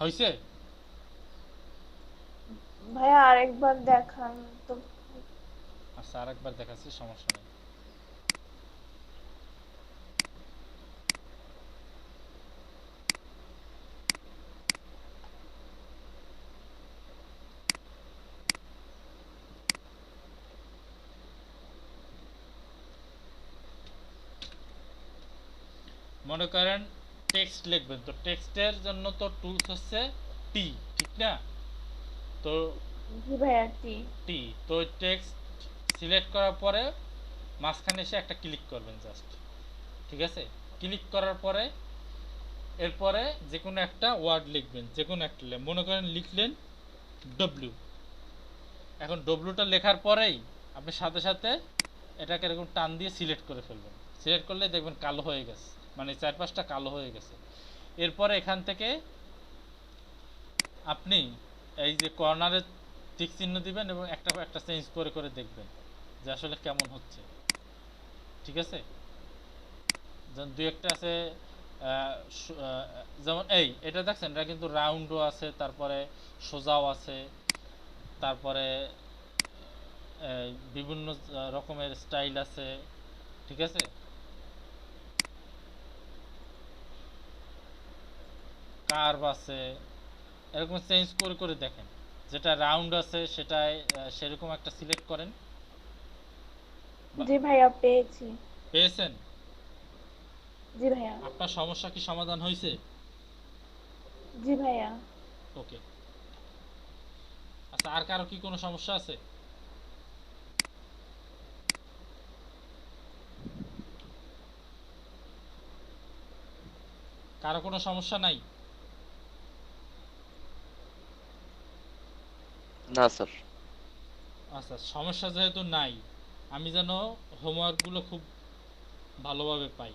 হইছে? ভাইয়া আরেকবার দেখান তো। আচ্ছা আরেকবার দেখাচ্ছি, সমস্যা নেই। মনে করেন টেক্সট লিখবেন, তো টেক্সটের জন্য তো টুলস হচ্ছে টি, ঠিক না? তো জি ভাইয়া টি, তো টেক্সট সিলেক্ট করার পরে মাঝখানে এসে একটা ক্লিক করবেন জাস্ট, ঠিক আছে? ক্লিক করার পরে এরপরে যে কোনো একটা ওয়ার্ড লিখবেন, যে কোনো একটা মনে করেন লিখলেন ডব্লিউ। এখন ডব্লিউটা লেখার পরেই আপনি সাথে সাথে এটাকে এরকম টান দিয়ে সিলেক্ট করে ফেলবেন, সিলেক্ট করলে দেখবেন কালো হয়ে গেছে, মানে চারপাশটা কালো হয়ে গেছে। এরপরে এখান থেকে আপনি এই যে কর্নারে টিক চিহ্ন দিবেন এবং একটা একটা চেঞ্জ করে করে দেখবেন যে আসলে কেমন হচ্ছে। ঠিক আছে? যেমন দুই একটা আছে যেমন এটা দেখছেন, এটা কিন্তু রাউন্ডও আছে, তারপরে সোজাও আছে, তারপরে বিভিন্ন রকমের স্টাইল আছে, ঠিক আছে? কার্ভ আছে, এরকম চেঞ্জ করে করে দেখেন। যেটা রাউন্ড আছে সেটাই সেরকম একটা সিলেক্ট করেন। জি ভাইয়া পেয়েছি। পেয়েছেন? জি ভাইয়া। আপনার সমস্যা কি সমাধান হয়েছে? জি ভাইয়া। ওকে। আচ্ছা, আর কারো কি কোনো সমস্যা আছে? কারো কোনো সমস্যা নাই? না স্যার। আচ্ছা, সমস্যা যেহেতু নাই, আমি যেন হোমওয়ার্কগুলো খুব ভালোভাবে পাই।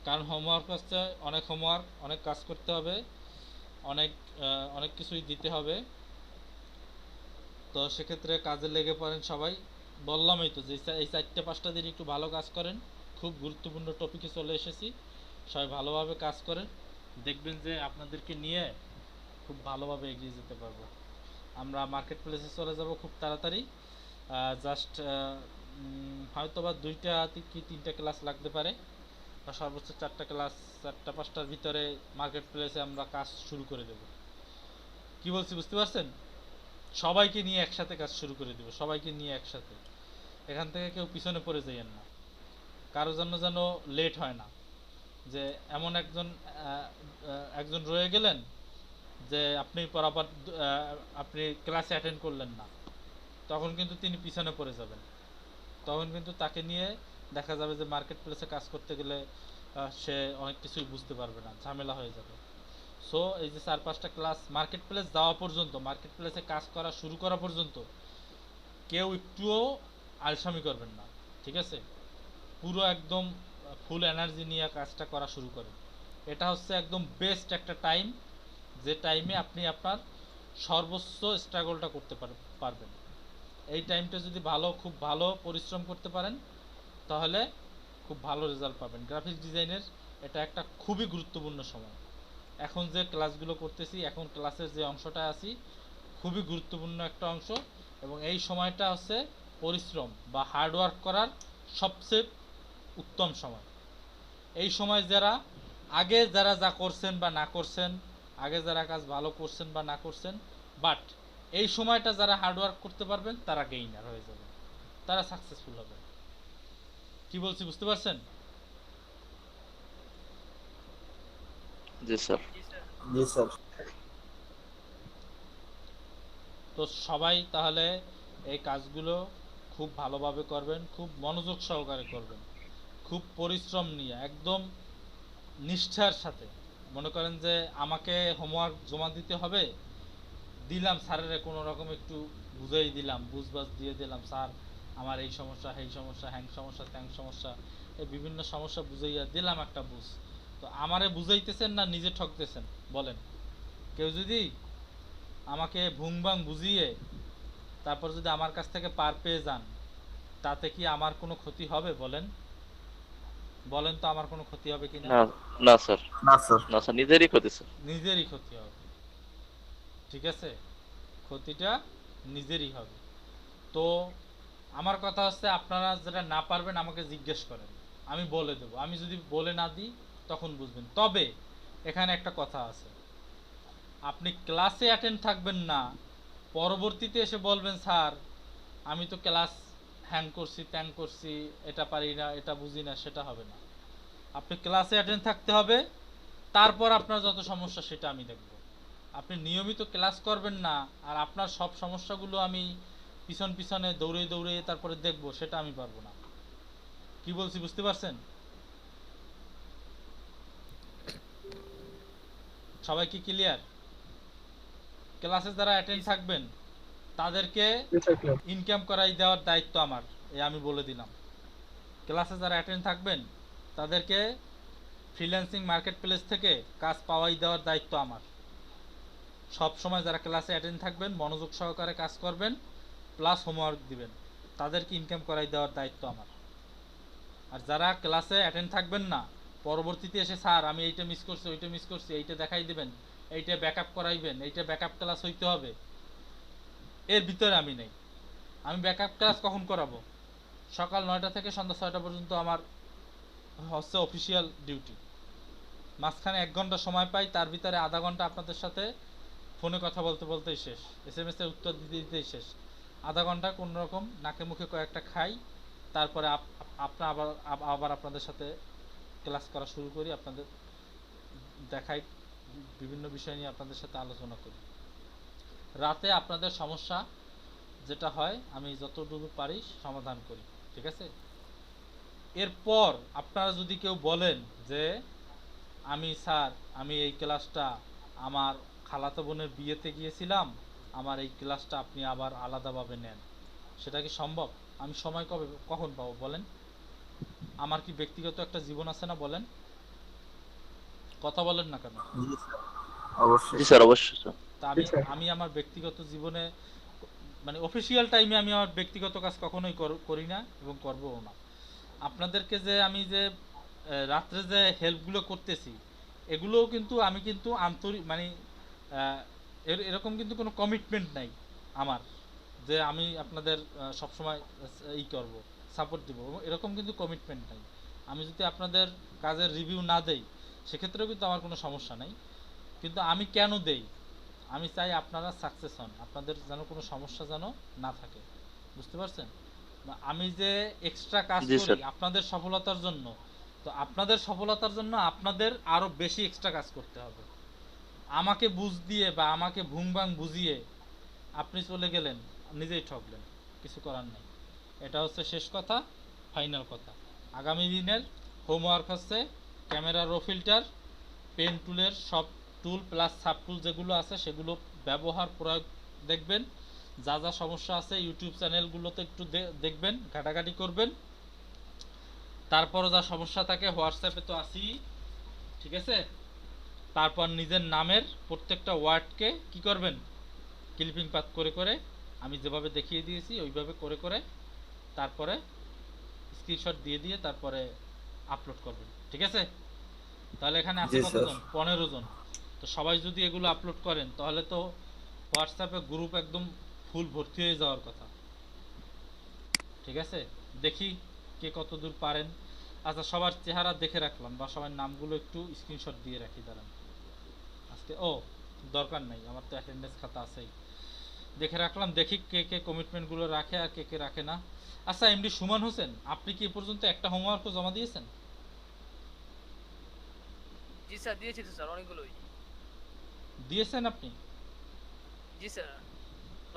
কারণ হোমওয়ার্ক হচ্ছে অনেক হোমওয়ার্ক, অনেক কাজ করতে হবে, অনেক অনেক কিছুই দিতে হবে। তো সেক্ষেত্রে কাজে লেগে পড়েন সবাই। বললামই তো যে এই 4-5টা দিন একটু ভালো কাজ করেন। খুব গুরুত্বপূর্ণ টপিকে চলে এসেছি, সবাই ভালোভাবে কাজ করেন, দেখবেন যে আপনাদেরকে নিয়ে খুব ভালোভাবে এগিয়ে যেতে পারবো। আমরা মার্কেট প্লেসে চলে যাব খুব তাড়াতাড়ি। জাস্ট হয়তো বা 2টা কি 3টা ক্লাস লাগতে পারে, বা সর্বোচ্চ 4টা ক্লাস, 4টা-5টার ভিতরে মার্কেট প্লেসে আমরা কাজ শুরু করে দেব। কি বলছি বুঝতে পারছেন? সবাইকে নিয়ে একসাথে কাজ শুরু করে দেব, সবাইকে নিয়ে একসাথে। এখান থেকে কেউ পিছনে পড়ে যাইয়েন না, কারো জন্য যেন লেট হয় না, যে এমন একজন রয়ে গেলেন যে আপনি বরাবর আপনি ক্লাসে অ্যাটেন্ড করলেন না, তখন কিন্তু তিনি পিছনে পড়ে যাবেন। তখন কিন্তু তাকে নিয়ে দেখা যাবে যে মার্কেট প্লেসে কাজ করতে গেলে সে অনেক কিছুই বুঝতে পারবে না, ঝামেলা হয়ে যাবে। সো এই যে 4-5টা ক্লাস মার্কেট প্লেস যাওয়া পর্যন্ত, মার্কেট প্লেসে কাজ করা শুরু করা পর্যন্ত কেউ একটুও আলসামি করবেন না, ঠিক আছে? পুরো একদম ফুল এনার্জি নিয়ে কাজটা করা শুরু করেন। এটা হচ্ছে একদম বেস্ট একটা টাইম, যে টাইমে আপনি আপনার সর্বোচ্চ স্ট্রাগলটা করতে পারবেন। এই টাইমটা যদি খুব ভালো পরিশ্রম করতে পারেন, তাহলে খুব ভালো রেজাল্ট পাবেন। গ্রাফিক্স ডিজাইনের এটা একটা খুবই গুরুত্বপূর্ণ সময়। এখন যে ক্লাসগুলো করতেছি, এখন ক্লাসের যে অংশটা আছি, খুবই গুরুত্বপূর্ণ একটা অংশ, এবং এই সময়টা হচ্ছে পরিশ্রম বা হার্ডওয়ার্ক করার সবচেয়ে উত্তম সময়। এই সময় আগে যারা যা করছেন বা না করছেন, আগে যারা কাজ ভালো করছেন বা না করছেন, বাট এই সময়টা যারা হার্ডওয়ার্ক করতে পারবেন তারা গেইনার হয়ে যাবেন, তারা সাকসেসফুল হবে। কি বলছি বুঝতে পারছেন? জি স্যার। জি স্যার। তো সবাই তাহলে এই কাজগুলো খুব ভালোভাবে করবেন, খুব মনোযোগ সহকারে করবেন, খুব পরিশ্রম নিয়ে, একদম নিষ্ঠার সাথে। মনে করেন যে আমাকে হোমওয়ার্ক জমা দিতে হবে, দিলাম স্যারের কোনো রকম একটু বুঝাই দিলাম, বুঝবাজ দিয়ে দিলাম, স্যার আমার এই সমস্যা, এই সমস্যা, হ্যাং সমস্যা, ত্যাং সমস্যা, এই বিভিন্ন সমস্যা বুঝাইয়া দিলাম একটা বুঝ। তো আমারে বুঝাইতেছেন না নিজে ঠকতেছেন বলেন? কেউ যদি আমাকে ভুংবাং বুঝিয়ে তারপর যদি আমার কাছ থেকে পার পেয়ে যান, তাতে কি আমার কোনো ক্ষতি হবে বলেন? বলেন তো আমার কোনো ক্ষতি হবে কিনা? না না স্যার। না স্যার। না স্যার, নিজেরই ক্ষতি স্যার। নিজেরই ক্ষতি হবে, ঠিক আছে? ক্ষতিটা নিজেরই হবে। তো আমার কথা হচ্ছে, আপনারা যেটা না পারবেন আমাকে জিজ্ঞেস করেন, আমি বলে দেবো। আমি যদি বলে না দিই তখন বুঝবেন। তবে এখানে একটা কথা আছে, আপনি ক্লাসে অ্যাটেন্ড থাকবেন না, পরবর্তীতে এসে বলবেন স্যার আমি তো ক্লাস হ্যাং করছি, ত্যাং করছি, এটা পারি না, এটা বুঝি না, সেটা হবে না। আপনি ক্লাসে অ্যাটেন্ড থাকতে হবে, তারপর আপনার যত সমস্যা সেটা আমি দেখব। আপনি নিয়মিত ক্লাস করবেন না আর আপনার সব সমস্যাগুলো আমি পিছনে দৌড়ে দৌড়ে তারপরে দেখব, সেটা আমি পারবো না। কি বলছি বুঝতে পারছেন? সবাই কি ক্লিয়ার? ক্লাসে যারা অ্যাটেন্ড থাকবেন তাদেরকে ইনকাম করাই দেওয়ার দায়িত্ব আমার, এই আমি বলে দিলাম। ক্লাসে যারা অ্যাটেন্ড থাকবেন তাদেরকে ফ্রিল্যান্সিং মার্কেট প্লেস থেকে কাজ পাওয়াই দেওয়ার দায়িত্ব আমার। সব সময় যারা ক্লাসে অ্যাটেন্ড থাকবেন, মনোযোগ সহকারে কাজ করবেন, প্লাস হোমওয়ার্ক দিবেন, তাদেরকে ইনকাম করাই দেওয়ার দায়িত্ব আমার। আর যারা ক্লাসে অ্যাটেন্ড থাকবেন না, পরবর্তীতে এসে স্যার আমি এইটা মিস করছি, ওইটা মিস করছি, এইটা দেখাই দিবেন, এইটা ব্যাকআপ করাইবেন, এইটা ব্যাকআপ ক্লাস হইতে হবে, এর ভিতরে আমি নেই। আমি ব্যাকআপ ক্লাস কখন করাবো? সকাল 9টা থেকে সন্ধ্যা 6টা পর্যন্ত আমার হচ্ছে অফিসিয়াল ডিউটি। মাঝখানে 1 ঘন্টা সময় পাই, তার ভিতরে আধা ঘন্টা আপনাদের সাথে ফোনে কথা বলতে বলতেই শেষ, SMS এর উত্তর দিতে দিতেই শেষ। আধা ঘন্টা কোনো রকম নাকে মুখে কয়েকটা খাই, তারপরে আপনার আবার আপনাদের সাথে ক্লাস করা শুরু করি, আপনাদের দেখাই, বিভিন্ন বিষয় নিয়ে আপনাদের সাথে আলোচনা করি। রাতে আপনাদের সমস্যা যেটা হয় আমি যতটুকু পারি সমাধান করি, ঠিক আছে? এরপর আপনারা যদি কেউ বলেন যে স্যার আমি এই ক্লাসটা আমার খালাতো বোনের বিয়েতে গিয়েছিলাম, আমার এই ক্লাসটা আপনি আবার আলাদাভাবে নেন, সেটা কি সম্ভব? আমি সময় কখন পাবো বলেন? আমার কি ব্যক্তিগত একটা জীবন আছে না? বলেন, কথা বলেন না কেন? অবশ্যই জি স্যার, অবশ্যই স্যার। তা আমি আমার ব্যক্তিগত জীবনে মানে অফিসিয়াল টাইমে আমি আমার ব্যক্তিগত কাজ কখনোই করি না এবং করবও না। আপনাদেরকে যে আমি যে রাত্রে যে হেল্পগুলো করতেছি, এগুলোও কিন্তু আমি কিন্তু আন্তরিক মানে এরকম কিন্তু কোনো কমিটমেন্ট নাই আমার যে আমি আপনাদের সবসময় করব, সাপোর্ট দিব, এরকম কিন্তু কমিটমেন্ট নাই। আমি যদি আপনাদের কাজের রিভিউ না দেই সেক্ষেত্রেও কিন্তু আমার কোনো সমস্যা নাই, কিন্তু আমি কেন দেই? আমি চাই আপনারা সাকসেস হন, আপনাদের যেন কোনো সমস্যা যেন না থাকে, বুঝতে পারছেন? আমি যে এক্সট্রা কাজ করি আপনাদের সফলতার জন্য, তো আপনাদের সফলতার জন্য আপনাদের আরো বেশি এক্সট্রা কাজ করতে হবে। আমাকে বুঝ দিয়ে বা আমাকে ভুংবাং বুঝিয়ে আপনি চলে গেলেন, নিজেই ঠকলেন, কিছু করার নেই। এটা হচ্ছে শেষ কথা, ফাইনাল কথা। আগামী দিনের হোমওয়ার্ক হচ্ছে ক্যামেরা রো ফিল্টার, পেন টুলের সব টুল প্লাস সাব টুল যেগুলো আছে সেগুলো ব্যবহার প্রয়োগ দেখবেন। যা যা সমস্যা আছে ইউটিউব চ্যানেলগুলোতে একটু দেখবেন, ঘাটাঘাটি করবেন। তারপরও যা সমস্যা থাকে হোয়াটসঅ্যাপে তো আসি, ঠিক আছে? তারপর নিজের নামের প্রত্যেকটা ওয়ার্ডকে কি করবেন, ক্লিপিং পাত করে করে আমি যেভাবে দেখিয়ে দিয়েছি ওইভাবে করে করে তারপরে স্ক্রিনশট দিয়ে দিয়ে তারপরে আপলোড করবেন, ঠিক আছে? তাহলে এখানে আছে কতজন? 15 জন। তো সবাই যদি এগুলো আপলোড করেন তাহলে তো হোয়াটসঅ্যাপে গ্রুপ একদম ফুল ভর্তি হয়ে যাওয়ার কথা, ঠিক আছে? দেখি কে কত দূর পারেন। আচ্ছা, সবার চেহারা দেখে রাখলাম বা সবার নামগুলো একটু স্ক্রিনশট দিয়ে রাখি, দাঁড়ান। আজকে দরকার নাই, আমার তো অ্যাটেন্ডেন্স খাতা আছেই, দেখে রাখলাম। দেখি কে কে কমিটমেন্টগুলো রাখে আর কে কে রাখে না। আচ্ছা, এমডি সুমন হোসেন, আপনি কি এ পর্যন্ত একটা হোমওয়ার্কও জমা দিয়েছেন? জি স্যার, দিয়েছি তো স্যার, অনেকগুলোই দিয়েছেন আপনি? জি স্যার,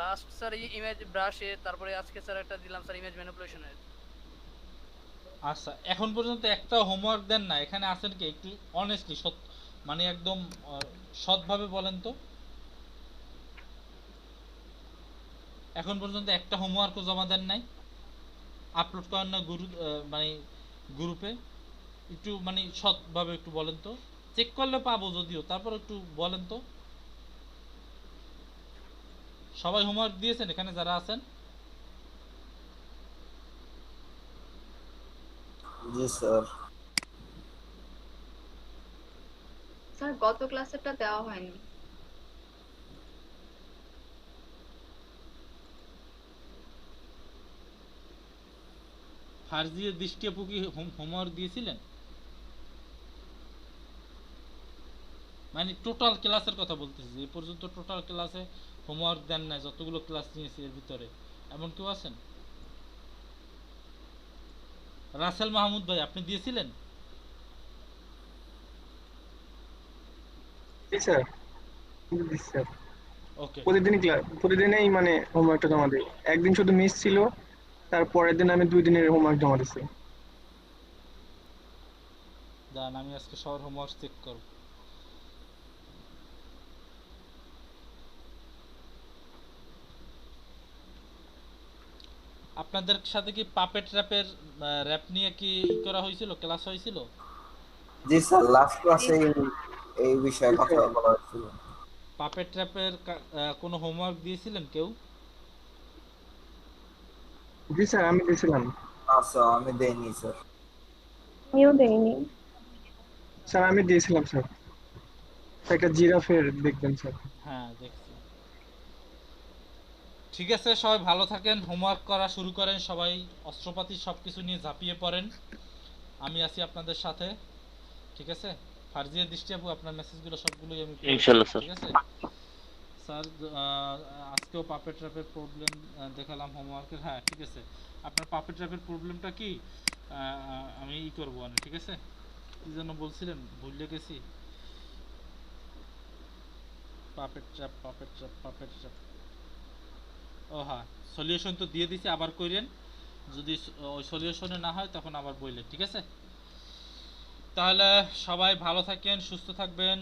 লাস্ট স্যার ইমেজ ব্রাশে, তারপরে আজকে স্যার একটা দিলাম স্যার ইমেজ ম্যানিপুলেশনের। আচ্ছা, এখন পর্যন্ত একটা হোমওয়ার্ক দেন না? এখানে আছেন কি একটু অনেস্টলি মানে একদম সৎভাবে বলেন তো, এখন পর্যন্ত একটা হোমওয়ার্কও জমা দেন নাই, আপলোড করেন না মানে গ্রুপে? একটু মানে সৎভাবে একটু বলেন তো, চেক করলে পাবো যদিও, তারপর একটু বলেন তো। সবাই হোমওয়ার্ক দিয়েছেন এখানে যারা আছেন? জি স্যার। স্যার গত ক্লাসেরটা দেওয়া হয়নি। ফার্জিয়া দৃষ্টি আপু কি হোমওয়ার্ক দিয়েছিলেন? মানে টোটাল ক্লাসের কথা বলতেছি, এ পর্যন্ত টোটাল ক্লাসে হোমওয়ার্ক দেন না, যতগুলো ক্লাস নিয়েছি এর ভিতরে এমন কেউ আছেন? রাসেল মাহমুদ ভাই, আপনি দিয়েছিলেন? জি স্যার, জি স্যার। ওকে, প্রতিদিনই মানে হোমওয়ার্কটা জমা দিই। একদিন শুধু মিস ছিল, তারপরের দিন আমি 2 দিনের হোমওয়ার্ক জমা দিছি। দাঁড়ান আমি আজকে সবার হোমওয়ার্ক চেক করব। আপনাদের সাথে কি পাপেট র্যাপের র্যাপ নিয়ে কি করা হয়েছিল, ক্লাস হয়েছিল? জি স্যার, লাস্ট ক্লাসে এই বিষয়ে কথা বলা হয়েছিল। পাপেট র্যাপের কোনো হোমওয়ার্ক দিয়েছিলেন কেউ? জি স্যার, আমি দিয়েছিলাম। আচ্ছা, আমি দেইনি স্যার। আমিও দেইনি। স্যার আমি দিয়েছিলাম স্যার, একটা জিরাফের দেখবেন স্যার। হ্যাঁ দেখছি। ঠিক আছে, সবাই ভালো থাকেন, হোমওয়ার্ক করা শুরু করেন, সবাই অস্ত্রপাতি সবকিছু নিয়ে ঝাঁপিয়ে পড়েন, আমি আছি আপনাদের সাথে। ঠিক আছে, ফারজিয়া দৃষ্টি আপু আপনার মেসেজগুলো সবগুলোই আমি পড়েছি, ইনশাল্লাহ স্যার। ঠিক আছে স্যার। আজকেও পাপেট ট্র্যাপের প্রবলেম দেখালাম হোমওয়ার্কের। হ্যাঁ ঠিক আছে, আপনার পাপেট ট্র্যাপের প্রবলেমটা কি আমি ই করবো না, ঠিক আছে? কি যেন বলছিলেন, ভুলে গেছি। Puppet trap, puppet trap, puppet trap. ও হ্যাঁ, সলিউশন তো দিয়ে দিছি, আবার কইরেন। যদি ওই সলিউশনে না হয় তখন আবার বললেন, ঠিক আছে? তাহলে সবাই ভালো থাকেন, সুস্থ থাকবেন।